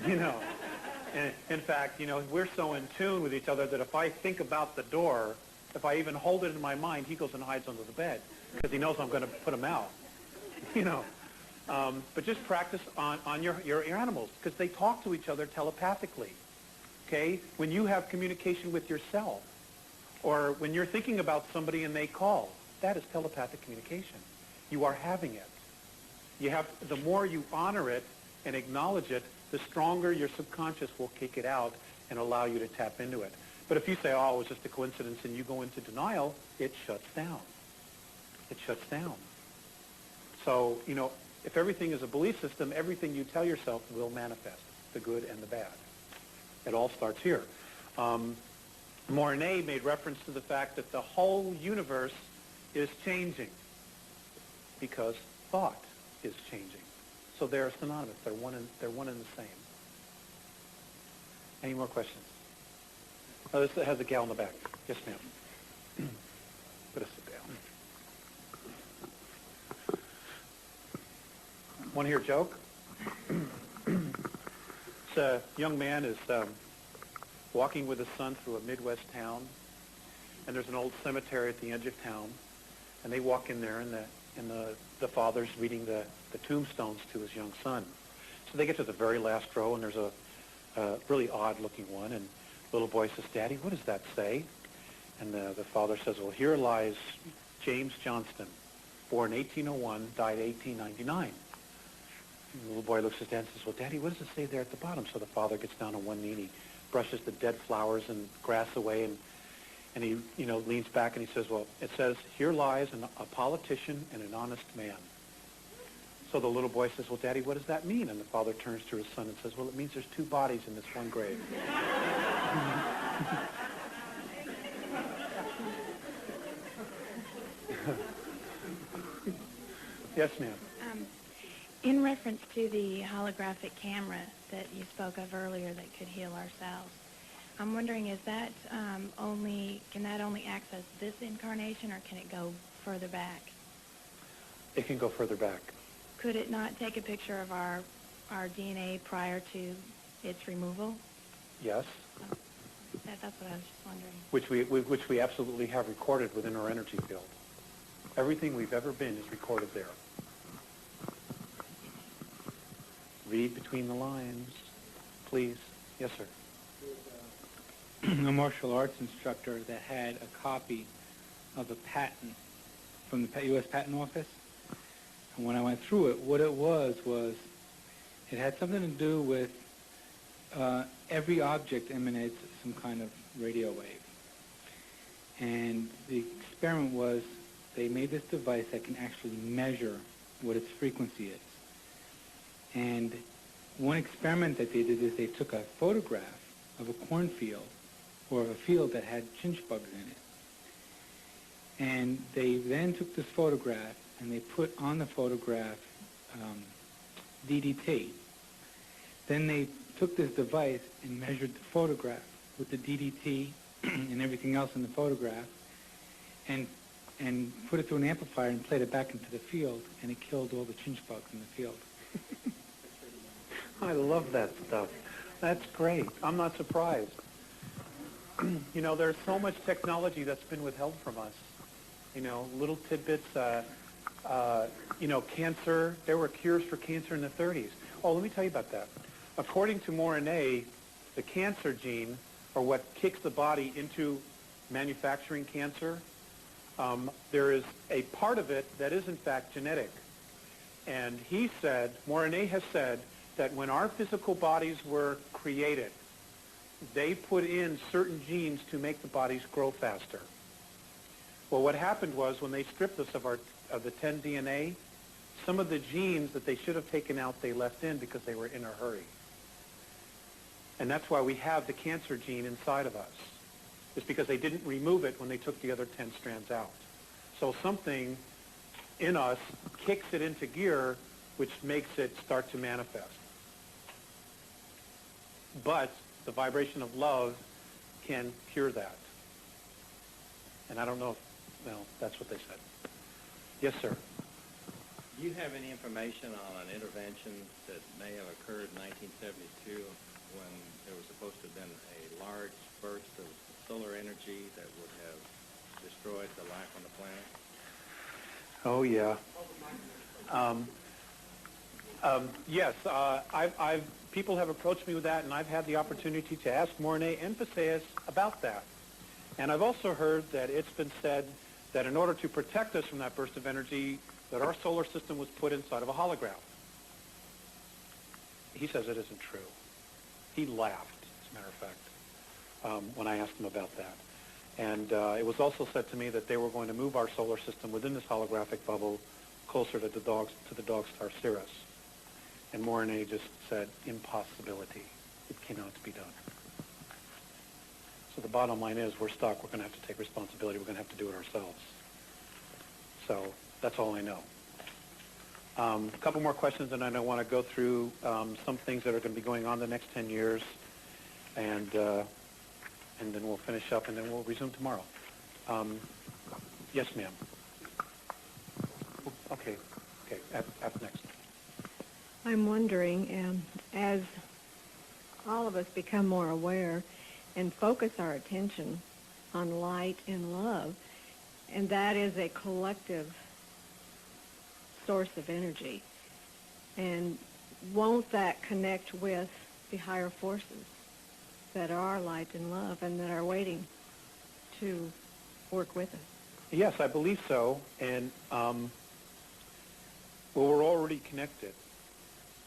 And in fact, we're so in tune with each other that if I think about the door, if I even hold it in my mind, he goes and hides under the bed because he knows I'm going to put him out. But just practice on your animals because they talk to each other telepathically. Okay? When you have communication with yourself, or when you're thinking about somebody and they call, that is telepathic communication. You are having it. The more you honor it and acknowledge it, the stronger your subconscious will kick it out and allow you to tap into it. But if you say, oh, it was just a coincidence, and you go into denial, it shuts down. It shuts down. So, if everything is a belief system, everything you tell yourself will manifest, the good and the bad. It all starts here. Mornay made reference to the fact that the whole universe is changing because thought is changing. So they're synonymous. They're one and the same. Any more questions? Oh, this has a gal in the back. Yes, ma'am. Better sit down. Want to hear a joke? A young man is walking with his son through a Midwest town, and there's an old cemetery at the edge of town, and they walk in there, and the father's reading the tombstones to his young son. So they get to the very last row, and there's a really odd-looking one, and the little boy says, Daddy, what does that say? And the father says, well, here lies James Johnston, born 1801, died 1899. And the little boy looks at his dad and says, well, Daddy, what does it say there at the bottom? So the father gets down on one knee, and he brushes the dead flowers and grass away, and he leans back and he says, well, it says, here lies a politician and an honest man. So the little boy says, well, Daddy, what does that mean? And the father turns to his son and says, well, it means there's two bodies in this one grave. Yes, ma'am. In reference to the holographic camera that you spoke of earlier that could heal ourselves, I'm wondering, is that can that only access this incarnation, or can it go further back? It can go further back. Could it not take a picture of our DNA prior to its removal? Yes. That's what I was just wondering. Which we absolutely have recorded within our energy field. Everything we've ever been is recorded there. Read between the lines, please. Yes, sir. A martial arts instructor that had a copy of a patent from the U.S. Patent Office. And when I went through it, what it was it had something to do with every object emanates some kind of radio wave. And the experiment was they made this device that can actually measure what its frequency is. And one experiment that they did is they took a photograph of a cornfield or of a field that had chinch bugs in it. And they then took this photograph and they put on the photograph DDT. Then they took this device and measured the photograph with the DDT and everything else in the photograph and put it through an amplifier and played it back into the field, and it killed all the chinch bugs in the field. I love that stuff. That's great. I'm not surprised. You know, there's so much technology that's been withheld from us. You know, little tidbits, you know, cancer. There were cures for cancer in the 30s. Oh, let me tell you about that. According to Morine, the cancer gene, or what kicks the body into manufacturing cancer, there is a part of it that is in fact genetic. And he said, Morine has said, that when our physical bodies were created, they put in certain genes to make the bodies grow faster. Well, what happened was when they stripped us of the 10 DNA, some of the genes that they should have taken out, they left in because they were in a hurry. And that's why we have the cancer gene inside of us. It's because they didn't remove it when they took the other 10 strands out. So something in us kicks it into gear, which makes it start to manifest. But the vibration of love can cure that. And I don't know if, well, that's what they said. Yes, sir. Do you have any information on an intervention that may have occurred in 1972 when there was supposed to have been a large burst of solar energy that would have destroyed the life on the planet? Oh, yeah. Yes, people have approached me with that, and I've had the opportunity to ask Morine and Paseas about that. And I've also heard that it's been said that in order to protect us from that burst of energy, that our solar system was put inside of a holograph. He says it isn't true. He laughed, as a matter of fact, when I asked him about that. And it was also said to me that they were going to move our solar system within this holographic bubble closer to the dog star Sirius. And Morine just said, impossibility. It cannot be done. So the bottom line is we're stuck. We're going to have to take responsibility. We're going to have to do it ourselves. So that's all I know. A couple more questions, and then I want to go through some things that are going to be going on the next 10 years. And then we'll finish up, and then we'll resume tomorrow. Yes, ma'am. Okay. Up next. I'm wondering, as all of us become more aware and focus our attention on light and love, and that is a collective source of energy, and won't that connect with the higher forces that are light and love and that are waiting to work with us? Yes, I believe so. And well, we're already connected.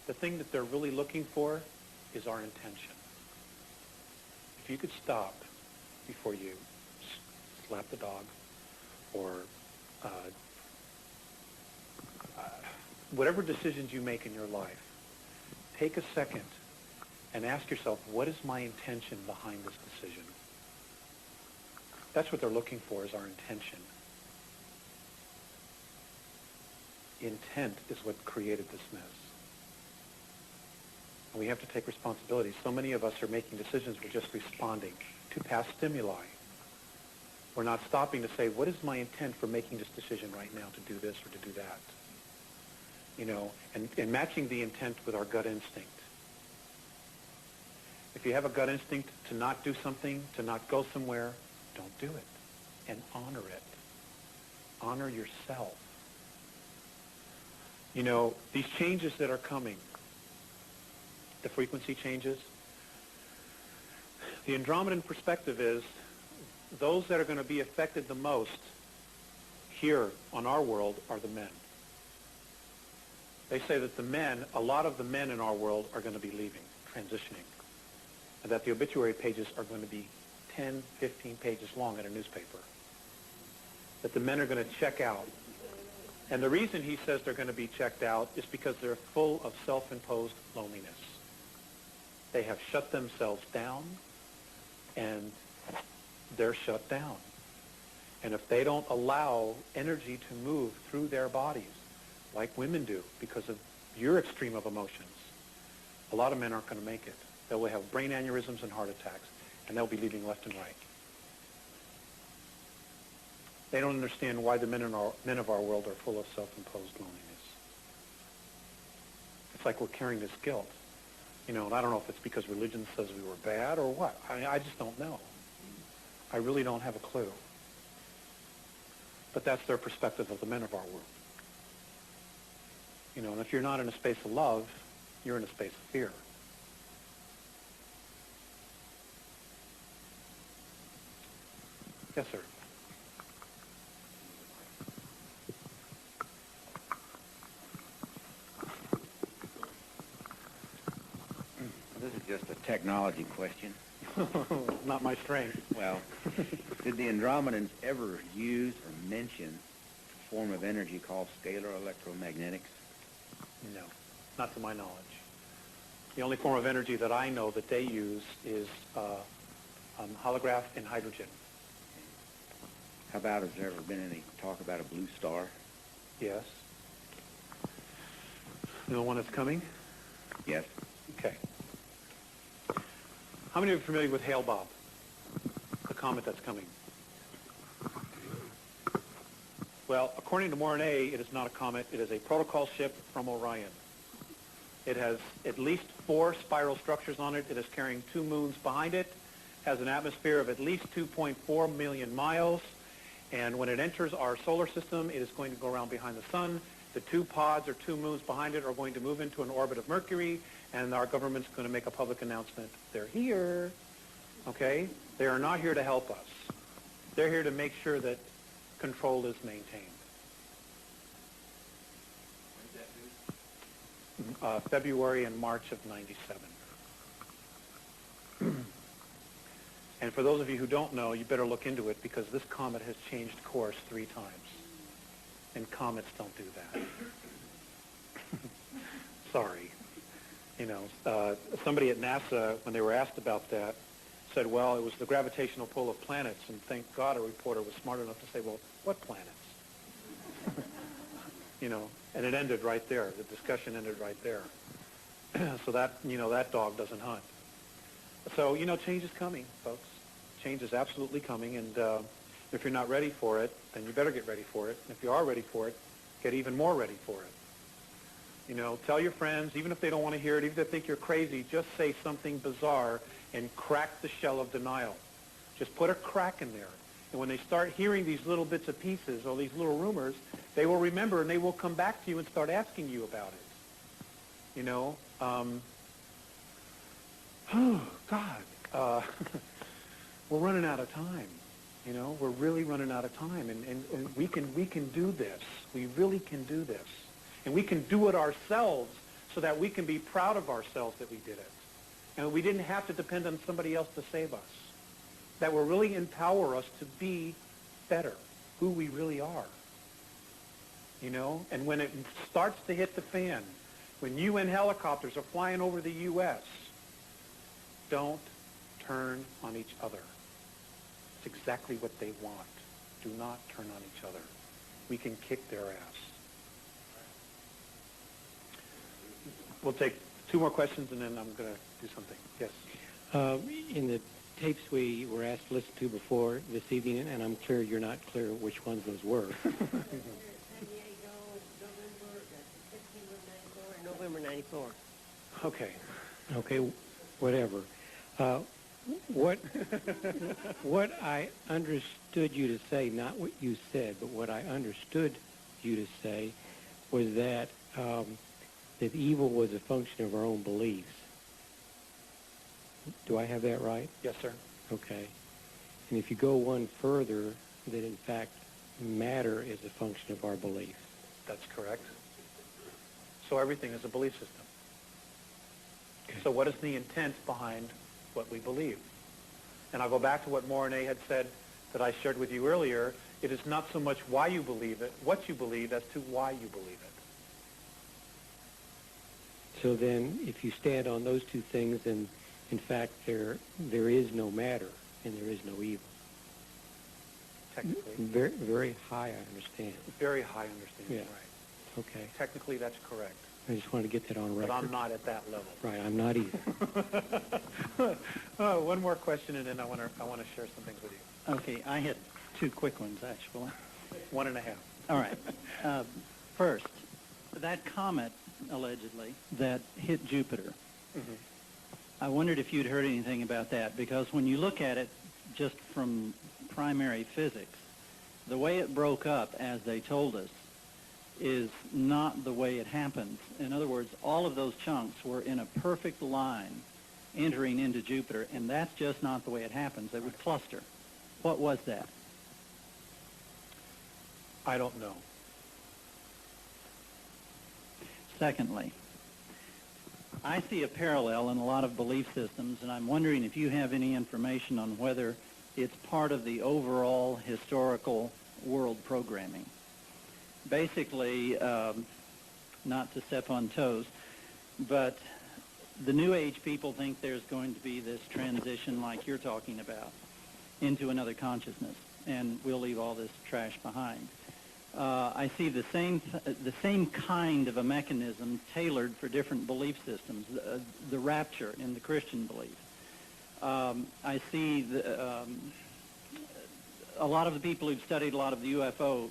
The thing that they're really looking for is our intention. If you could stop before you slap the dog or whatever decisions you make in your life, take a second and ask yourself, what is my intention behind this decision? That's what they're looking for, is our intention. Intent is what created this mess. And we have to take responsibility. So many of us are making decisions, we're just responding to past stimuli. We're not stopping to say, what is my intent for making this decision right now to do this or to do that? You know, and matching the intent with our gut instinct. If you have a gut instinct to not do something, to not go somewhere, don't do it. And honor it. Honor yourself. You know, these changes that are coming, the frequency changes, the Andromedan perspective is those that are going to be affected the most here on our world are the men. They say that the men, a lot of the men in our world are going to be leaving, transitioning, and that the obituary pages are going to be 10, 15 pages long in a newspaper. That the men are going to check out. And the reason he says they're going to be checked out is because they're full of self-imposed loneliness. They have shut themselves down, and they're shut down. And if they don't allow energy to move through their bodies, like women do, because of your extreme of emotions, a lot of men aren't going to make it. They will have brain aneurysms and heart attacks, and they'll be leaving left and right. They don't understand why the men of our world are full of self-imposed loneliness. It's like we're carrying this guilt. You know, and I don't know if it's because religion says we were bad or what. I just don't know. I really don't have a clue. But that's their perspective of the men of our world. You know, and if you're not in a space of love, you're in a space of fear. Yes, sir. This is just a technology question. Not my strength. Well, did the Andromedans ever use or mention a form of energy called scalar electromagnetics? No, not to my knowledge. The only form of energy that I know that they use is holograph and hydrogen. How about, has there ever been any talk about a blue star? Yes. You know one that's coming? Yes. Okay. How many of you are familiar with Hale-Bopp, the comet that's coming? Well, according to Mornay, it is not a comet. It is a protocol ship from Orion. It has at least 4 spiral structures on it. It is carrying 2 moons behind it, has an atmosphere of at least 2.4 million miles, and when it enters our solar system, it is going to go around behind the sun. The 2 pods or 2 moons behind it are going to move into an orbit of Mercury, and our government's going to make a public announcement. They're here, okay? They are not here to help us. They're here to make sure that control is maintained. February and March of '97. And for those of you who don't know, you better look into it, because this comet has changed course 3 times. And comets don't do that. Sorry. You know, somebody at NASA, when they were asked about that, said, well, it was the gravitational pull of planets, and thank God a reporter was smart enough to say, well, what planets? You know, and it ended right there. The discussion ended right there. So that, you know, that dog doesn't hunt. So, you know, change is coming, folks. Change is absolutely coming, and if you're not ready for it, then you better get ready for it. And if you are ready for it, get even more ready for it. You know, tell your friends, even if they don't want to hear it, even if they think you're crazy, just say something bizarre and crack the shell of denial. Just put a crack in there. And when they start hearing these little bits of pieces or these little rumors, they will remember, and they will come back to you and start asking you about it. You know, oh, God, we're running out of time. You know, we're really running out of time, and we can do this. We really can do this. And we can do it ourselves so that we can be proud of ourselves that we did it. And we didn't have to depend on somebody else to save us. That will really empower us to be better, who we really are. you know? And when it starts to hit the fan, when UN helicopters are flying over the U.S., don't turn on each other. It's exactly what they want. Do not turn on each other. We can kick their ass. We'll take 2 more questions, and then I'm going to do something. Yes? In the tapes we were asked to listen to before this evening, and I'm clear you're not clear which ones those were. November 94. Okay. Okay, whatever. What I understood you to say, not what you said, but what I understood you to say was that that evil was a function of our own beliefs. Do I have that right? Yes, sir. Okay. And if you go one further, that in fact matter is a function of our beliefs. That's correct. So everything is a belief system. Okay. So what is the intent behind what we believe? And I'll go back to what Morine had said that I shared with you earlier. It is not so much why you believe it, what you believe, as to why you believe it. So then, if you stand on those two things, then in fact there is no matter and there is no evil. Technically. Very, very high, I understand. Very high understanding, Yeah. right. Okay. Technically, that's correct. I just wanted to get that on record. But I'm not at that level. Right, I'm not either. One more question, and then I want to share some things with you. Okay, I had 2 quick ones, actually. 1.5. All right. First, that comet, allegedly, that hit Jupiter, Mm-hmm. I wondered if you'd heard anything about that, because when you look at it just from primary physics, the way it broke up, as they told us, is not the way it happens. In other words, all of those chunks were in a perfect line entering into Jupiter, and that's just not the way it happens. It would cluster. What was that? I don't know. Secondly, I see a parallel in a lot of belief systems, and I'm wondering if you have any information on whether it's part of the overall historical world programming. Basically, not to step on toes, but the New Age people think there's going to be this transition like you're talking about into another consciousness, and we'll leave all this trash behind. I see the same kind of a mechanism tailored for different belief systems, the rapture in the Christian belief. I see a lot of the people who've studied a lot of the UFO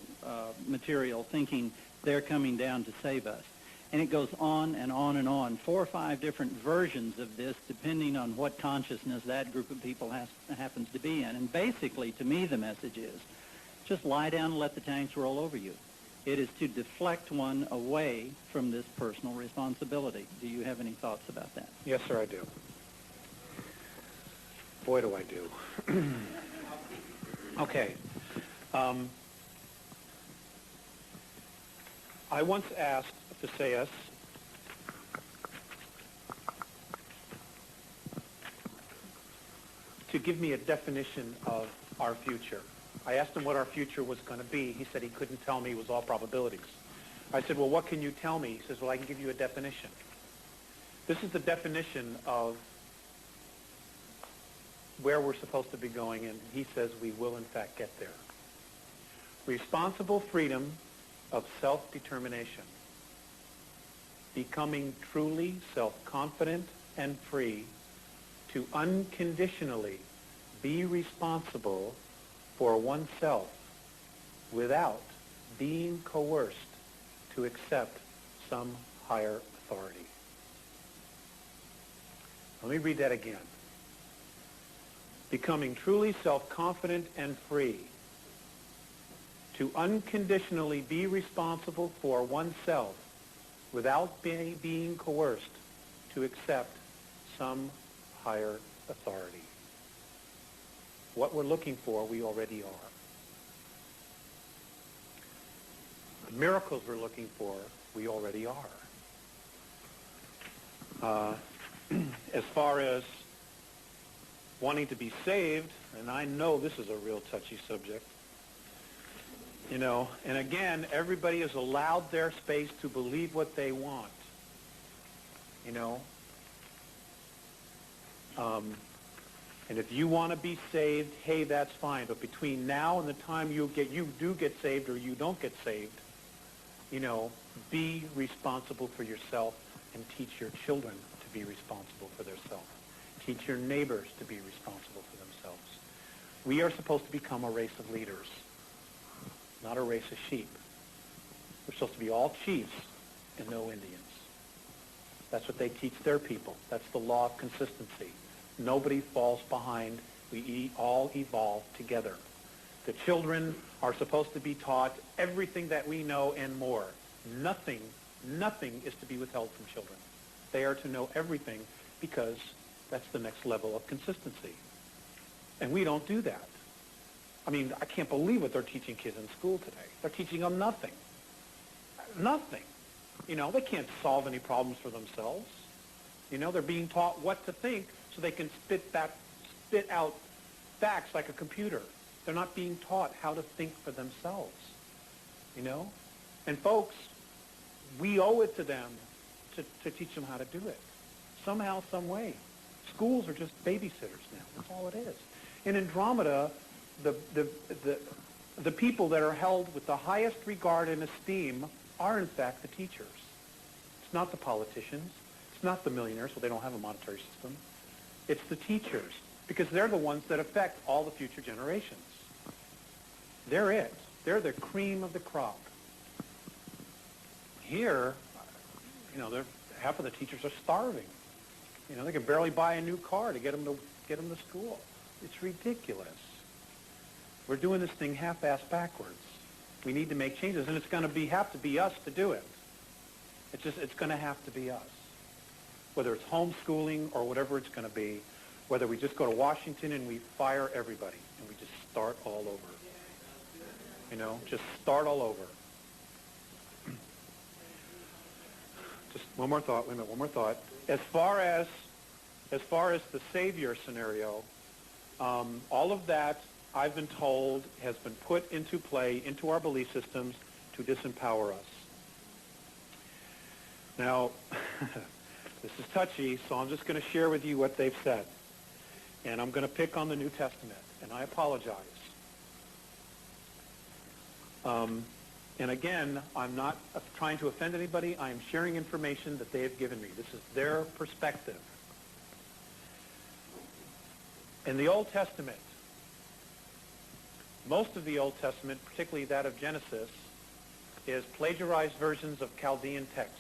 material thinking they're coming down to save us. And it goes on and on and on, 4 or 5 different versions of this depending on what consciousness that group of people happens to be in. And basically, to me, the message is, just lie down and let the tanks roll over you. It is to deflect one away from this personal responsibility. Do you have any thoughts about that? Yes, sir, I do. Boy, do I do. Okay. I once asked Theseus to give me a definition of our future. I asked him what our future was going to be. He said he couldn't tell me. It was all probabilities. I said, well, what can you tell me? He says, well, I can give you a definition. This is the definition of where we're supposed to be going, and he says we will, in fact, get there. Responsible freedom of self-determination. Becoming truly self-confident and free to unconditionally be responsible for oneself without being coerced to accept some higher authority. Let me read that again. Becoming truly self-confident and free to unconditionally be responsible for oneself without being coerced to accept some higher authority. What we're looking for, we already are. The miracles we're looking for, we already are. As far as wanting to be saved, and I know this is a real touchy subject, You know, and again, everybody is allowed their space to believe what they want. You know, and if you want to be saved, hey, that's fine. But between now and the time you do get saved or you don't get saved, you know, be responsible for yourself and teach your children to be responsible for themselves. Teach your neighbors to be responsible for themselves. We are supposed to become a race of leaders, not a race of sheep. We're supposed to be all chiefs and no Indians. That's what they teach their people. That's the law of consistency. Nobody falls behind. We all evolve together. The children are supposed to be taught everything that we know and more. Nothing is to be withheld from children. They are to know everything because that's the next level of consistency. And we don't do that. I mean, I can't believe what they're teaching kids in school today. They're teaching them nothing. Nothing. You know, they can't solve any problems for themselves. You know, they're being taught what to think so they can spit out facts like a computer. They're not being taught how to think for themselves. You know? And folks, we owe it to them to teach them how to do it. Somehow, some way. Schools are just babysitters now. That's all it is. In Andromeda, the people that are held with the highest regard and esteem are, in fact, the teachers. It's not the politicians. It's not the millionaires, so they don't have a monetary system. It's the teachers, because they're the ones that affect all the future generations. They're it. They're the cream of the crop. Here, you know, half of the teachers are starving. You know, they can barely buy a new car to get them to school. It's ridiculous. We're doing this thing half-assed backwards. We need to make changes, and it's going to have to be us to do it. It's going to have to be us. Whether it's homeschooling or whatever it's going to be, whether we just go to Washington and we fire everybody and we just start all over. You know, just start all over. Just one more thought. Wait a minute, one more thought. As far as the savior scenario, all of that, I've been told, has been put into play into our belief systems to disempower us. Now, this is touchy, so I'm just going to share with you what they've said. And I'm going to pick on the New Testament, and I apologize. And again, I'm not trying to offend anybody. I am sharing information that they have given me. This is their perspective. In the Old Testament, most of the Old Testament, particularly that of Genesis, is plagiarized versions of Chaldean texts.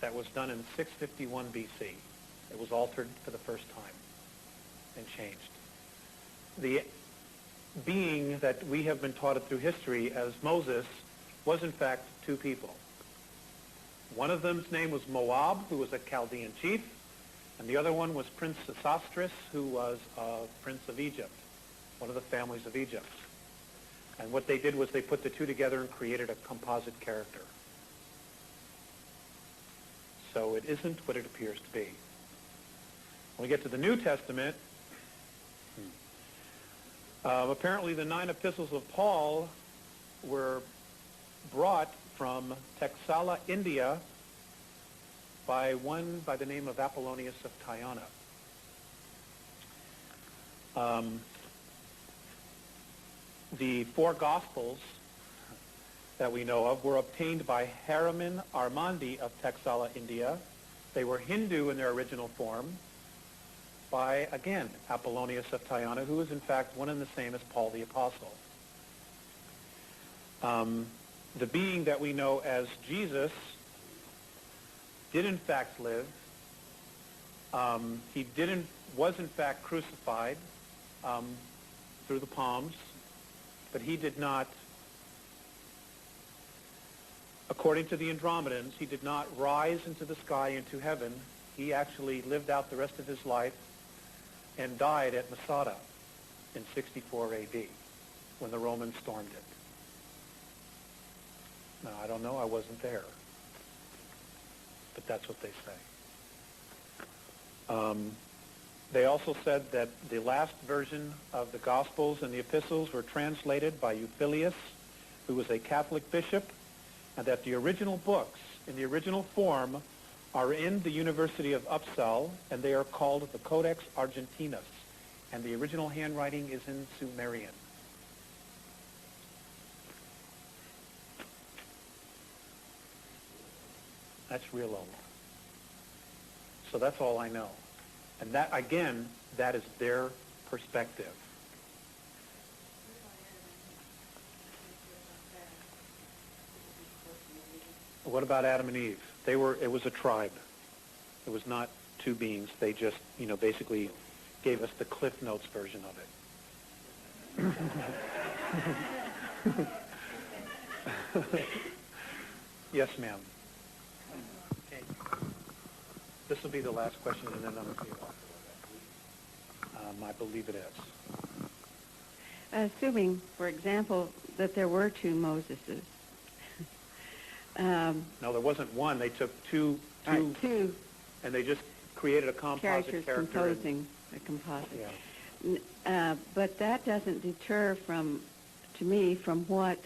That was done in 651 BC. It was altered for the first time and changed. The being that we have been taught it through history as Moses was in fact two people. One of them's name was Moab, who was a Chaldean chief, and the other one was Prince Sesostris, who was a prince of Egypt, one of the families of Egypt. And what they did was they put the two together and created a composite character. So it isn't what it appears to be. When we get to the New Testament, apparently the 9 epistles of Paul were brought from Texala, India, by one by the name of Apollonius of Tyana. The 4 Gospels that we know of were obtained by Hariman Armandi of Texala, India. They were Hindu in their original form by, again, Apollonius of Tyana, who is in fact one and the same as Paul the Apostle. The being that we know as Jesus did in fact live. He was in fact crucified through the palms, but he did not, according to the Andromedans, he did not rise into the sky into heaven. He actually lived out the rest of his life and died at Masada in 64 AD when the Romans stormed it. Now, I don't know. I wasn't there. But that's what they say. They also said that the last version of the Gospels and the epistles were translated by Euphilius, who was a Catholic bishop, and that the original books in the original form are in the University of Uppsala, and they are called the Codex Argentinus, and the original handwriting is in Sumerian. That's real old. So that's all I know. And that, again, that is their perspective. What about Adam and Eve? It was a tribe. It was not two beings. They just, basically gave us the Cliff Notes version of it. Yes, ma'am. Okay. This will be the last question, and then I'm going to be off. I believe it is. Assuming, for example, that there were two Moseses. No, there wasn't one. They took two, two and they just created a composite characters character. composing a composite. Yeah. But that doesn't deter from what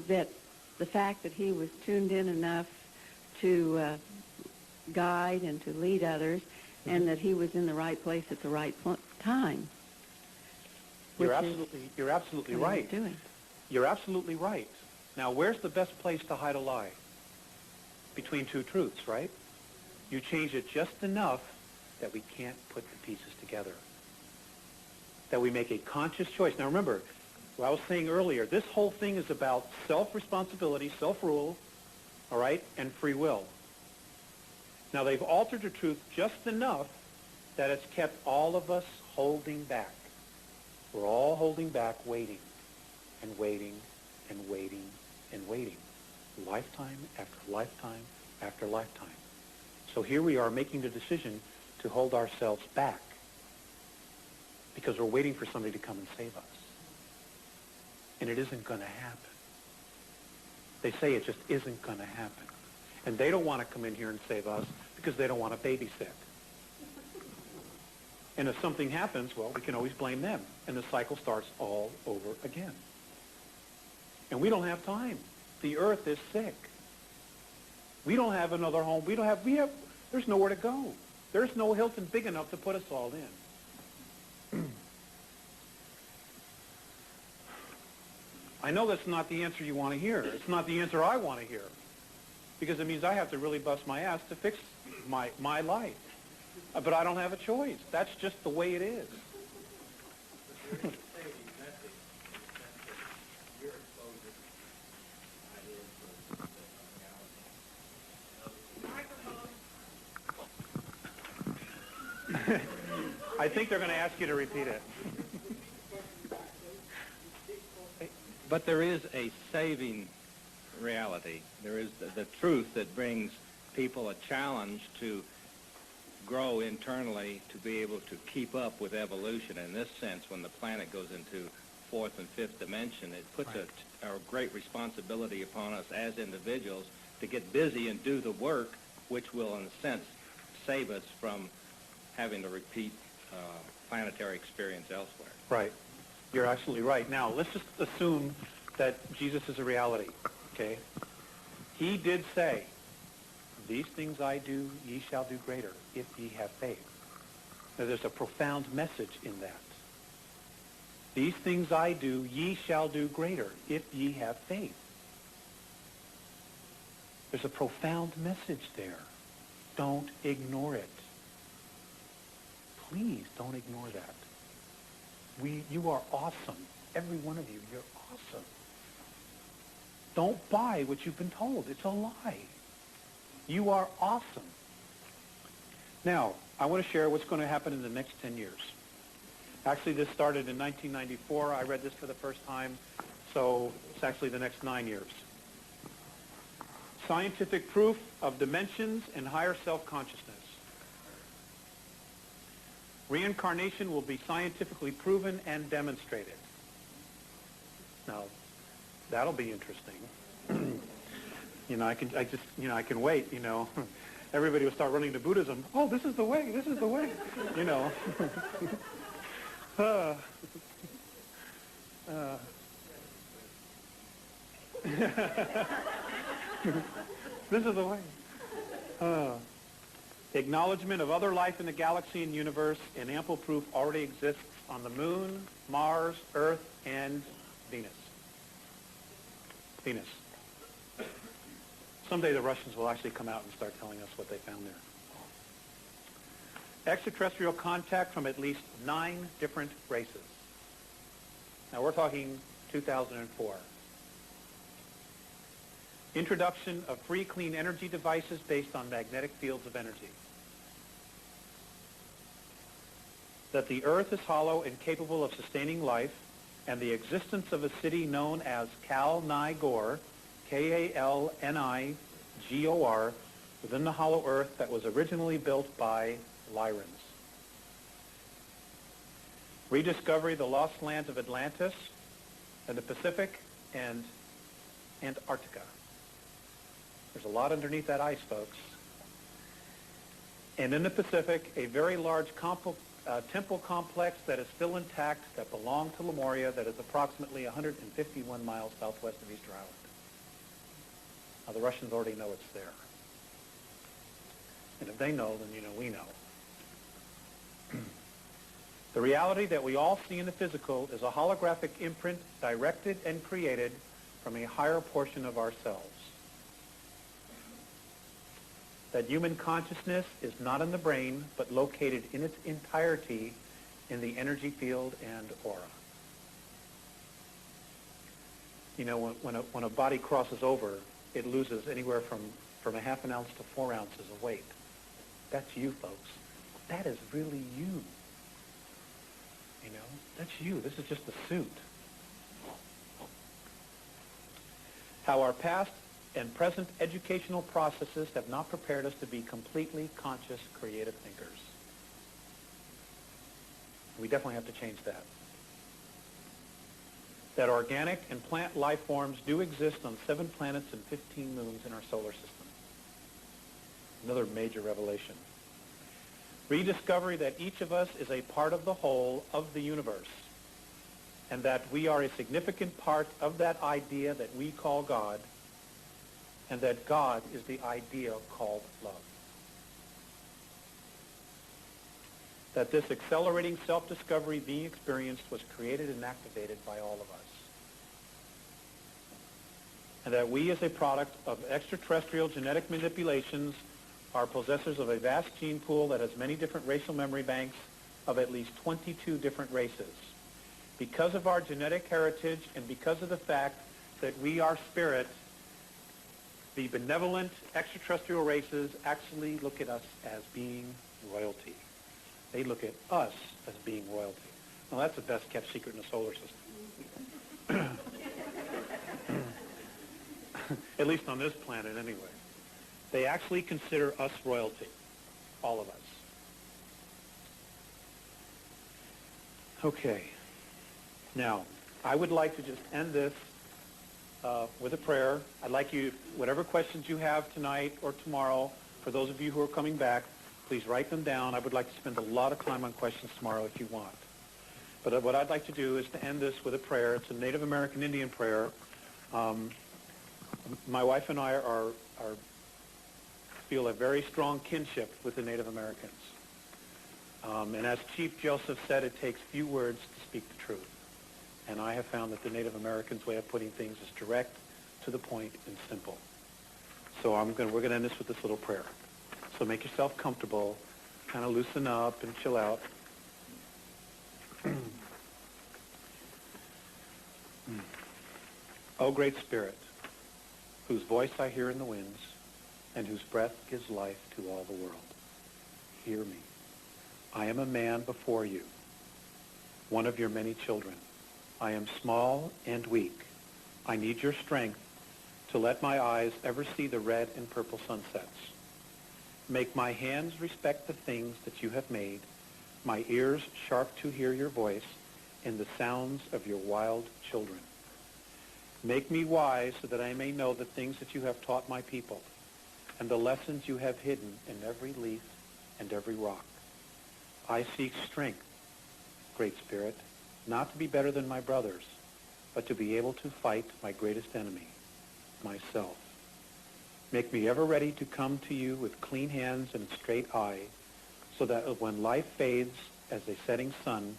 that the fact that he was tuned in enough to guide and to lead others, and that he was in the right place at the right time. You're absolutely right. You're absolutely right. Now, where's the best place to hide a lie? Between two truths, right? You change it just enough that we can't put the pieces together. That we make a conscious choice. Now, remember, what I was saying earlier, this whole thing is about self-responsibility, self-rule, all right, and free will. Now, they've altered the truth just enough that it's kept all of us holding back. We're all holding back, waiting and waiting and waiting and waiting, lifetime after lifetime after lifetime. So here we are making the decision to hold ourselves back because we're waiting for somebody to come and save us. And it isn't going to happen. They say it just isn't going to happen. And they don't want to come in here and save us because they don't want to babysit. And if something happens, well, we can always blame them. And the cycle starts all over again. And we don't have time. The earth is sick. We don't have another home. There's nowhere to go. There's no Hilton big enough to put us all in. I know that's not the answer you want to hear. It's not the answer I want to hear. Because it means I have to really bust my ass to fix my life. But I don't have a choice. That's just the way it is. I think they're going to ask you to repeat it. But there is a saving reality. There is the truth that brings people a challenge to grow internally to be able to keep up with evolution. In this sense, when the planet goes into fourth and fifth dimension, it puts a great responsibility upon us as individuals to get busy and do the work, which will, in a sense, save us from having to repeat planetary experience elsewhere. Right. You're absolutely right. Now, let's just assume that Jesus is a reality, okay? He did say, "These things I do, ye shall do greater, if ye have faith." Now, there's a profound message in that. These things I do, ye shall do greater, if ye have faith. There's a profound message there. Don't ignore it. Please don't ignore that. You are awesome. Every one of you, you're awesome. Don't buy what you've been told. It's a lie. You are awesome. Now, I want to share what's going to happen in the next 10 years. Actually, this started in 1994. I read this for the first time, so it's actually the next 9 years. Scientific proof of dimensions and higher self-consciousness. Reincarnation will be scientifically proven and demonstrated. Now, that'll be interesting. I can wait, everybody would start running to Buddhism. Oh, this is the way, this is the way, you know. This is the way. Acknowledgement of other life in the galaxy and universe, and ample proof already exists on the Moon, Mars, Earth, and Venus. Venus. Someday the Russians will actually come out and start telling us what they found there. Extraterrestrial contact from at least 9 different races. Now we're talking 2004. Introduction of free clean energy devices based on magnetic fields of energy. That the Earth is hollow and capable of sustaining life, and the existence of a city known as Kal-Ni-Gor, K-A-L-N-I-G-O-R, within the hollow Earth that was originally built by Lyrans. Rediscovery of the lost lands of Atlantis and the Pacific and Antarctica. There's a lot underneath that ice, folks. And in the Pacific, a very large temple complex that is still intact that belonged to Lemuria that is approximately 151 miles southwest of Easter Island. Now, the Russians already know it's there. And if they know, then, you know, we know. The reality that we all see in the physical is a holographic imprint directed and created from a higher portion of ourselves. That human consciousness is not in the brain, but located in its entirety in the energy field and aura. You know, when a body crosses over, it loses anywhere from a half an ounce to 4 ounces of weight. That's you, folks. That is really you. You know, that's you. This is just a suit. How our past and present educational processes have not prepared us to be completely conscious, creative thinkers. We definitely have to change that. That organic and plant life forms do exist on 7 planets and 15 moons in our solar system. Another major revelation. Rediscovery that each of us is a part of the whole of the universe, and that we are a significant part of that idea that we call God, and that God is the idea called love. That this accelerating self-discovery being experienced was created and activated by all of us. And that we, as a product of extraterrestrial genetic manipulations, are possessors of a vast gene pool that has many different racial memory banks of at least 22 different races. Because of our genetic heritage and because of the fact that we are spirit, the benevolent extraterrestrial races actually look at us as being royalty. They look at us as being royalty. Well, that's the best kept secret in the solar system. At least on this planet, anyway. They actually consider us royalty, all of us. Okay. Now, I would like to just end this with a prayer. I'd like you, whatever questions you have tonight or tomorrow, for those of you who are coming back, please write them down. I would like to spend a lot of time on questions tomorrow if you want. But what I'd like to do is to end this with a prayer. It's a Native American Indian prayer. My wife and I feel a very strong kinship with the Native Americans. And as Chief Joseph said, it takes few words to speak the truth. And I have found that the Native Americans' way of putting things is direct, to the point, and simple. So we're going to end this with this little prayer. So make yourself comfortable, kind of loosen up and chill out. O Great Spirit, whose voice I hear in the winds, and whose breath gives life to all the world, hear me. I am a man before you, one of your many children. I am small and weak. I need your strength to let my eyes ever see the red and purple sunsets. Make my hands respect the things that you have made, my ears sharp to hear your voice and the sounds of your wild children. Make me wise so that I may know the things that you have taught my people, and the lessons you have hidden in every leaf and every rock. I seek strength, Great Spirit, not to be better than my brothers, but to be able to fight my greatest enemy, myself. Make me ever ready to come to you with clean hands and straight eye, so that when life fades as a setting sun,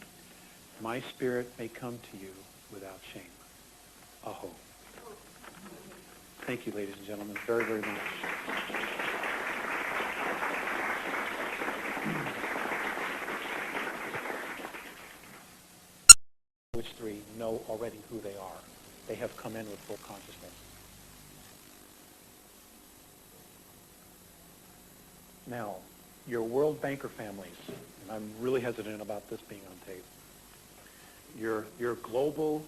my spirit may come to you without shame. Aho. Thank you, ladies and gentlemen, very, very much. Which three know already who they are. They have come in with full consciousness. Now, your World Banker families, and I'm really hesitant about this being on tape, your global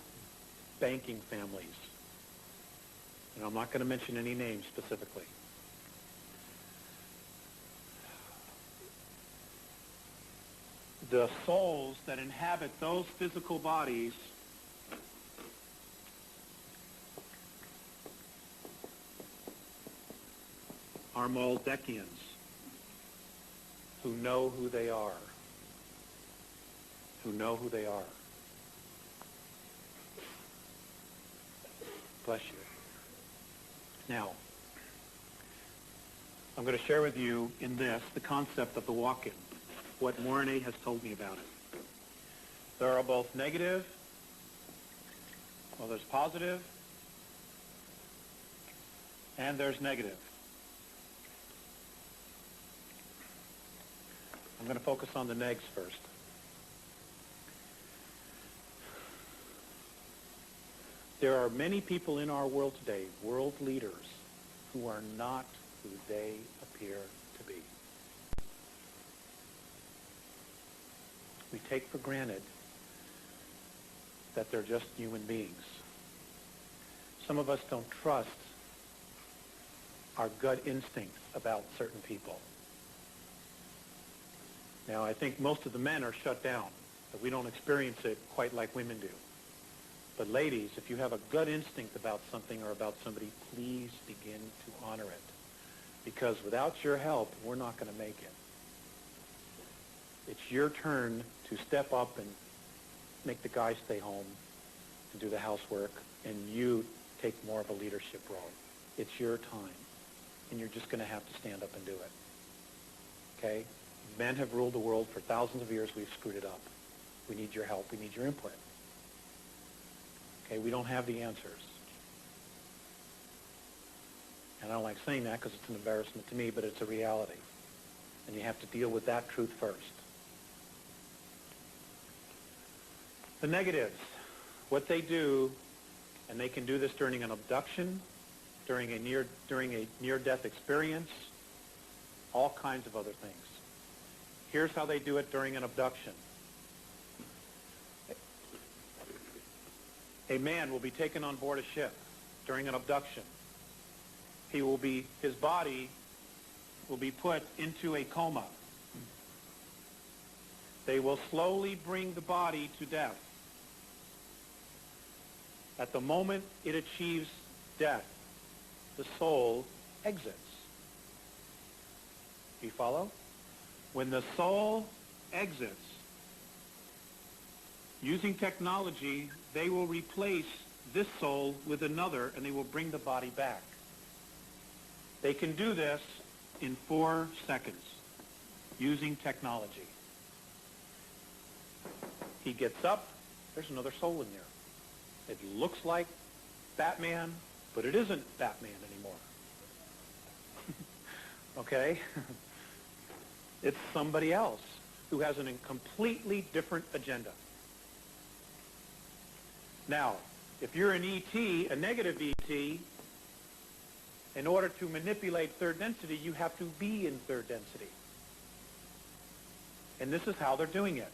banking families, and I'm not going to mention any names specifically. The souls that inhabit those physical bodies are Maldekians who know who they are, who know who they are. Bless you. Now, I'm going to share with you in this the concept of the walk-in, what Morine has told me about it. There are both negative, well, there's positive, and there's negative. I'm going to focus on the negs first. There are many people in our world today, world leaders, who are not who they appear to be. We take for granted that they're just human beings. Some of us don't trust our gut instincts about certain people. Now, I think most of the men are shut down, but we don't experience it quite like women do. But ladies, if you have a gut instinct about something or about somebody, please begin to honor it. Because without your help, we're not going to make it. It's your turn to step up and make the guy stay home and do the housework, and you take more of a leadership role. It's your time, and you're just going to have to stand up and do it. Okay? Men have ruled the world for thousands of years. We've screwed it up. We need your help. We need your input. Okay? We don't have the answers. And I don't like saying that because it's an embarrassment to me, but it's a reality. And you have to deal with that truth first. The negatives, what they do, and they can do this during an abduction, during a near-death experience, all kinds of other things. Here's how they do it during an abduction. A man will be taken on board a ship during an abduction. His body will be put into a coma. They will slowly bring the body to death. At the moment it achieves death, the soul exits. Do you follow? When the soul exits, using technology, they will replace this soul with another, and they will bring the body back. They can do this in 4 seconds using technology. He gets up, there's another soul in there. It looks like Batman, but it isn't Batman anymore. Okay? It's somebody else who has a completely different agenda. Now, if you're an ET, a negative ET, in order to manipulate third density, you have to be in third density. And this is how they're doing it.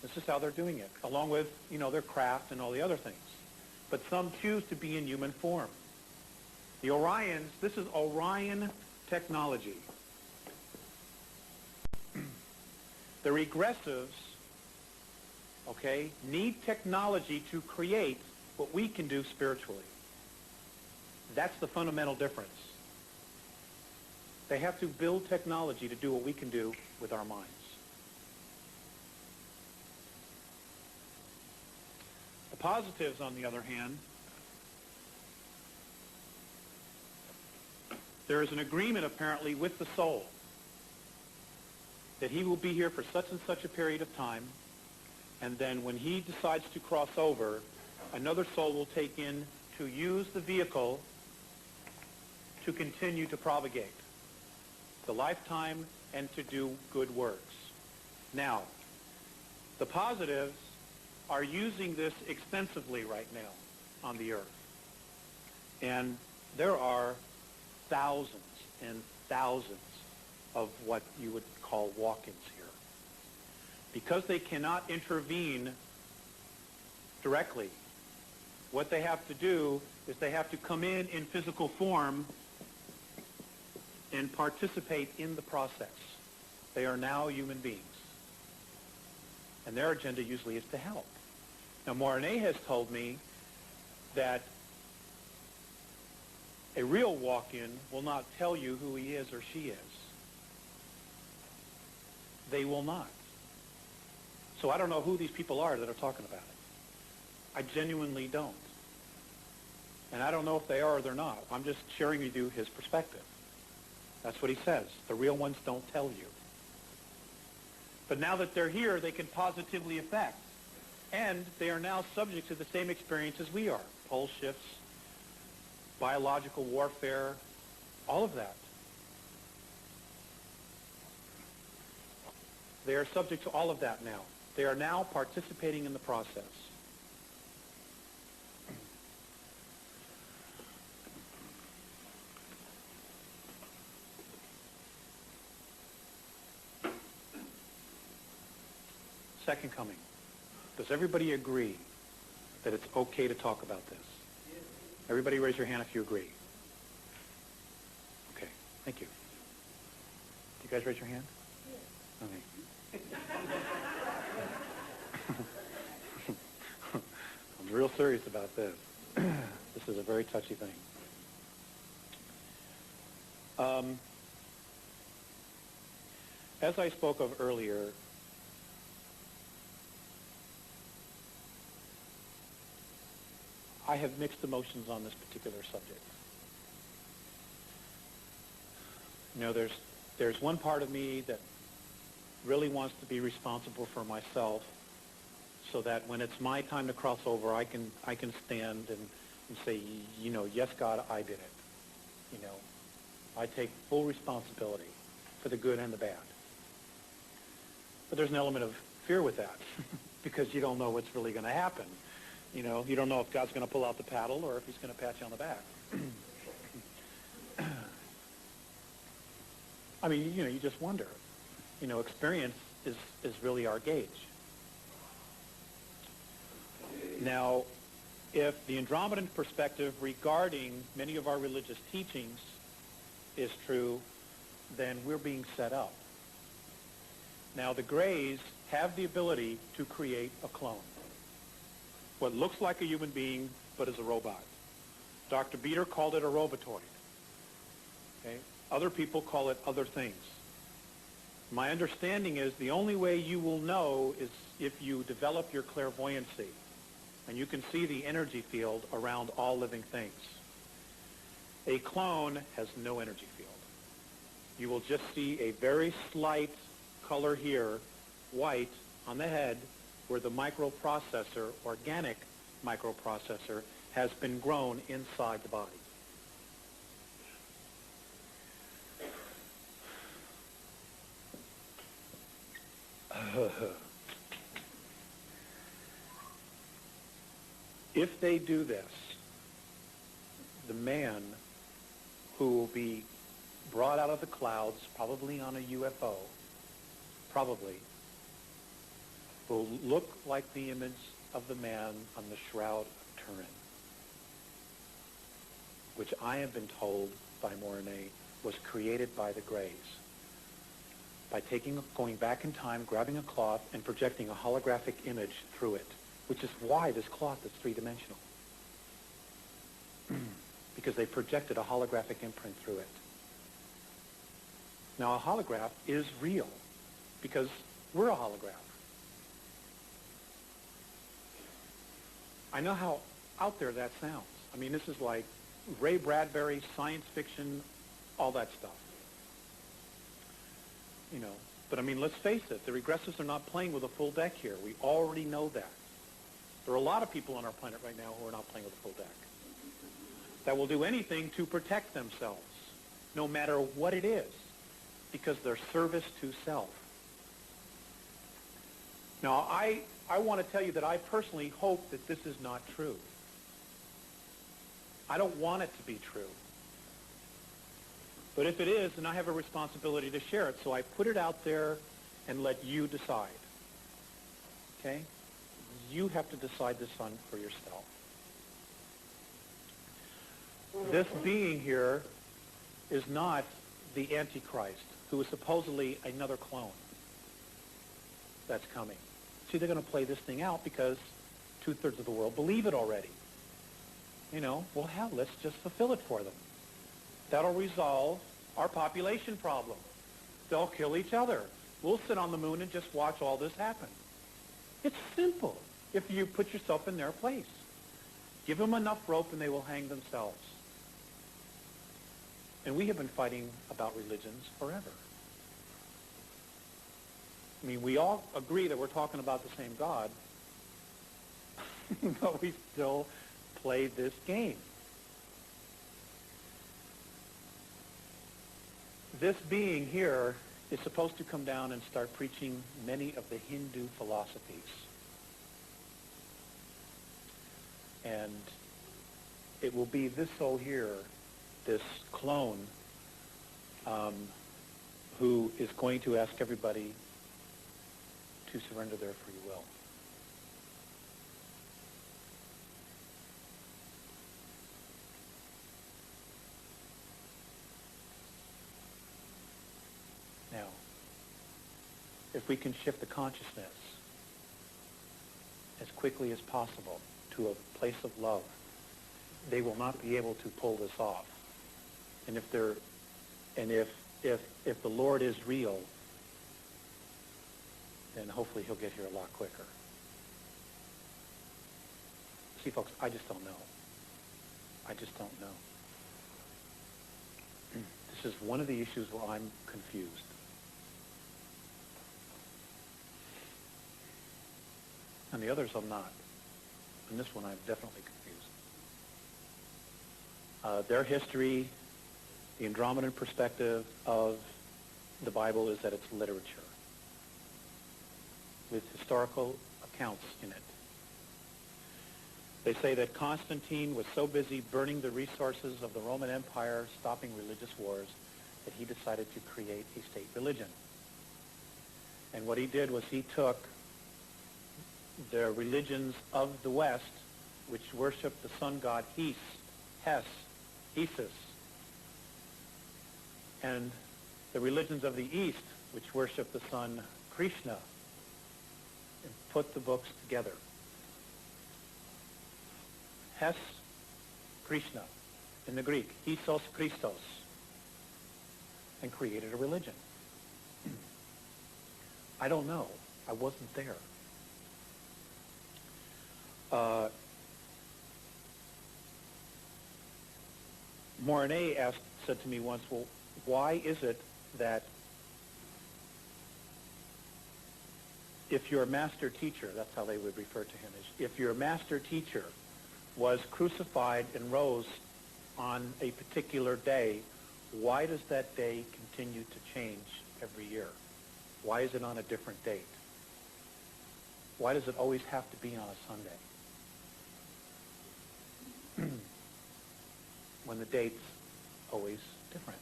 This is how they're doing it, along with, their craft and all the other things. But some choose to be in human form. The Orions, this is Orion technology. The regressives, need technology to create what we can do spiritually. That's the fundamental difference. They have to build technology to do what we can do with our minds. The positives, on the other hand, there is an agreement apparently with the soul that he will be here for such and such a period of time, and then when he decides to cross over, another soul will take in to use the vehicle to continue to propagate the lifetime and to do good works. Now, the positives are using this extensively right now on the earth. And there are thousands and thousands of what you would call walk-ins here. Because they cannot intervene directly, what they have to do is they have to come in physical form and participate in the process. They are now human beings. And their agenda usually is to help. Now, Mornay has told me that a real walk-in will not tell you who he is or she is. They will not. So I don't know who these people are that are talking about it. I genuinely don't. And I don't know if they are or they're not. I'm just sharing with you his perspective. That's what he says. The real ones don't tell you. But now that they're here, they can positively affect. And they are now subject to the same experience as we are. Pole shifts, biological warfare, all of that. They are subject to all of that now. They are now participating in the process. Second coming. Does everybody agree that it's okay to talk about this? Everybody raise your hand if you agree. Okay, thank you. Do you guys raise your hand? Okay. I'm real serious about this. This is a very touchy thing. As I spoke of earlier, I have mixed emotions on this particular subject. You know, there's one part of me that really wants to be responsible for myself so that when it's my time to cross over, I can stand and say, you know, yes, God, I did it. You know, I take full responsibility for the good and the bad. But there's an element of fear with that because you don't know what's really going to happen. You know, you don't know if God's going to pull out the paddle or if he's going to pat you on the back. I mean, you know, you just wonder. You know, experience is really our gauge. Now, if the Andromedan perspective regarding many of our religious teachings is true, then we're being set up. Now, the Greys have the ability to create a clone. What looks like a human being, but is a robot. Dr. Beater called it a robotoid. Okay? Other people call it other things. My understanding is the only way you will know is if you develop your clairvoyancy, and you can see the energy field around all living things. A clone has no energy field. You will just see a very slight color here, white, on the head, where the microprocessor, organic microprocessor, has been grown inside the body. If they do this, the man who will be brought out of the clouds, probably on a UFO, will look like the image of the man on the Shroud of Turin, which I have been told by Mornay was created by the Greys, by going back in time, grabbing a cloth, and projecting a holographic image through it, which is why this cloth is three-dimensional, because they projected a holographic imprint through it. Now, a holograph is real because we're a holograph. I know how out there that sounds. I mean, this is like Ray Bradbury, science fiction, all that stuff. You know, but I mean, let's face it, the regressives are not playing with a full deck here. We already know that. There are a lot of people on our planet right now who are not playing with a full deck, that will do anything to protect themselves, no matter what it is, because they're service to self. Now, I want to tell you that I personally hope that this is not true. I don't want it to be true. But if it is, then I have a responsibility to share it. So I put it out there and let you decide. Okay? You have to decide this one for yourself. This being here is not the Antichrist, who is supposedly another clone that's coming. See, they're going to play this thing out because 2/3 of the world believe it already. You know, well, hell, let's just fulfill it for them. That'll resolve our population problem. They'll kill each other. We'll sit on the moon and just watch all this happen. It's simple if you put yourself in their place. Give them enough rope and they will hang themselves. And we have been fighting about religions forever. I mean, we all agree that we're talking about the same God, but we still play this game. This being here is supposed to come down and start preaching many of the Hindu philosophies. And it will be this soul here, this clone, who is going to ask everybody to surrender their free will. Now, if we can shift the consciousness as quickly as possible to a place of love, they will not be able to pull this off. And if the Lord is real, then hopefully he'll get here a lot quicker. See, folks, I just don't know. I just don't know. This is one of the issues where I'm confused. And the others I'm not. And this one I'm definitely confused. Their history, the Andromedan perspective of the Bible is that it's literature with historical accounts in it. They say that Constantine was so busy burning the resources of the Roman Empire, stopping religious wars, that he decided to create a state religion. And what he did was he took the religions of the West, which worshiped the sun god Isis, and the religions of the East, which worship the sun Krishna, and put the books together. Hes, Krishna, in the Greek, Isos Christos, and created a religion. I don't know. I wasn't there. Mornay said to me once, well, why is it that if your master teacher, that's how they would refer to him, is if your master teacher was crucified and rose on a particular day, why does that day continue to change every year? Why is it on a different date? Why does it always have to be on a Sunday? When the date's always different.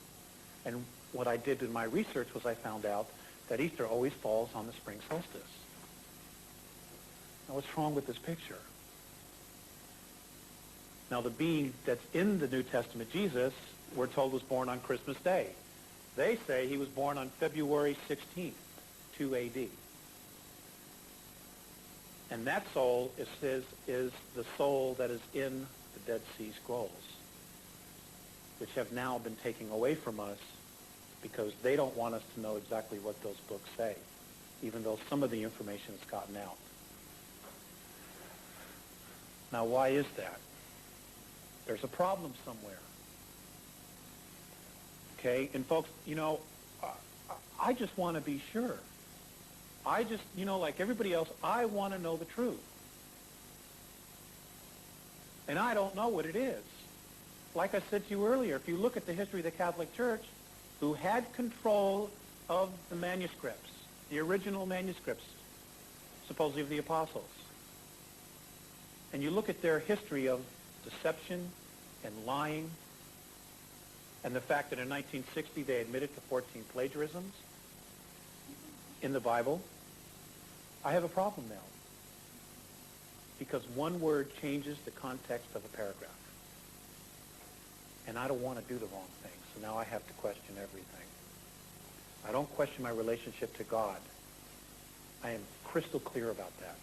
And what I did in my research was I found out that Easter always falls on the spring solstice. Now, what's wrong with this picture? Now, the being that's in the New Testament, Jesus, we're told was born on Christmas Day. They say he was born on February 16th, 2 A.D. And that soul is the soul that is in the Dead Sea Scrolls, which have now been taken away from us because they don't want us to know exactly what those books say, even though some of the information has gotten out. Now, why is that? There's a problem somewhere. Okay? And folks, I just want to be sure. I just, like everybody else, I want to know the truth. And I don't know what it is. Like I said to you earlier, if you look at the history of the Catholic Church, who had control of the manuscripts, the original manuscripts, supposedly of the apostles, and you look at their history of deception and lying, and the fact that in 1960 they admitted to 14 plagiarisms in the Bible, I have a problem now. Because one word changes the context of a paragraph. And I don't want to do the wrong thing, so now I have to question everything. I don't question my relationship to God. I am crystal clear about that.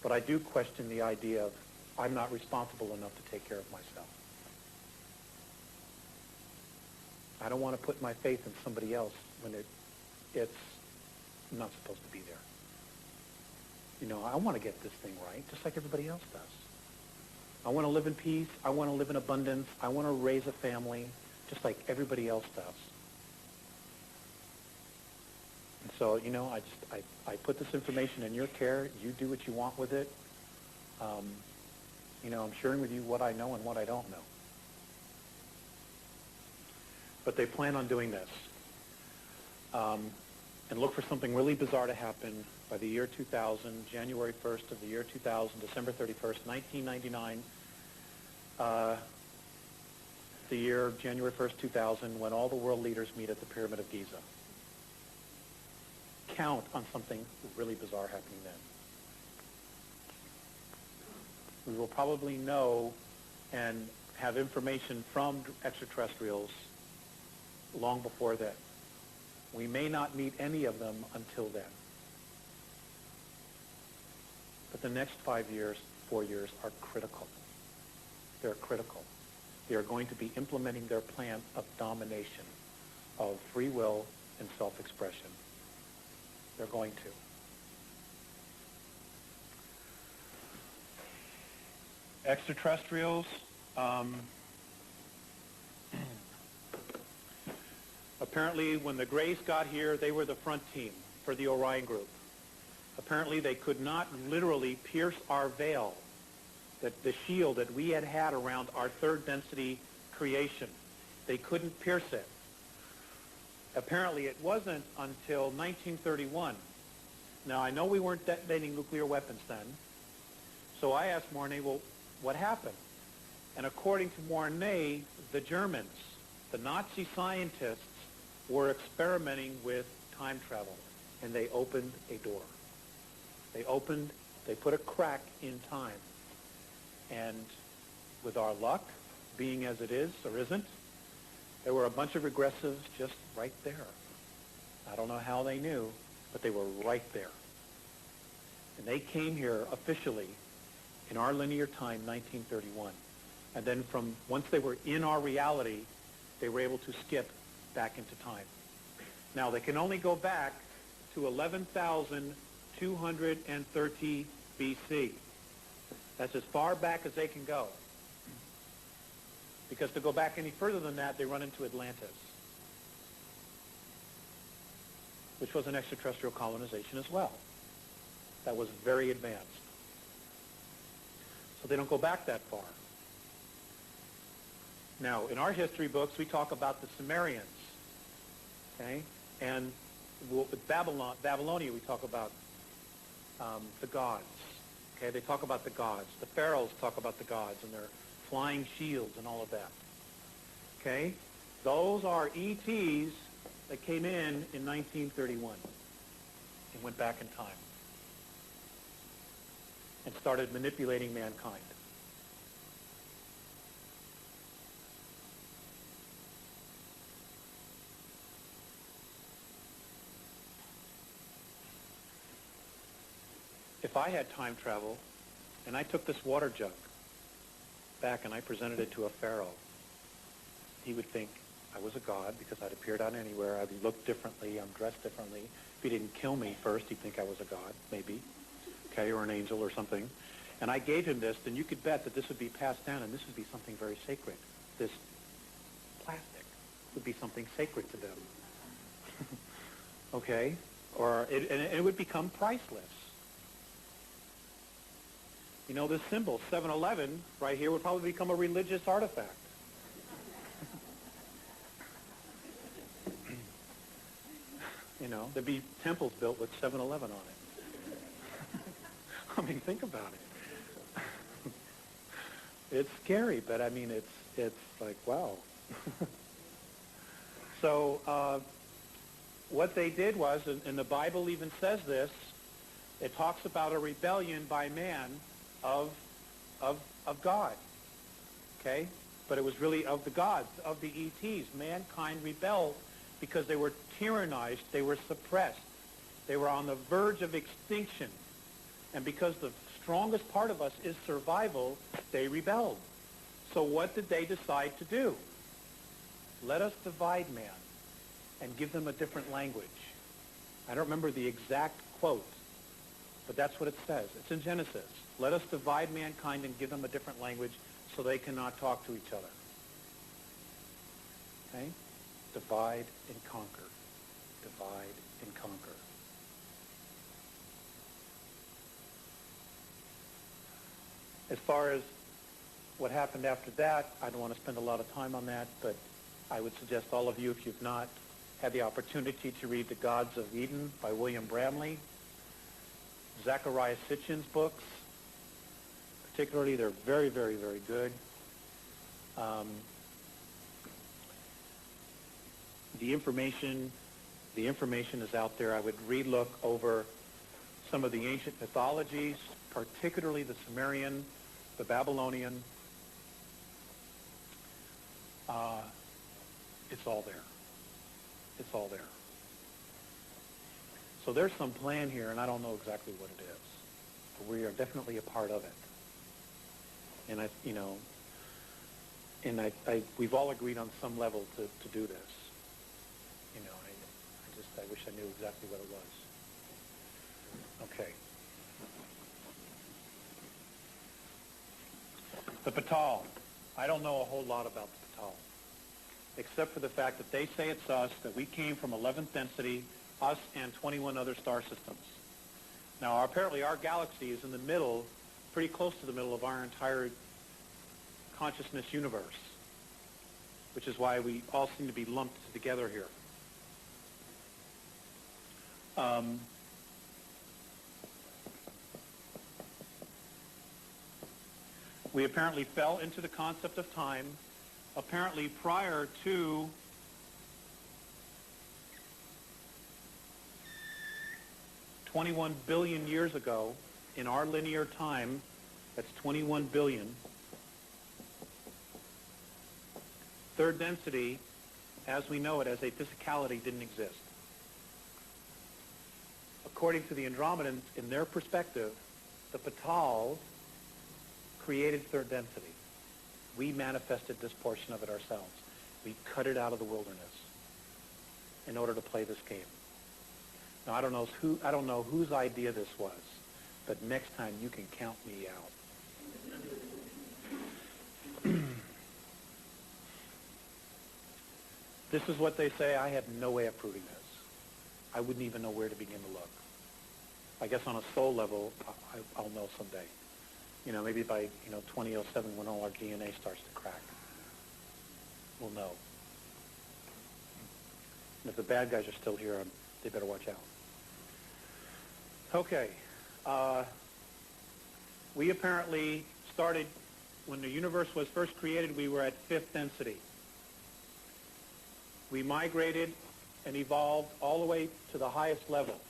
But I do question the idea of I'm not responsible enough to take care of myself. I don't want to put my faith in somebody else when it's not supposed to be there. I want to get this thing right, just like everybody else does. I want to live in peace. I want to live in abundance. I want to raise a family, just like everybody else does. And so, I put this information in your care. You do what you want with it. I'm sharing with you what I know and what I don't know. But they plan on doing this. And look for something really bizarre to happen by the year 2000, January 1st of the year 2000, December 31st, 1999, the year January 1st, 2000, when all the world leaders meet at the Pyramid of Giza. Count on something really bizarre happening then. We will probably know and have information from extraterrestrials long before then. We may not meet any of them until then. But the next 5 years, 4 years are critical. They're critical. They are going to be implementing their plan of domination, of free will and self-expression. They're going to. Extraterrestrials, apparently when the Greys got here, they were the front team for the Orion group. Apparently they could not literally pierce our veil, that the shield that we had around our third density creation. They couldn't pierce it. Apparently it wasn't until 1931. Now I know we weren't detonating nuclear weapons then, so I asked Mornay, well, what happened? And according to Mornay, the Germans, the Nazi scientists, were experimenting with time travel, and they opened a door. They put a crack in time. And with our luck, being as it is or isn't, there were a bunch of regressives just right there. I don't know how they knew, but they were right there. And they came here officially in our linear time, 1931. And then once they were in our reality, they were able to skip back into time. Now, they can only go back to 11,230 BC. That's as far back as they can go. Because to go back any further than that, they run into Atlantis, which was an extraterrestrial colonization as well. That was very advanced. So they don't go back that far. Now, in our history books, we talk about the Sumerians, okay? And with Babylonia, we talk about the gods, okay? They talk about the gods. The pharaohs talk about the gods and their flying shields and all of that, okay? Those are ETs that came in 1931 and went back in time and started manipulating mankind. If I had time travel and I took this water jug back and I presented it to a pharaoh, he would think I was a god because I'd appeared out anywhere. I'd look differently. I'm dressed differently. If he didn't kill me first, he'd think I was a god, maybe, okay, or an angel or something. And I gave him this, then you could bet that this would be passed down, and this would be something very sacred. This plastic would be something sacred to them. Okay? And it would become priceless. You know, this symbol, 7-Eleven, right here, would probably become a religious artifact. You know, there'd be temples built with 7-Eleven on it. I mean, think about it. It's scary, but I mean, it's like, wow. So what they did was, and the Bible even says this, it talks about a rebellion by man of God, okay? But it was really of the gods, of the ETs. Mankind rebelled because they were tyrannized, they were suppressed, they were on the verge of extinction. And because the strongest part of us is survival, they rebelled. So what did they decide to do? Let us divide man and give them a different language. I don't remember the exact quote, but that's what it says. It's in Genesis. Let us divide mankind and give them a different language so they cannot talk to each other. Okay? Divide and conquer. Divide and conquer. As far as what happened after that, I don't want to spend a lot of time on that, but I would suggest all of you, if you've not had the opportunity, to read The Gods of Eden by William Bramley, Zachariah Sitchin's books. Particularly, they're very, very, very good. The information is out there. I would relook over some of the ancient mythologies, particularly the Sumerian, the Babylonian. It's all there. It's all there. So there's some plan here, and I don't know exactly what it is, but we are definitely a part of it. And we've all agreed on some level to do this. You know, I wish I knew exactly what it was. Okay. The Patal. I don't know a whole lot about the Patal, except for the fact that they say it's us, that we came from 11th density, us and 21 other star systems. Now, apparently our galaxy is in the middle, pretty close to the middle of our entire consciousness universe, which is why we all seem to be lumped together here. We apparently fell into the concept of time, apparently prior to $21 billion years ago. In our linear time, that's 21 billion. Third density, as we know it, as a physicality, didn't exist. According to the Andromedans, in their perspective, the Patal created third density. We manifested this portion of it ourselves. We cut it out of the wilderness in order to play this game. Now, I don't know whose idea this was, but next time you can count me out. This is what they say. I have no way of proving this. I wouldn't even know where to begin to look. I guess on a soul level, I'll know someday. You know, maybe by 2007, when all our DNA starts to crack, we'll know. And if the bad guys are still here, they better watch out. Okay. We apparently started, when the universe was first created, we were at fifth density. We migrated and evolved all the way to the highest level,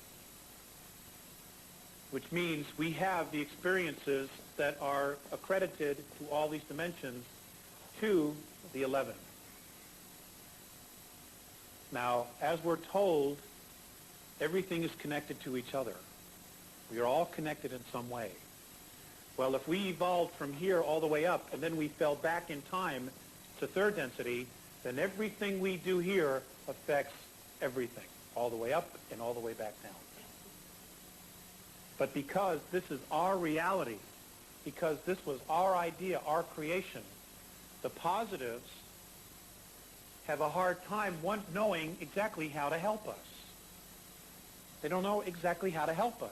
which means we have the experiences that are accredited to all these dimensions to the 11. Now, as we're told, everything is connected to each other. We are all connected in some way. Well, if we evolved from here all the way up, and then we fell back in time to third density, then everything we do here affects everything, all the way up and all the way back down. But because this is our reality, because this was our idea, our creation, the positives have a hard time knowing exactly how to help us. They don't know exactly how to help us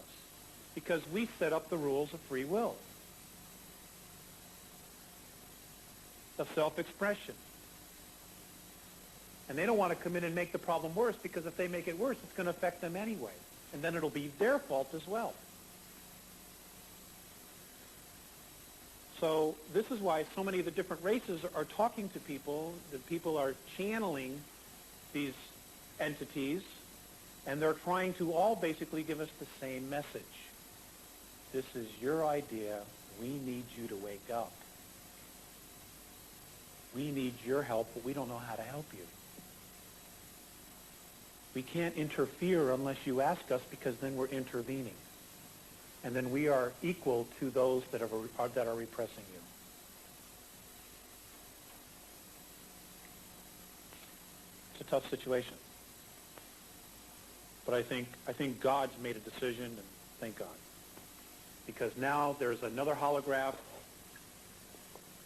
because we set up the rules of free will, of self-expression. And they don't want to come in and make the problem worse because if they make it worse, it's going to affect them anyway. And then it'll be their fault as well. So this is why so many of the different races are talking to people. The people are channeling these entities, and they're trying to all basically give us the same message. This is your idea. We need you to wake up. We need your help, but we don't know how to help you. We can't interfere unless you ask us because then we're intervening. And then we are equal to those that are repressing you. It's a tough situation. But I think God's made a decision, and thank God. Because now there's another holograph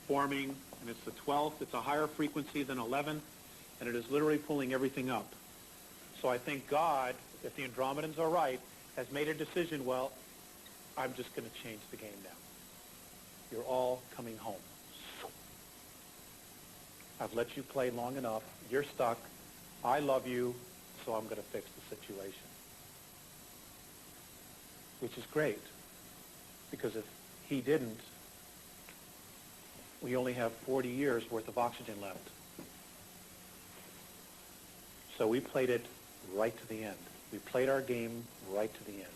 forming, and it's the 12th. It's a higher frequency than 11, and it is literally pulling everything up. So I think God, if the Andromedans are right, has made a decision, well, I'm just going to change the game now. You're all coming home. I've let you play long enough. You're stuck. I love you, so I'm going to fix the situation. Which is great, because if he didn't, we only have 40 years worth of oxygen left. So we played it right to the end. We played our game right to the end.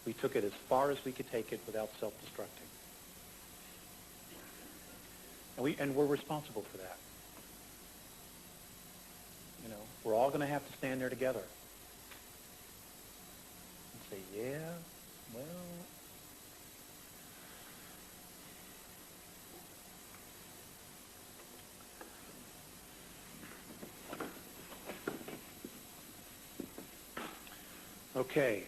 We took it as far as we could take it without self-destructing. And we're responsible for that. You know, we're all going to have to stand there together and say, yeah, well, okay.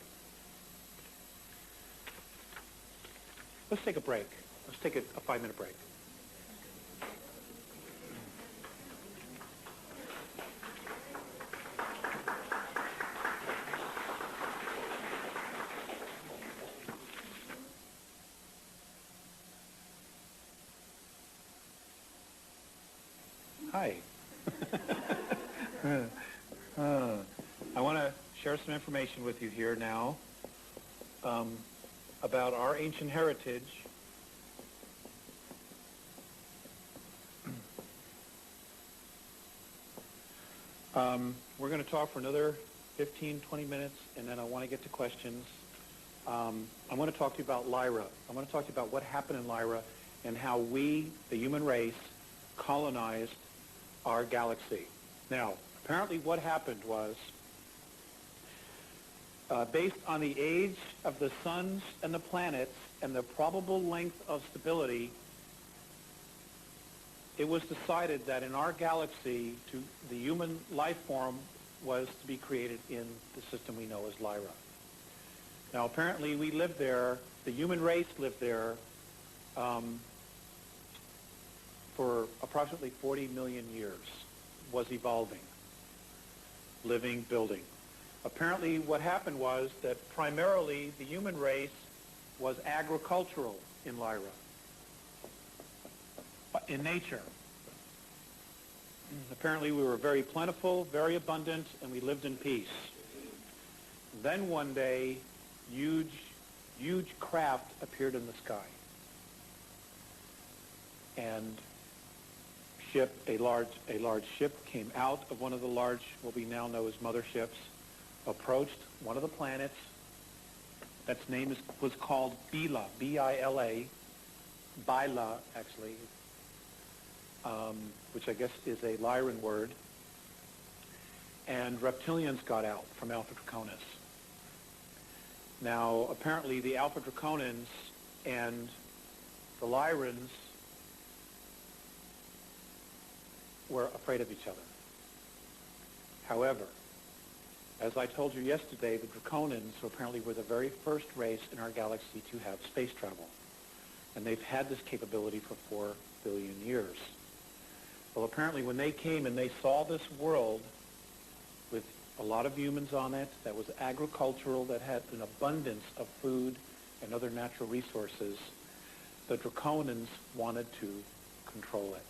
Let's take a break. Let's take a 5-minute break. Hi. I want to share some information with you here now about our ancient heritage. We're going to talk for another 15, 20 minutes, and then I want to get to questions. I want to talk to you about Lyra. I want to talk to you about what happened in Lyra and how we, the human race, colonized our galaxy. Now, apparently what happened was, based on the age of the suns and the planets and the probable length of stability, it was decided that in our galaxy, the human life form was to be created in the system we know as Lyra. Now, apparently we lived there, the human race lived there for approximately 40 million years, was evolving, living, building. Apparently what happened was that primarily the human race was agricultural in Lyra, in nature. Apparently we were very plentiful, very abundant, and we lived in peace. Then one day, huge craft appeared in the sky. And a large ship came out of one of the large, what we now know as motherships, approached one of the planets. That's name was called Bila, B-I-L-A, Bila, actually, which I guess is a Lyran word. And reptilians got out from Alpha Draconis. Now, apparently the Alpha Draconans and the Lyrans were afraid of each other. However, as I told you yesterday, the Draconians apparently were the very first race in our galaxy to have space travel. And they've had this capability for 4 billion years. Well, apparently when they came and they saw this world with a lot of humans on it, that was agricultural, that had an abundance of food and other natural resources, the Draconians wanted to control it.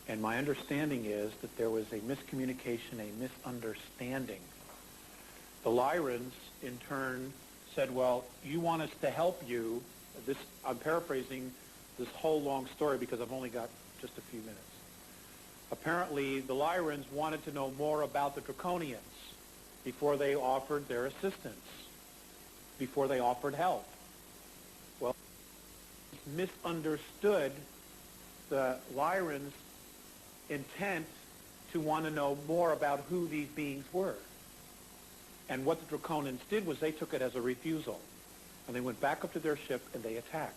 And my understanding is that there was a miscommunication, a misunderstanding. The Lyrans, in turn, said, well, you want us to help you. This, I'm paraphrasing this whole long story because I've only got just a few minutes. Apparently, the Lyrans wanted to know more about the Draconians before they offered their assistance, before they offered help. Well, misunderstood the Lyrans' intent to want to know more about who these beings were. And what the Draconians did was they took it as a refusal. And they went back up to their ship and they attacked.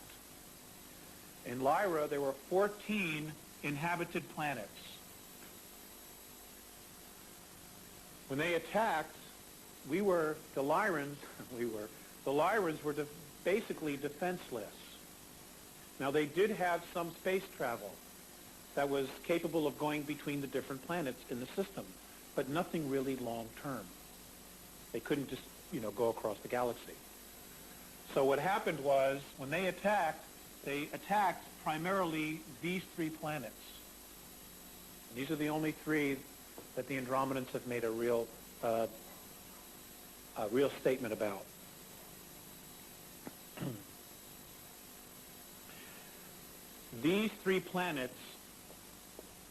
In Lyra, there were 14 inhabited planets. When they attacked, the Lyrans were basically defenseless. Now, they did have some space travel that was capable of going between the different planets in the system, but nothing really long-term. They couldn't just, go across the galaxy. So what happened was, when they attacked primarily these 3 planets. These are the only 3 that the Andromedans have made a real statement about. These 3 planets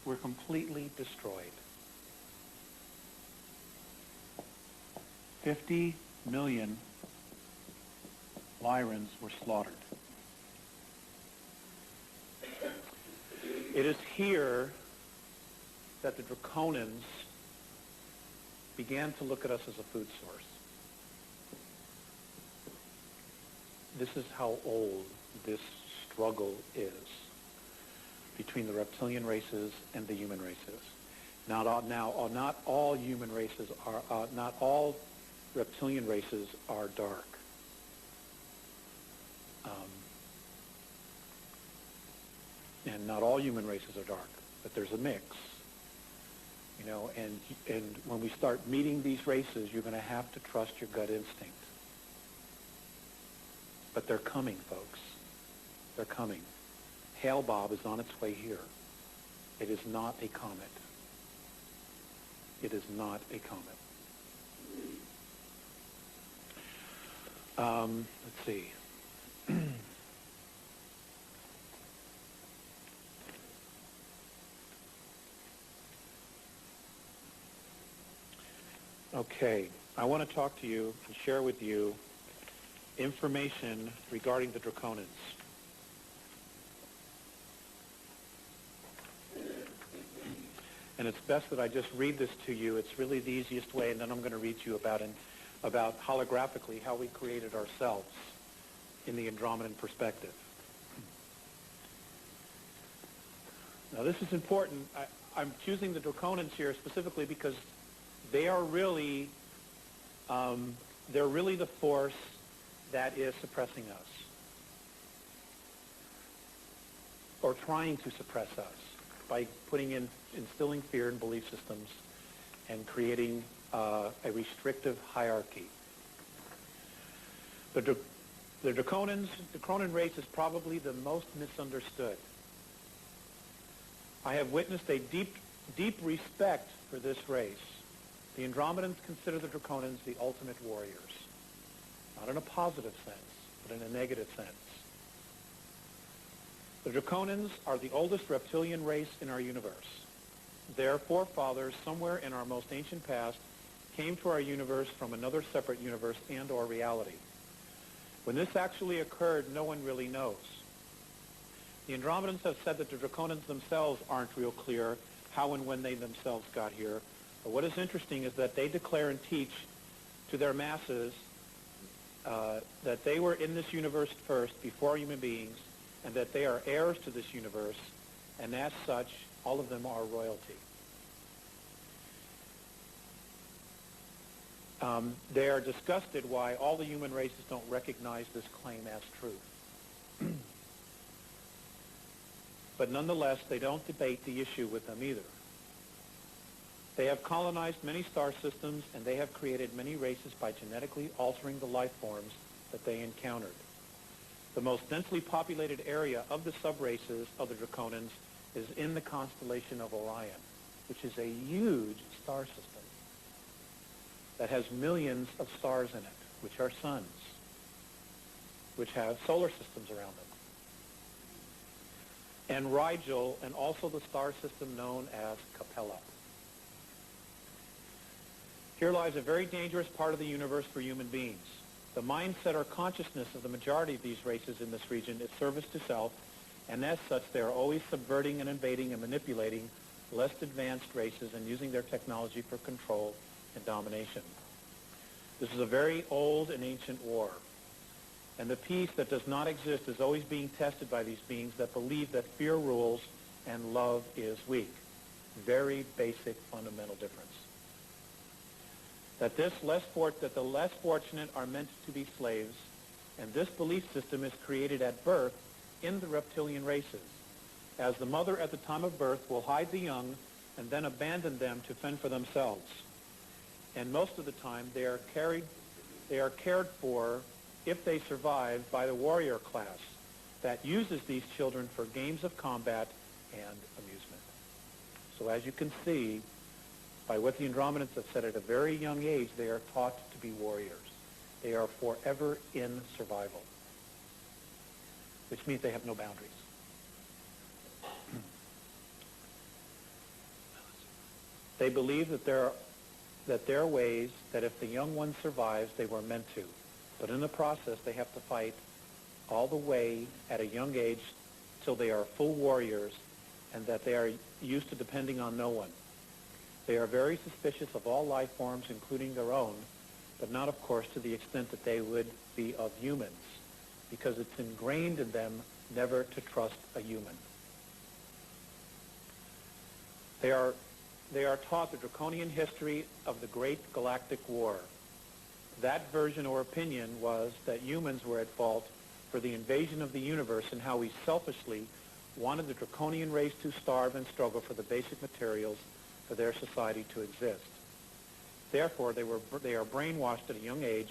were completely destroyed. 50 million Lyrans were slaughtered. It is here that the Draconians began to look at us as a food source. This is how old this struggle is between the reptilian races and the human races. Not all human races are, not all reptilian races are dark. And not all human races are dark, but there's a mix. And when we start meeting these races, you're going to have to trust your gut instinct. But they're coming, folks. They're coming. Hail Bob is on its way here. It is not a comet. It is not a comet. Let's see. Okay, I want to talk to you and share with you information regarding the Draconians. And it's best that I just read this to you. It's really the easiest way, and then I'm going to read to you about holographically how we created ourselves in the Andromedan perspective. Now, this is important. I'm choosing the Draconians here specifically because they are really, they're really the force that is suppressing us, or trying to suppress us by instilling fear in belief systems and creating a restrictive hierarchy. The Draconian race is probably the most misunderstood. I have witnessed a deep respect for this race. The Andromedans consider the Draconians the ultimate warriors. Not in a positive sense, but in a negative sense. The Draconians are the oldest reptilian race in our universe. Their forefathers, somewhere in our most ancient past, came to our universe from another separate universe and or reality. When this actually occurred, no one really knows. The Andromedans have said that the Draconians themselves aren't real clear how and when they themselves got here. But what is interesting is that they declare and teach to their masses that they were in this universe first, before human beings, and that they are heirs to this universe, and as such, All of them are royalty. They are disgusted why all the human races don't recognize this claim as truth. But nonetheless, they don't debate the issue with them either. They have colonized many star systems, and they have created many races by genetically altering the life forms that they encountered. The most densely populated area of the subraces of the Draconians is in the constellation of Orion, which is a huge star system that has millions of stars in it, which are suns, which have solar systems around them. And Rigel, and also the star system known as Capella. Here lies a very dangerous part of the universe for human beings. The mindset or consciousness of the majority of these races in this region is service to self, and as such, they are always subverting and invading and manipulating less advanced races and using their technology for control and domination. This is a very old and ancient war, and the peace that does not exist is always being tested by these beings that believe that fear rules and love is weak. Very basic fundamental difference. That the less fortunate are meant to be slaves, and this belief system is created at birth in the reptilian races, as the mother at the time of birth will hide the young and then abandon them to fend for themselves. And most of the time they are cared for, if they survive, by the warrior class that uses these children for games of combat and amusement. So as you can see, by what the Andromedans have said, at a very young age, they are taught to be warriors. They are forever in survival, which means they have no boundaries. They believe that there are ways that if the young one survives, they were meant to. But in the process, they have to fight all the way at a young age till they are full warriors, and that they are used to depending on no one. They are very suspicious of all life forms, including their own, but not, of course, to the extent that they would be of humans, because it's ingrained in them never to trust a human. They are taught the draconian history of the Great Galactic War. That version or opinion was that humans were at fault for the invasion of the universe and how we selfishly wanted the draconian race to starve and struggle for the basic materials for their society to exist. Therefore, they are brainwashed at a young age,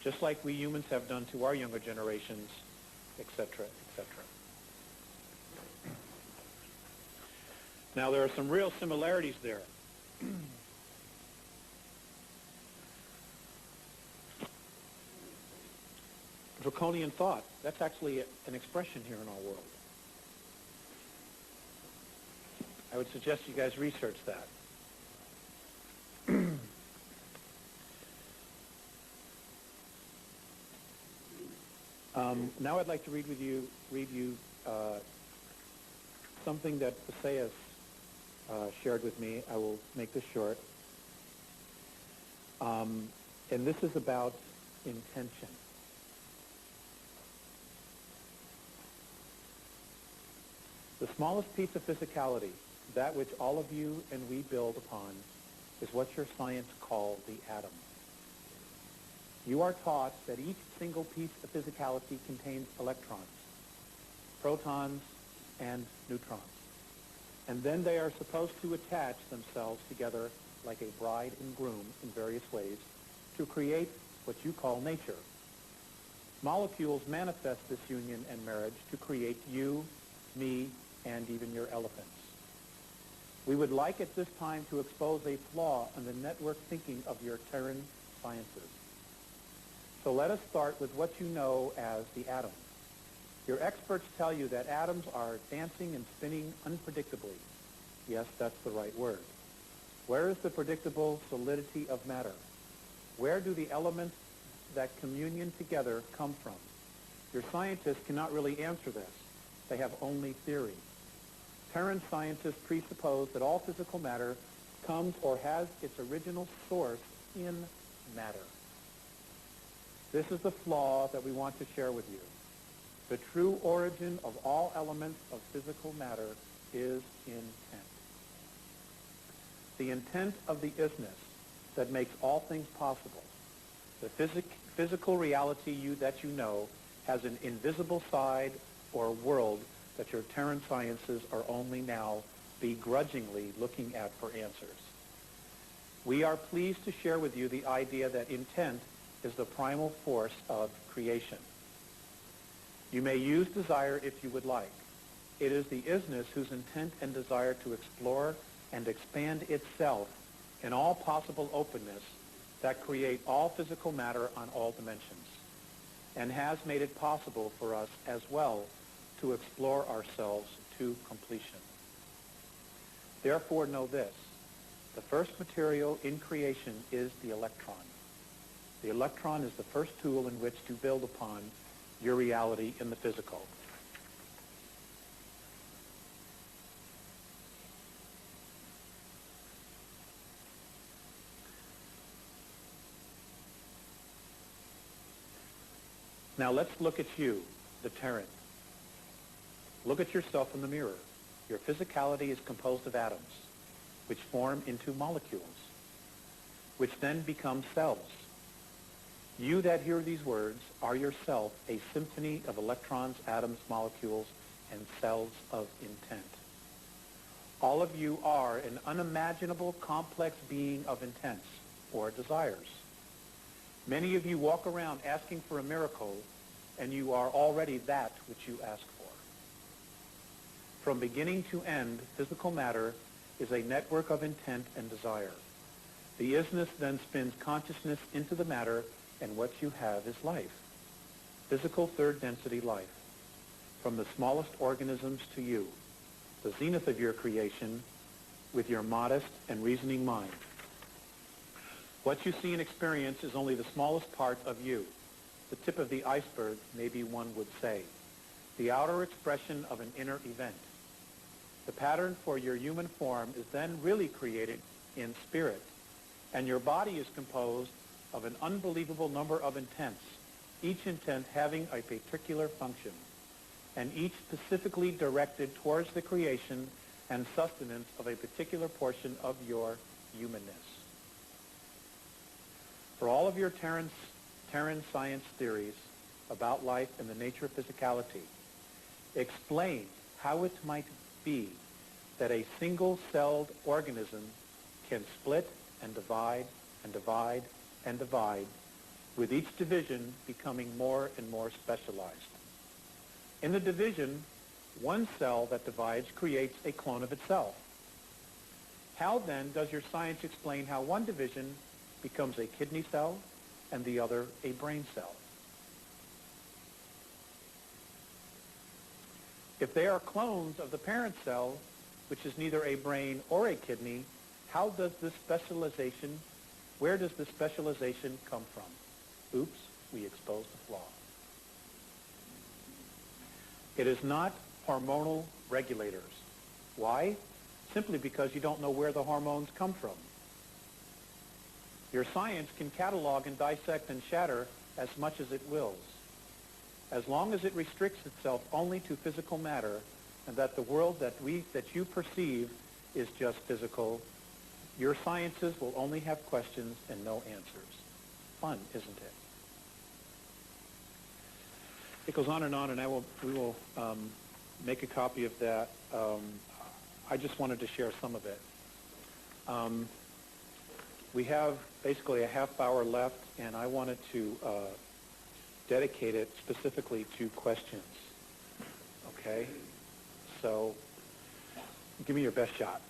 just like we humans have done to our younger generations, etc., etc. Now, there are some real similarities there. Draconian thought, that's actually an expression here in our world. I would suggest you guys research that. Now I'd like to read you something that Paseas shared with me. I will make this short. And this is about intention. The smallest piece of physicality, that which all of you and we build upon, is what your science calls the atom. You are taught that each single piece of physicality contains electrons, protons, and neutrons. And then they are supposed to attach themselves together like a bride and groom in various ways to create what you call nature. Molecules manifest this union and marriage to create you, me, and even your elephants. We would like at this time to expose a flaw in the network thinking of your Terran sciences. So let us start with what you know as the atom. Your experts tell you that atoms are dancing and spinning unpredictably. Yes, that's the right word. Where is the predictable solidity of matter? Where do the elements that communion together come from? Your scientists cannot really answer this. They have only theory. Terran scientists presuppose that all physical matter comes or has its original source in matter. This is the flaw that we want to share with you. The true origin of all elements of physical matter is intent. the intent of the isness that makes all things possible. The physical reality that you know has an invisible side or world that your Terran sciences are only now begrudgingly looking at for answers. We are pleased to share with you the idea that intent is the primal force of creation. You may use desire if you would like. It is the isness whose intent and desire to explore and expand itself in all possible openness that create all physical matter on all dimensions, and has made it possible for us as well to explore ourselves to completion. Therefore, know this: the first material in creation is the electron. The electron is the first tool in which to build upon your reality in the physical. Now let's look at you, the Terran. Look at yourself in the mirror. Your physicality is composed of atoms, which form into molecules, which then become cells. You that hear these words are yourself a symphony of electrons, atoms, molecules, and cells of intent. All of you are an unimaginable, complex being of intents or desires. Many of you walk around asking for a miracle, and you are already that which you ask for. From beginning to end, physical matter is a network of intent and desire. The isness then spins consciousness into the matter, and what you have is life. Physical third density life. From the smallest organisms to you, the zenith of your creation, with your modest and reasoning mind. What you see and experience is only the smallest part of you, the tip of the iceberg, maybe one would say, the outer expression of an inner event. The pattern for your human form is then really created in spirit, and your body is composed of an unbelievable number of intents, each intent having a particular function, and each specifically directed towards the creation and sustenance of a particular portion of your humanness. For all of your Terran science theories about life and the nature of physicality, explain how it might be that a single-celled organism can split and divide and divide and divide, with each division becoming more and more specialized. In the division, one cell that divides creates a clone of itself. How then does your science explain how one division becomes a kidney cell and the other a brain cell? If they are clones of the parent cell, which is neither a brain or a kidney, how does this specialization, where does this specialization come from? Oops, we exposed the flaw. It is not hormonal regulators. Why? Simply because you don't know where the hormones come from. Your science can catalog and dissect and shatter as much as it wills. As long as it restricts itself only to physical matter, and that the world that you perceive is just physical, your sciences will only have questions and no answers. Fun, isn't it? It goes on, and we will make a copy of that. I just wanted to share some of it. We have basically a half hour left, and I wanted to dedicate it specifically to questions. Okay? So, give me your best shot.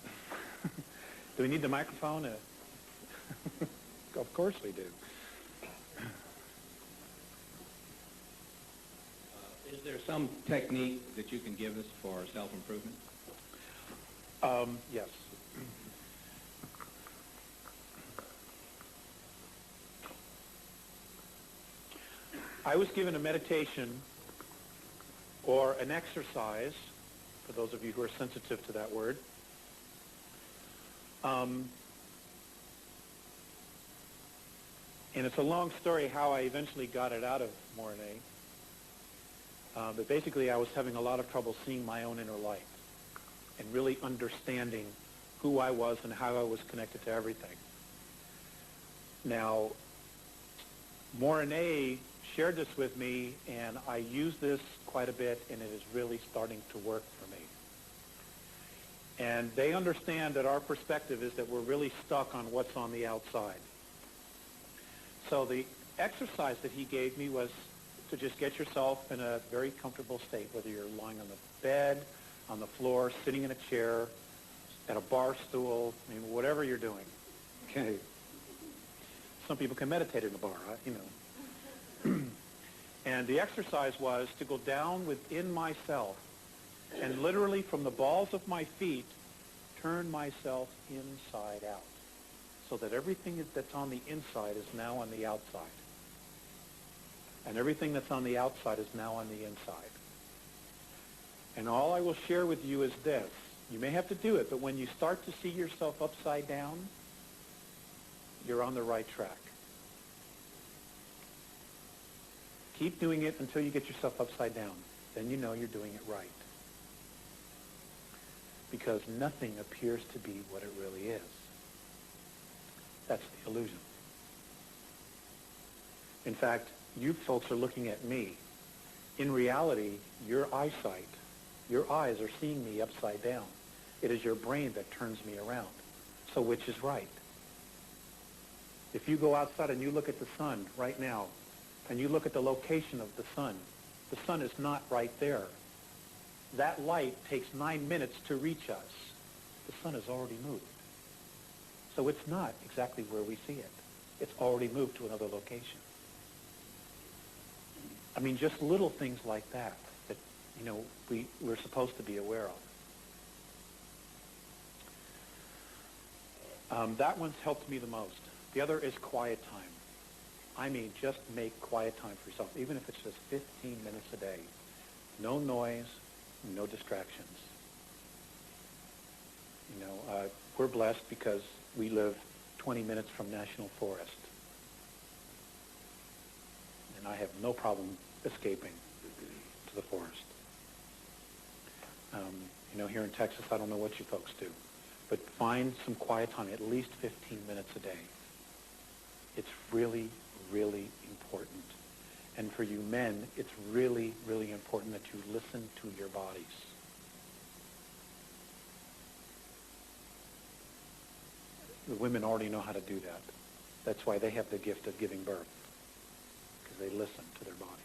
Do we need the microphone? Of course we do. Is there some technique that you can give us for self-improvement? Yes. I was given a meditation or an exercise, for those of you who are sensitive to that word, and it's a long story how I eventually got it out of Mornay. But basically I was having a lot of trouble seeing my own inner light and really understanding who I was and how I was connected to everything. Now, Mornay shared this with me, and I use this quite a bit, and it is really starting to work for me. And they understand that our perspective is that we're really stuck on what's on the outside. So the exercise that he gave me was to just get yourself in a very comfortable state, whether you're lying on the bed, on the floor, sitting in a chair, at a bar stool, I mean, whatever you're doing. Okay. Some people can meditate in a bar, you know. And the exercise was to go down within myself and literally from the balls of my feet turn myself inside out so that everything that's on the inside is now on the outside. And everything that's on the outside is now on the inside. And all I will share with you is this. You may have to do it, but when you start to see yourself upside down, you're on the right track. Keep doing it until you get yourself upside down. Then you know you're doing it right. Because nothing appears to be what it really is. That's the illusion. In fact, you folks are looking at me. In reality, your eyesight, your eyes are seeing me upside down. It is your brain that turns me around. So which is right? If you go outside and you look at the sun right now, and you look at the location of the sun is not right there. That light takes 9 minutes to reach us. The sun has already moved. So it's not exactly where we see it. It's already moved to another location. I mean, just little things like that, you know, we're supposed to be aware of. That one's helped me the most. The other is quiet time. I mean, just make quiet time for yourself, even if it's just 15 minutes a day. No noise, no distractions. You know, we're blessed because we live 20 minutes from National Forest. And I have no problem escaping to the forest. You know, here in Texas, I don't know what you folks do, but find some quiet time, at least 15 minutes a day. It's really, really important. And for you men, it's really, really important that you listen to your bodies. The women already know how to do that. That's why they have the gift of giving birth, because they listen to their bodies.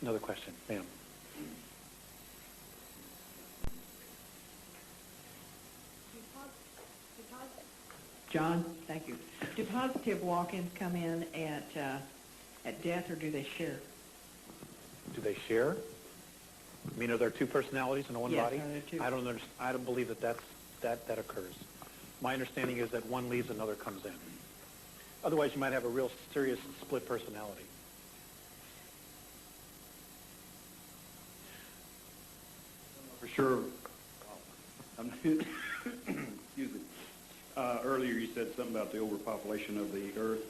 Another question, ma'am. John, thank you. Do positive walk-ins come in at death, or do they share? Do they share? I mean, are there two personalities in one body? Yes, are there two? I don't understand. I don't believe that occurs. My understanding is that one leaves, another comes in. Otherwise, you might have a real serious split personality. For sure. Excuse me. Earlier you said something about the overpopulation of the Earth.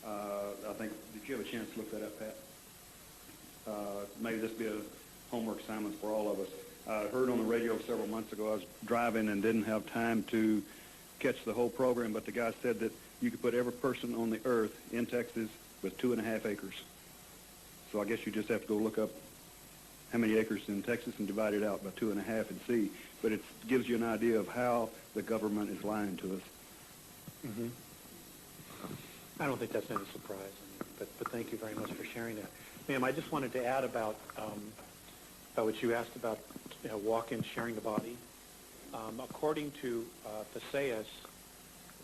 I think, did you have a chance to look that up, Pat? Maybe this be a homework assignment for all of us. I heard on the radio several months ago, I was driving and didn't have time to catch the whole program, but the guy said that you could put every person on the Earth in Texas with 2.5 acres. So I guess you just have to go look up how many acres in Texas and divide it out by 2.5 and see. But it gives you an idea of how the government is lying to us. Mm-hmm. I don't think that's any surprise, but thank you very much for sharing that. Ma'am, I just wanted to add about what you asked about, you know, walk-in sharing the body. According to Theseus,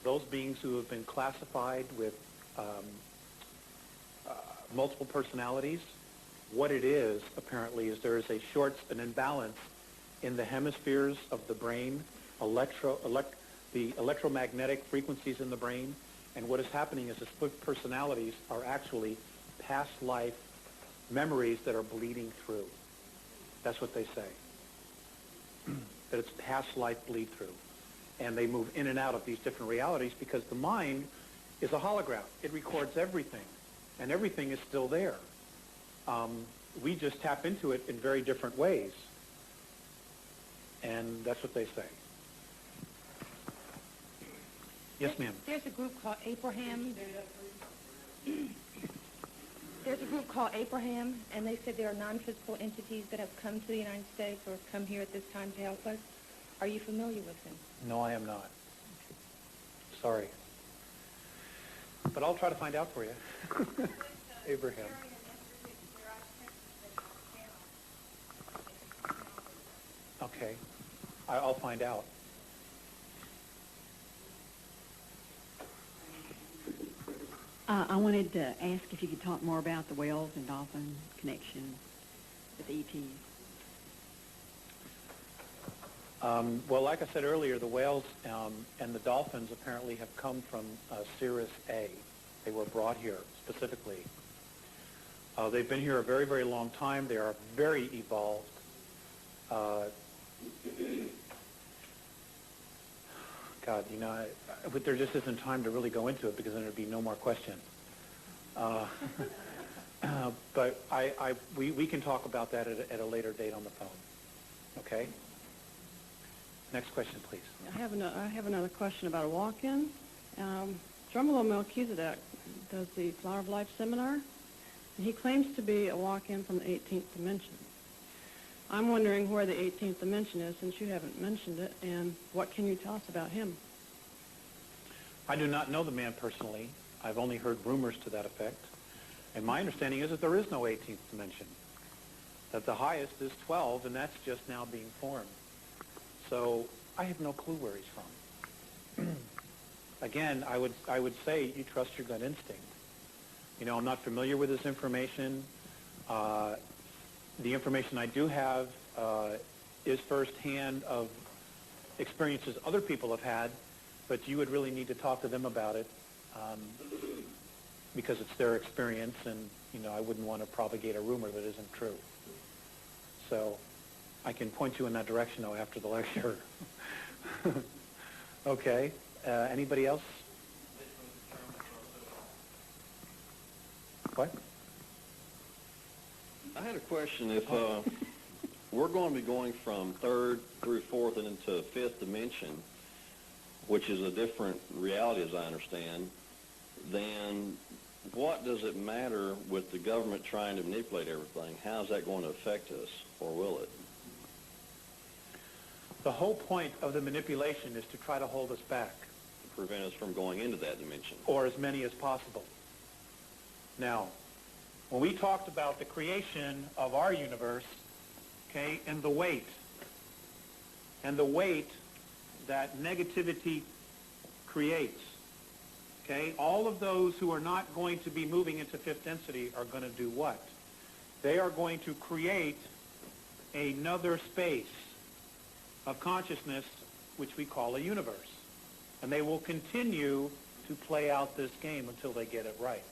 those beings who have been classified with multiple personalities, what it is, apparently, is there is an imbalance in the hemispheres of the brain, the electromagnetic frequencies in the brain, and what is happening is the split personalities are actually past life memories that are bleeding through. That's what they say. That it's past life bleed through. And they move in and out of these different realities because the mind is a holograph. It records everything, and everything is still there. We just tap into it in very different ways. And that's what they say. Yes, ma'am. There's a group called Abraham. There's a group called Abraham, and they said there are non-physical entities that have come to the United States or have come here at this time to help us. Are you familiar with them? No, I am not. Sorry. But I'll try to find out for you. Abraham. Okay. I'll find out. I wanted to ask if you could talk more about the whales and dolphin connection with ETs. Well, like I said earlier, the whales and the dolphins apparently have come from Cirrus A. They were brought here specifically. They've been here a very, very long time. They are very evolved. God, you know, but there just isn't time to really go into it because then there'd be no more questions. But we can talk about that at a later date on the phone. Okay? Next question, please. I have another question about a walk-in. Drumelo Melchizedek does the Flower of Life seminar, and he claims to be a walk-in from the 18th dimension. I'm wondering where the 18th dimension is, since you haven't mentioned it, and what can you tell us about him? I do not know the man personally. I've only heard rumors to that effect. And my understanding is that there is no 18th dimension, that the highest is 12, and that's just now being formed. So I have no clue where he's from. Again, I would say you trust your gut instinct. You know, I'm not familiar with this information. The information I do have is firsthand of experiences other people have had, but you would really need to talk to them about it because it's their experience, and you know, I wouldn't want to propagate a rumor that isn't true. So I can point you in that direction, though, after the lecture. Okay. Anybody else? What? I had a question. If we're going to be going from third through fourth and into fifth dimension, which is a different reality as I understand, then what does it matter with the government trying to manipulate everything? How is that going to affect us, or will it? The whole point of the manipulation is to try to hold us back. Prevent us from going into that dimension. Or as many as possible. Now, when we talked about the creation of our universe, okay, and the weight that negativity creates, okay, all of those who are not going to be moving into fifth density are going to do what? They are going to create another space of consciousness, which we call a universe. And they will continue to play out this game until they get it right.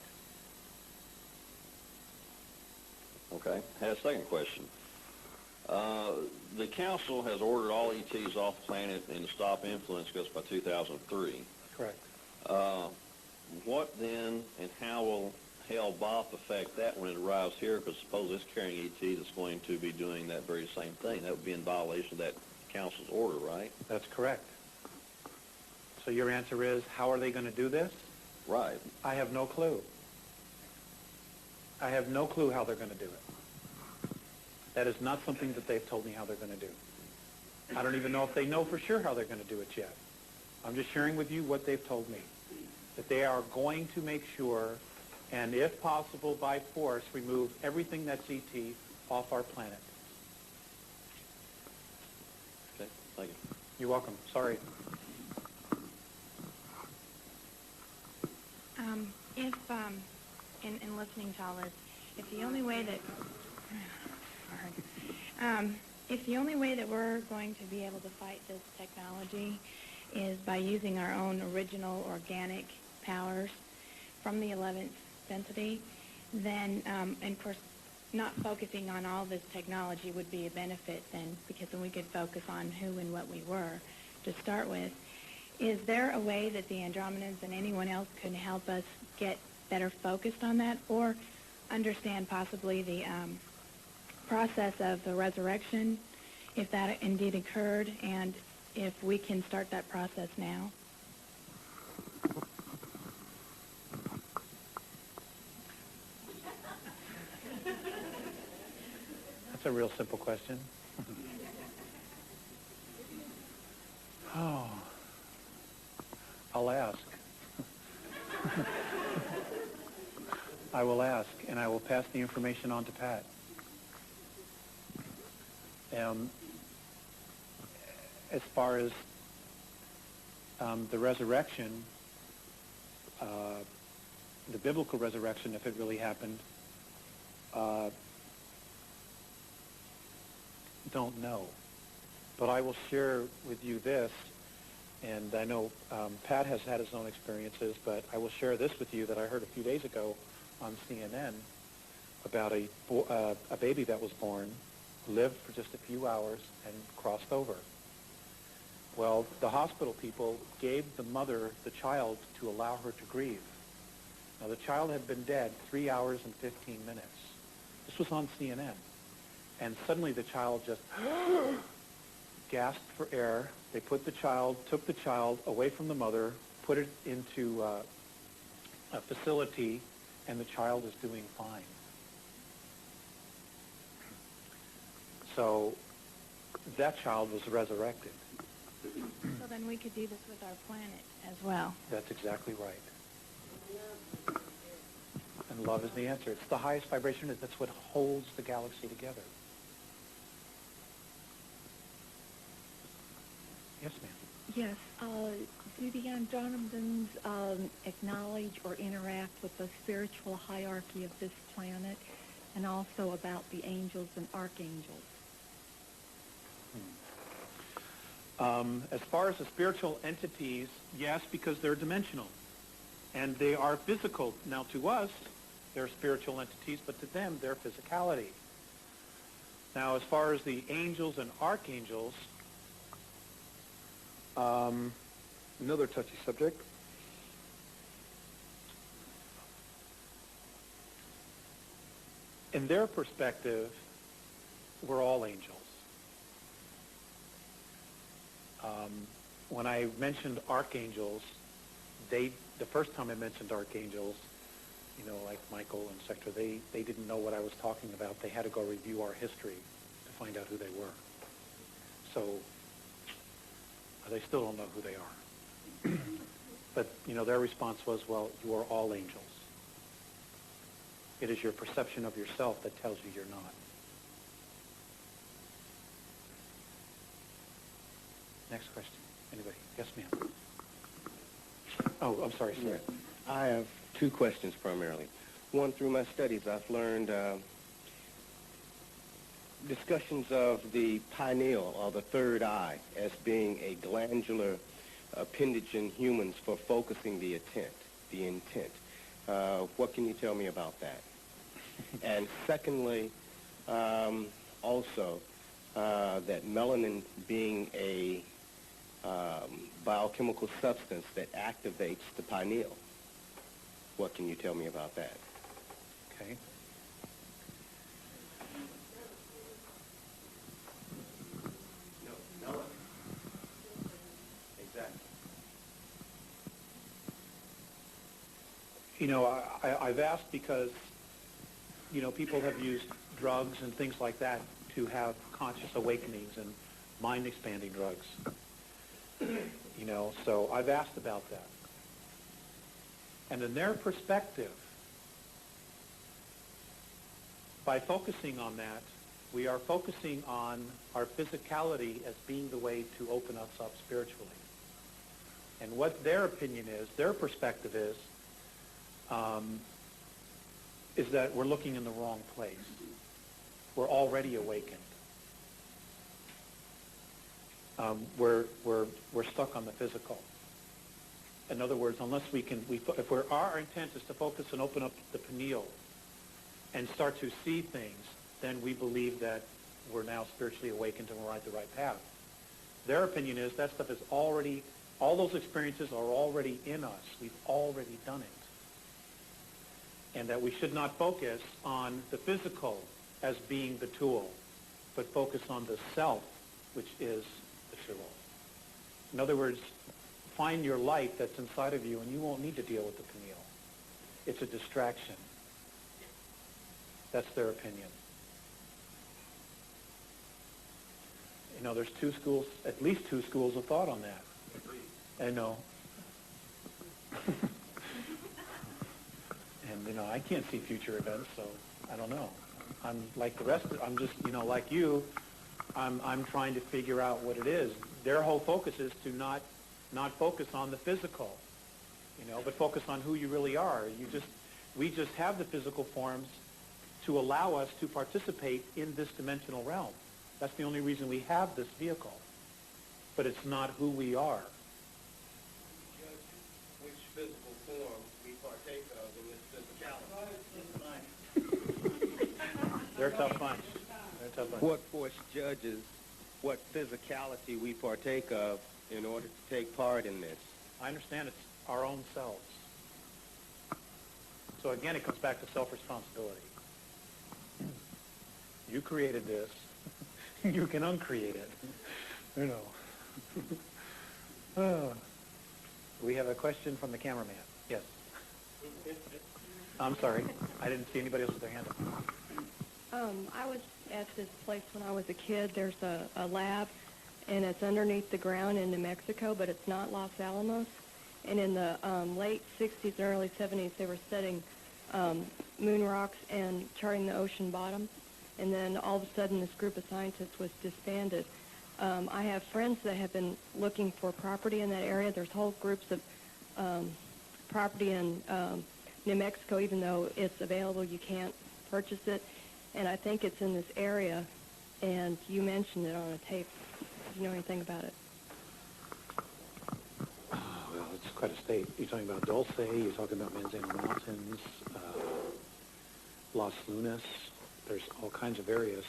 Okay. I had a second question. The council has ordered all ETs off the planet and to stop influencing us by 2003. Correct. What then and how will Hale-Bopp affect that when it arrives here? Because suppose it's carrying ET that's going to be doing that very same thing. That would be in violation of that council's order, right? That's correct. So your answer is, how are they going to do this? Right. I have no clue. I have no clue how they're going to do it. That is not something that they've told me how they're going to do. I don't even know if they know for sure how they're going to do it yet. I'm just sharing with you what they've told me. That they are going to make sure, and if possible by force, remove everything that's ET off our planet. Okay, thank you. You're welcome. Sorry. In listening to all this, if the only way that we're going to be able to fight this technology is by using our own original organic powers from the 11th density, then, and of course, not focusing on all this technology would be a benefit then, because then we could focus on who and what we were to start with. Is there a way that the Andromedans and anyone else could help us get better focused on that, or understand possibly the process of the resurrection if that indeed occurred, and if we can start that process now? That's a real simple question. Oh, I'll ask. I will ask, and I will pass the information on to Pat. As far as the resurrection, the biblical resurrection, if it really happened, don't know. But I will share with you this, and I know Pat has had his own experiences, but I will share this with you that I heard a few days ago on CNN about a baby that was born, lived for just a few hours, and crossed over. Well, the hospital people gave the mother the child to allow her to grieve. Now, the child had been dead 3 hours and 15 minutes. This was on CNN. And suddenly the child just gasped for air. They took the child away from the mother, put it into a facility, and the child is doing fine. So that child was resurrected. So then we could do this with our planet as well. That's exactly right. And love is the answer. It's the highest vibration. That's what holds the galaxy together. Yes, ma'am. Yes. Do the Andromedans acknowledge or interact with the spiritual hierarchy of this planet, and also about the angels and archangels? As far as the spiritual entities, yes, because they're dimensional. And they are physical. Now, to us, they're spiritual entities, but to them, they're physicality. Now, as far as the angels and archangels, another touchy subject. In their perspective, we're all angels. When I mentioned archangels, the first time I mentioned archangels, like Michael and Sector, they didn't know what I was talking about. They had to go review our history to find out who they were. So they still don't know who they are. But, their response was, well, you are all angels. It is your perception of yourself that tells you you're not. Next question. Anybody? Yes, ma'am. Oh, I'm sorry, sir. I have two questions primarily. One, through my studies, I've learned discussions of the pineal, or the third eye, as being a glandular appendage in humans for focusing the intent. What can you tell me about that? And secondly, also, that melanin being a biochemical substance that activates the pineal. What can you tell me about that? Okay. No. Exactly. I've asked because, people have used drugs and things like that to have conscious awakenings and mind-expanding drugs. So I've asked about that. And in their perspective, by focusing on that, we are focusing on our physicality as being the way to open us up spiritually. And what their opinion is, their perspective is that we're looking in the wrong place. We're already awakened. We're stuck on the physical. In other words, unless our intent is to focus and open up the pineal and start to see things, then we believe that we're now spiritually awakened and we're on the right path. Their opinion is that stuff is already, all those experiences are already in us. We've already done it. And that we should not focus on the physical as being the tool, but focus on the self which is the true all. In other words, find your light that's inside of you, and you won't need to deal with the pineal. It's a distraction. That's their opinion. You know, there's two schools, at least two schools of thought on that. I know. And, you know, I can't see future events, so I don't know. I'm like the rest I'm just, you know, like you, I'm trying to figure out what it is. Their whole focus is to not focus on the physical, you know, but focus on who you really are. We just have the physical forms to allow us to participate in this dimensional realm. That's the only reason we have this vehicle. But it's not who we are. Judge which physical form we partake of in this physicality. They're a tough bunch. They're a tough bunch. What force judges what physicality we partake of in order to take part in this? I understand it's our own selves. So again, it comes back to self-responsibility. You created this. You can uncreate it. You know. We have a question from the cameraman. Yes. I'm sorry. I didn't see anybody else with their hand up. I was at this place when I was a kid. There's a lab, and it's underneath the ground in New Mexico, but it's not Los Alamos. And in the late 60s and early 70s, they were studying moon rocks and charting the ocean bottom. And then all of a sudden, this group of scientists was disbanded. I have friends that have been looking for property in that area. There's whole groups of property in New Mexico, even though it's available, you can't purchase it. And I think it's in this area, and you mentioned it on a tape. Do you know anything about it? Well, it's quite a state. You're talking about Dulce, you're talking about Manzano Mountains, Las Lunas. There's all kinds of areas.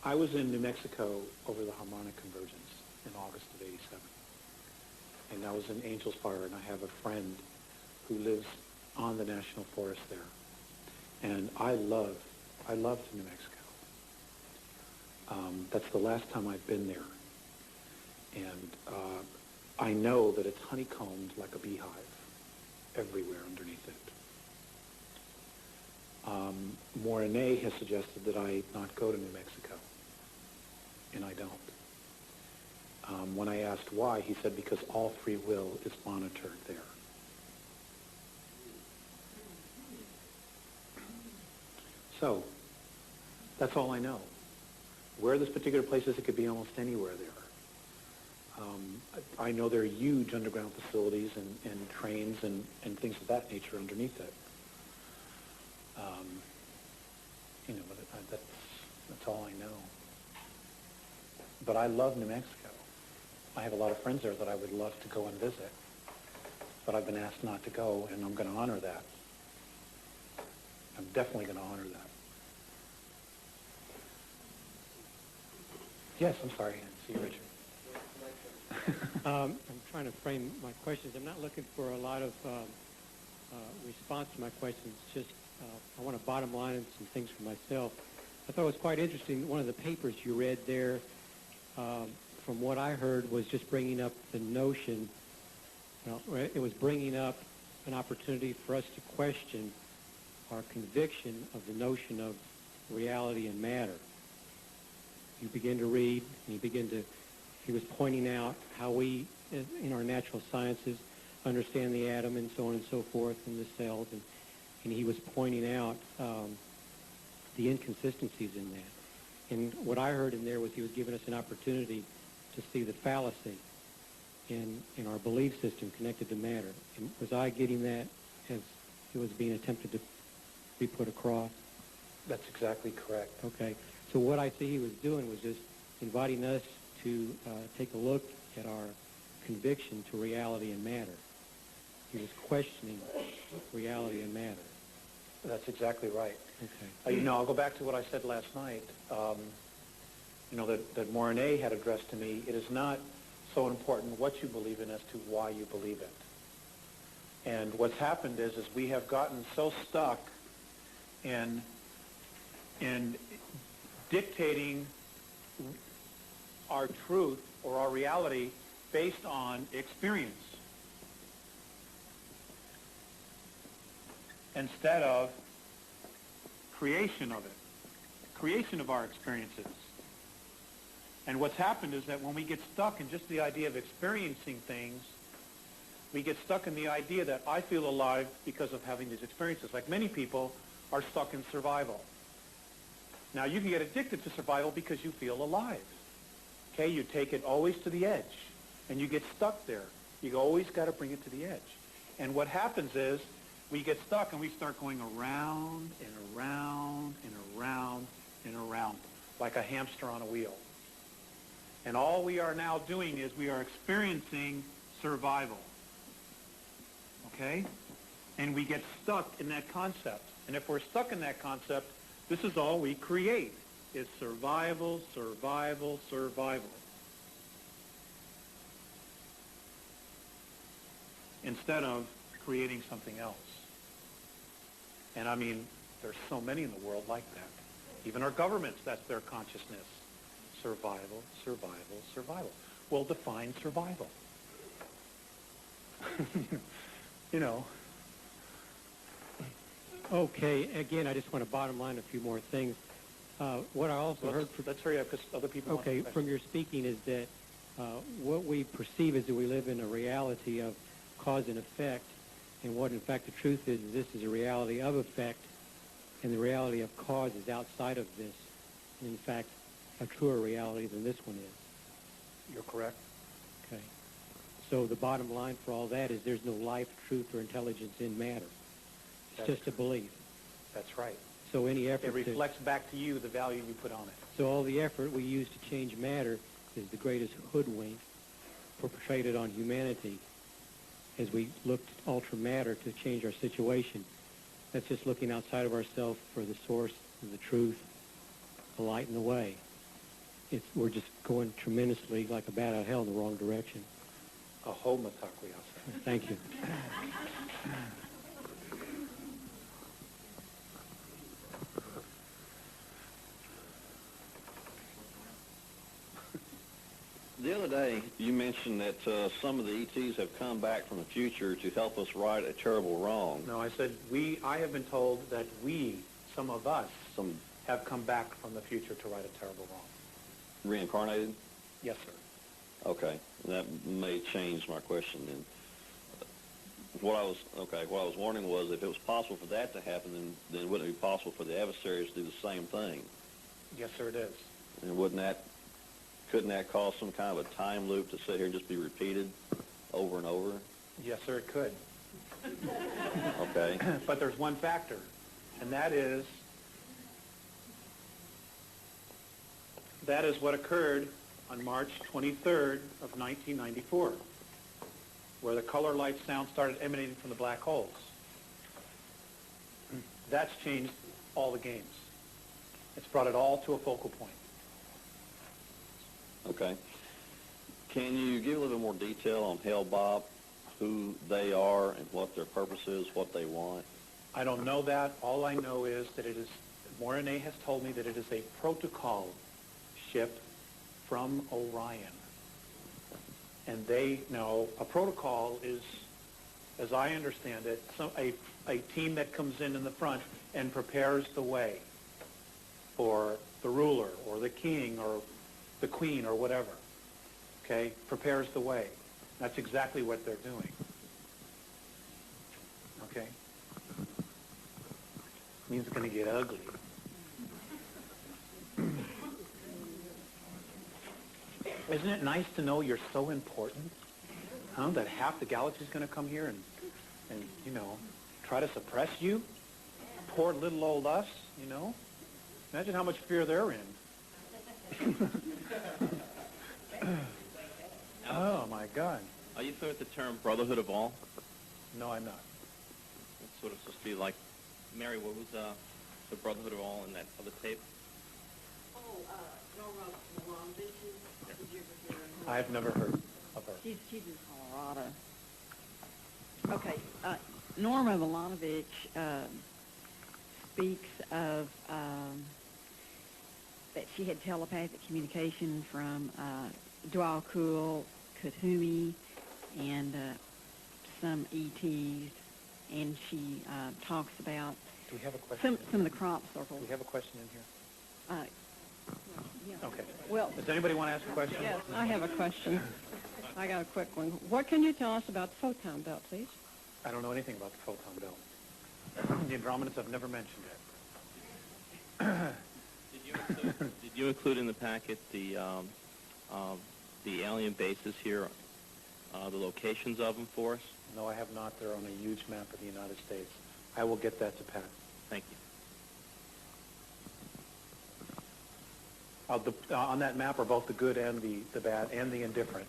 I was in New Mexico over the harmonic convergence in August of '87. And I was in Angel's Fire, and I have a friend who lives on the national forest there. And I loved New Mexico. That's the last time I've been there. And I know that it's honeycombed like a beehive everywhere underneath it. Mornay has suggested that I not go to New Mexico, and I don't. When I asked why, he said because all free will is monitored there. So, that's all I know. Where this particular place is, it could be almost anywhere there. I know there are huge underground facilities and trains and things of that nature underneath it. You know, but that's all I know. But I love New Mexico. I have a lot of friends there that I would love to go and visit. But I've been asked not to go, and I'm going to honor that. I'm definitely going to honor that. Yes, I'm sorry. I see you, Richard. I'm trying to frame my questions. I'm not looking for a lot of response to my questions. Just I want to bottom line some things for myself. I thought it was quite interesting. One of the papers you read there, from what I heard, was just bringing up the notion. Well, it was bringing up an opportunity for us to question our conviction of the notion of reality and matter. You begin to read, and he was pointing out how we, in our natural sciences, understand the atom and so on and so forth, and the cells, and he was pointing out the inconsistencies in that. And what I heard in there was he was giving us an opportunity to see the fallacy in our belief system connected to matter. And was I getting that as it was being attempted to be put across? That's exactly correct. Okay. So what I see he was doing was just inviting us to take a look at our conviction to reality and matter. He was questioning reality and matter. That's exactly right. Okay. You know, I'll go back to what I said last night. that Mornay had addressed to me, it is not so important what you believe in as to why you believe it. And what's happened is we have gotten so stuck in dictating our truth or our reality based on experience instead of creation of it, creation of our experiences. And what's happened is that when we get stuck in just the idea of experiencing things, we get stuck in the idea that I feel alive because of having these experiences. Like many people are stuck in survival. Now, you can get addicted to survival because you feel alive. Okay, you take it always to the edge, and you get stuck there. You always got to bring it to the edge. And what happens is we get stuck and we start going around and around and around and around like a hamster on a wheel. And all we are now doing is we are experiencing survival. Okay? And we get stuck in that concept. And if we're stuck in that concept, this is all we create, is survival, survival, survival. Instead of creating something else. And I mean, there's so many in the world like that. Even our governments, that's their consciousness. Survival, survival, survival. Well, define survival. You know. Okay, again, I just want to bottom line a few more things. What I also heard... Let's hurry up because other people Okay, want to from your speaking is that what we perceive is that we live in a reality of cause and effect, and what in fact the truth is this is a reality of effect, and the reality of cause is outside of this, and in fact a truer reality than this one is. You're correct. Okay. So the bottom line for all that is there's no life, truth, or intelligence in matter. It's just a belief. That's right. So any effort It reflects back to you the value you put on it. So all the effort we use to change matter is the greatest hoodwink perpetrated on humanity as we look to alter matter to change our situation. That's just looking outside of ourselves for the source of the truth, the light and the way. We're just going tremendously like a bat out of hell in the wrong direction. Aho matakwe, I'll say. Thank you. The other day, you mentioned that some of the ETs have come back from the future to help us right a terrible wrong. No, I said I have been told that some of us, have come back from the future to right a terrible wrong. Reincarnated? Yes, sir. Okay, that may change my question then. What I was wondering was if it was possible for that to happen, then wouldn't it be possible for the adversaries to do the same thing? Yes, sir, it is. And couldn't that cause some kind of a time loop to sit here and just be repeated over and over? Yes, sir, it could. Okay. But there's one factor, and that is what occurred on March 23rd of 1994, where the color, light, sound started emanating from the black holes. That's changed all the games. It's brought it all to a focal point. Okay. Can you give a little bit more detail on Hellbop, who they are and what their purpose is, what they want? I don't know that. All I know is that Mornay has told me that it is a protocol ship from Orion. And they know a protocol is, as I understand it, a team that comes in the front and prepares the way for the ruler or the king or the queen or whatever, okay, prepares the way. That's exactly what they're doing, okay? Means it's going to get ugly. Isn't it nice to know you're so important, huh, that half the galaxy is going to come here and try to suppress you? Poor little old us, Imagine how much fear they're in. Oh, my God. Are you familiar with the term brotherhood of all? No, I'm not. It's sort of supposed to be like, Mary, what was the brotherhood of all in that other tape? I've never heard of her. She's in Colorado. Okay, Norma Milanovich speaks of that she had telepathic communication from Dwal Kul, Kuthumi, and some ETs, and she talks about Do we have a question? some of the crop circles. Do we have a question in here? Yeah. Okay. Well, Does anybody want to ask a question? yes, I have a question. I got a quick one. What can you tell us about the photon belt, please? I don't know anything about the photon belt. The Andromedans have never mentioned it. Did you include in the packet the alien bases here, the locations of them for us? No, I have not. They're on a huge map of the United States. I will get that to Pat. Thank you. On that map are both the good and the bad and the indifferent.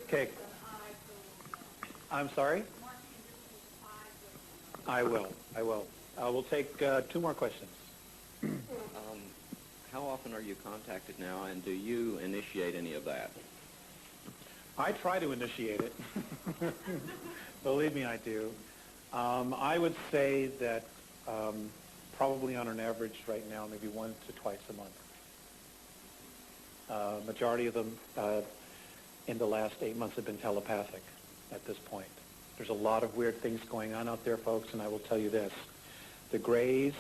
Okay. I'm sorry? I will. We'll take 2 more questions. How often are you contacted now, and do you initiate any of that? I try to initiate it. Believe me, I do. I would say that probably on an average right now, maybe 1 to twice a month. Majority of them in the last 8 months have been telepathic at this point. There's a lot of weird things going on out there, folks, and I will tell you this. The Greys,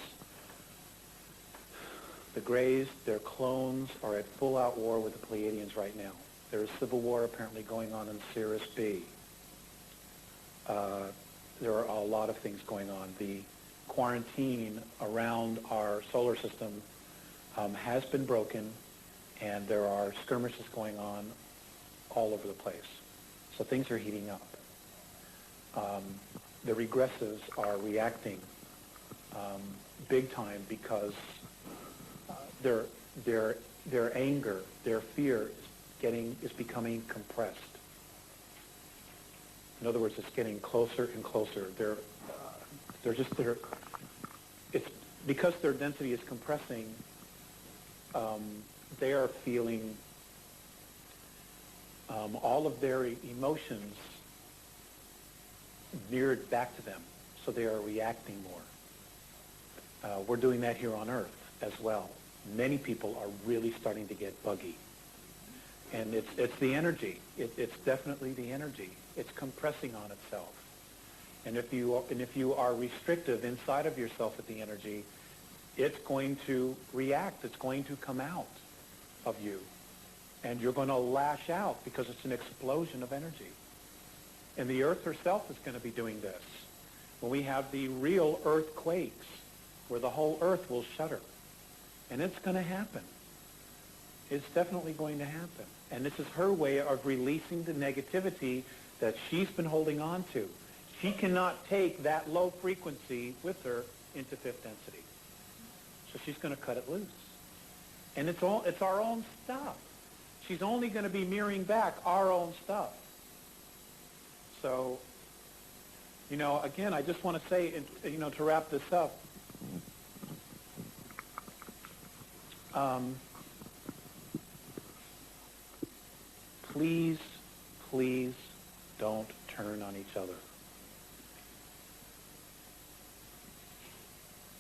their clones are at full-out war with the Pleiadians right now. There's civil war apparently going on in Sirius B. There are a lot of things going on. The quarantine around our solar system has been broken, and there are skirmishes going on all over the place. So things are heating up. The regressives are reacting big time because their anger, their fear is becoming compressed. In other words, it's getting closer and closer. It's because their density is compressing. They are feeling all of their emotions mirrored back to them, so they are reacting more. We're doing that here on Earth as well. Many people are really starting to get buggy. And it's the energy. It's definitely the energy. It's compressing on itself. And if you are restrictive inside of yourself with the energy, it's going to react. It's going to come out of you. And you're going to lash out because it's an explosion of energy. And the Earth herself is going to be doing this. When we have the real earthquakes, where the whole Earth will shudder. And it's going to happen. It's definitely going to happen. And this is her way of releasing the negativity that she's been holding on to. She cannot take that low frequency with her into fifth density. So she's going to cut it loose. And it's our own stuff. She's only going to be mirroring back our own stuff. So, again, I just want to say, to wrap this up, please don't turn on each other.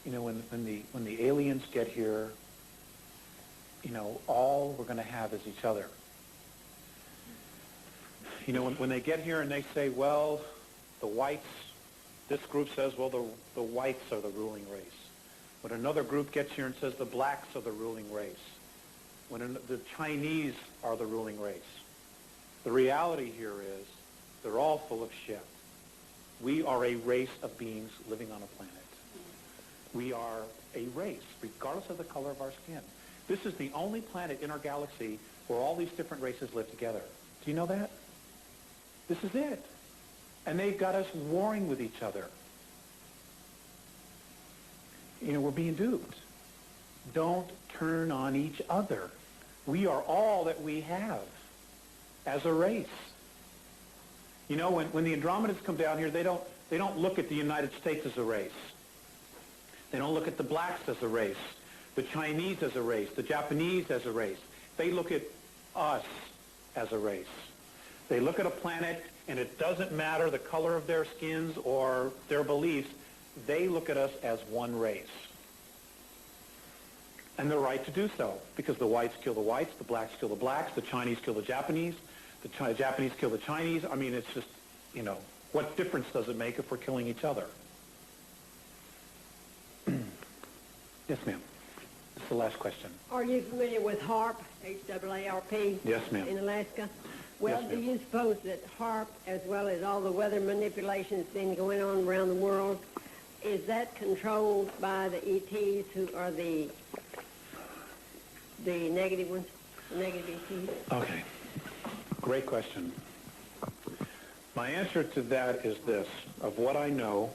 When the aliens get here, all we're going to have is each other. When they get here and they say, well, the whites, this group says, well, the whites are the ruling race. When another group gets here and says the blacks are the ruling race. When the Chinese are the ruling race. The reality here is they're all full of shit. We are a race of beings living on a planet. We are a race, regardless of the color of our skin. This is the only planet in our galaxy where all these different races live together. Do you know that? This is it. And they've got us warring with each other. We're being duped. Don't turn on each other. We are all that we have as a race. You know, when the Andromedans come down here, they don't look at the United States as a race. They don't look at the blacks as a race, the Chinese as a race, the Japanese as a race. They look at us as a race. They look at a planet, and it doesn't matter the color of their skins or their beliefs. They look at us as one race. And they're right to do so, because the whites kill the whites, the blacks kill the blacks, the Chinese kill the Japanese kill the Chinese. I mean, it's just, you know, what difference does it make if we're killing each other? Yes, ma'am. This is the last question. Are you familiar with HAARP, H-A-A-R-P? Yes, ma'am. In Alaska? Well, Yes, do ma'am. you suppose that HAARP, as well as all the weather manipulation that's been going on around the world, is that controlled by the ETs who are the negative ones, the negative ETs? Okay. Great question. My answer to that is this. Of what I know,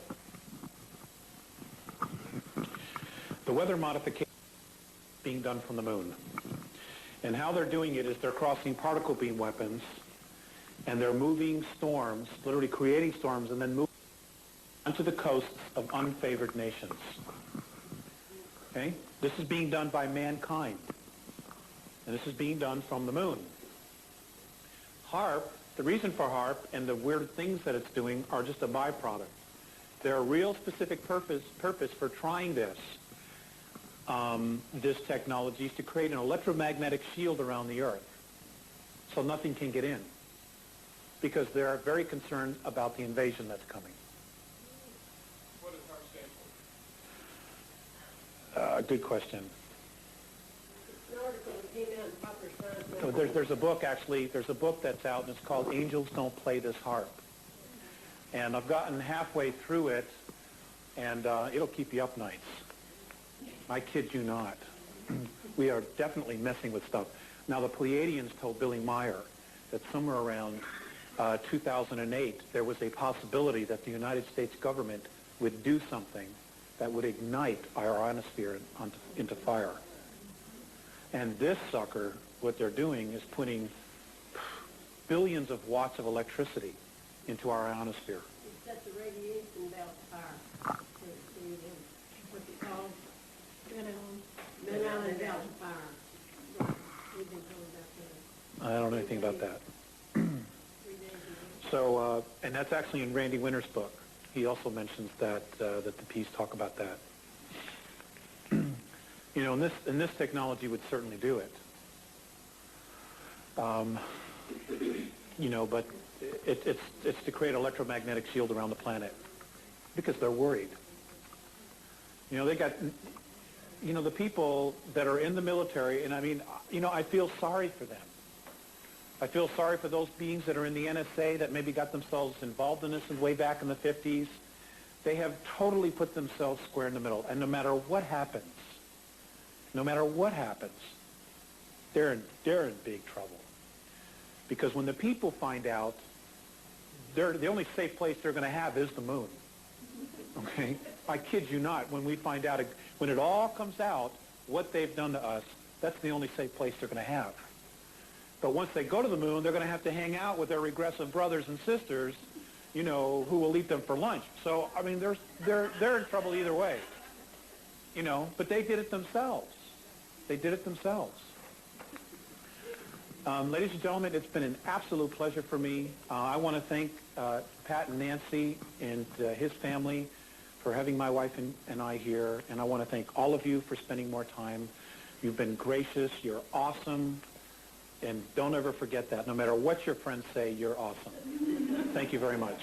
the weather modification is being done from the moon. And how they're doing it is they're crossing particle beam weapons, and they're moving storms, literally creating storms, and then moving onto the coasts of unfavored nations. Okay? This is being done by mankind. And this is being done from the moon. HAARP, the reason for HAARP and the weird things that it's doing are just a byproduct. There are real specific purpose for trying this technology is to create an electromagnetic shield around the Earth so nothing can get in, because they're very concerned about the invasion that's coming. What does HAARP stand for? Good question. An article that came out in Popular Science So there's a book, actually, there's a book that's out, and it's called Angels Don't Play This HAARP. And I've gotten halfway through it, and it'll keep you up nights. I kid you not. We are definitely messing with stuff. Now, the Pleiadians told Billy Meyer that somewhere around 2008, there was a possibility that the United States government would do something that would ignite our ionosphere into fire. And this sucker, what they're doing is putting billions of watts of electricity into our ionosphere. It sets the radiation belt fire. What's it called? Mid-Island Belt fire. We've been told about that. I don't know anything about that. So, and that's actually in Randy Winter's book. He also mentions that that the Peace talk about that. You know, and this technology would certainly do it. You know, but it's to create an electromagnetic shield around the planet because they're worried. You know, they got, you know, the people that are in the military, and I mean, you know, I feel sorry for them. I feel sorry for those beings that are in the NSA that maybe got themselves involved in this way back in the 50s. They have totally put themselves square in the middle, and no matter what happens, they're in big trouble. Because when the people find out, the only safe place they're going to have is the moon. Okay? I kid you not. When we find out, when it all comes out, what they've done to us, that's the only safe place they're going to have. But once they go to the moon, they're going to have to hang out with their regressive brothers and sisters, you know, who will eat them for lunch. So, I mean, they're in trouble either way. You know, but they did it themselves. They did it themselves. Ladies and gentlemen, it's been an absolute pleasure for me. I want to thank Pat and Nancy and his family for having my wife and I here. And I want to thank all of you for spending more time. You've been gracious. You're awesome. And don't ever forget that. No matter what your friends say, you're awesome. Thank you very much.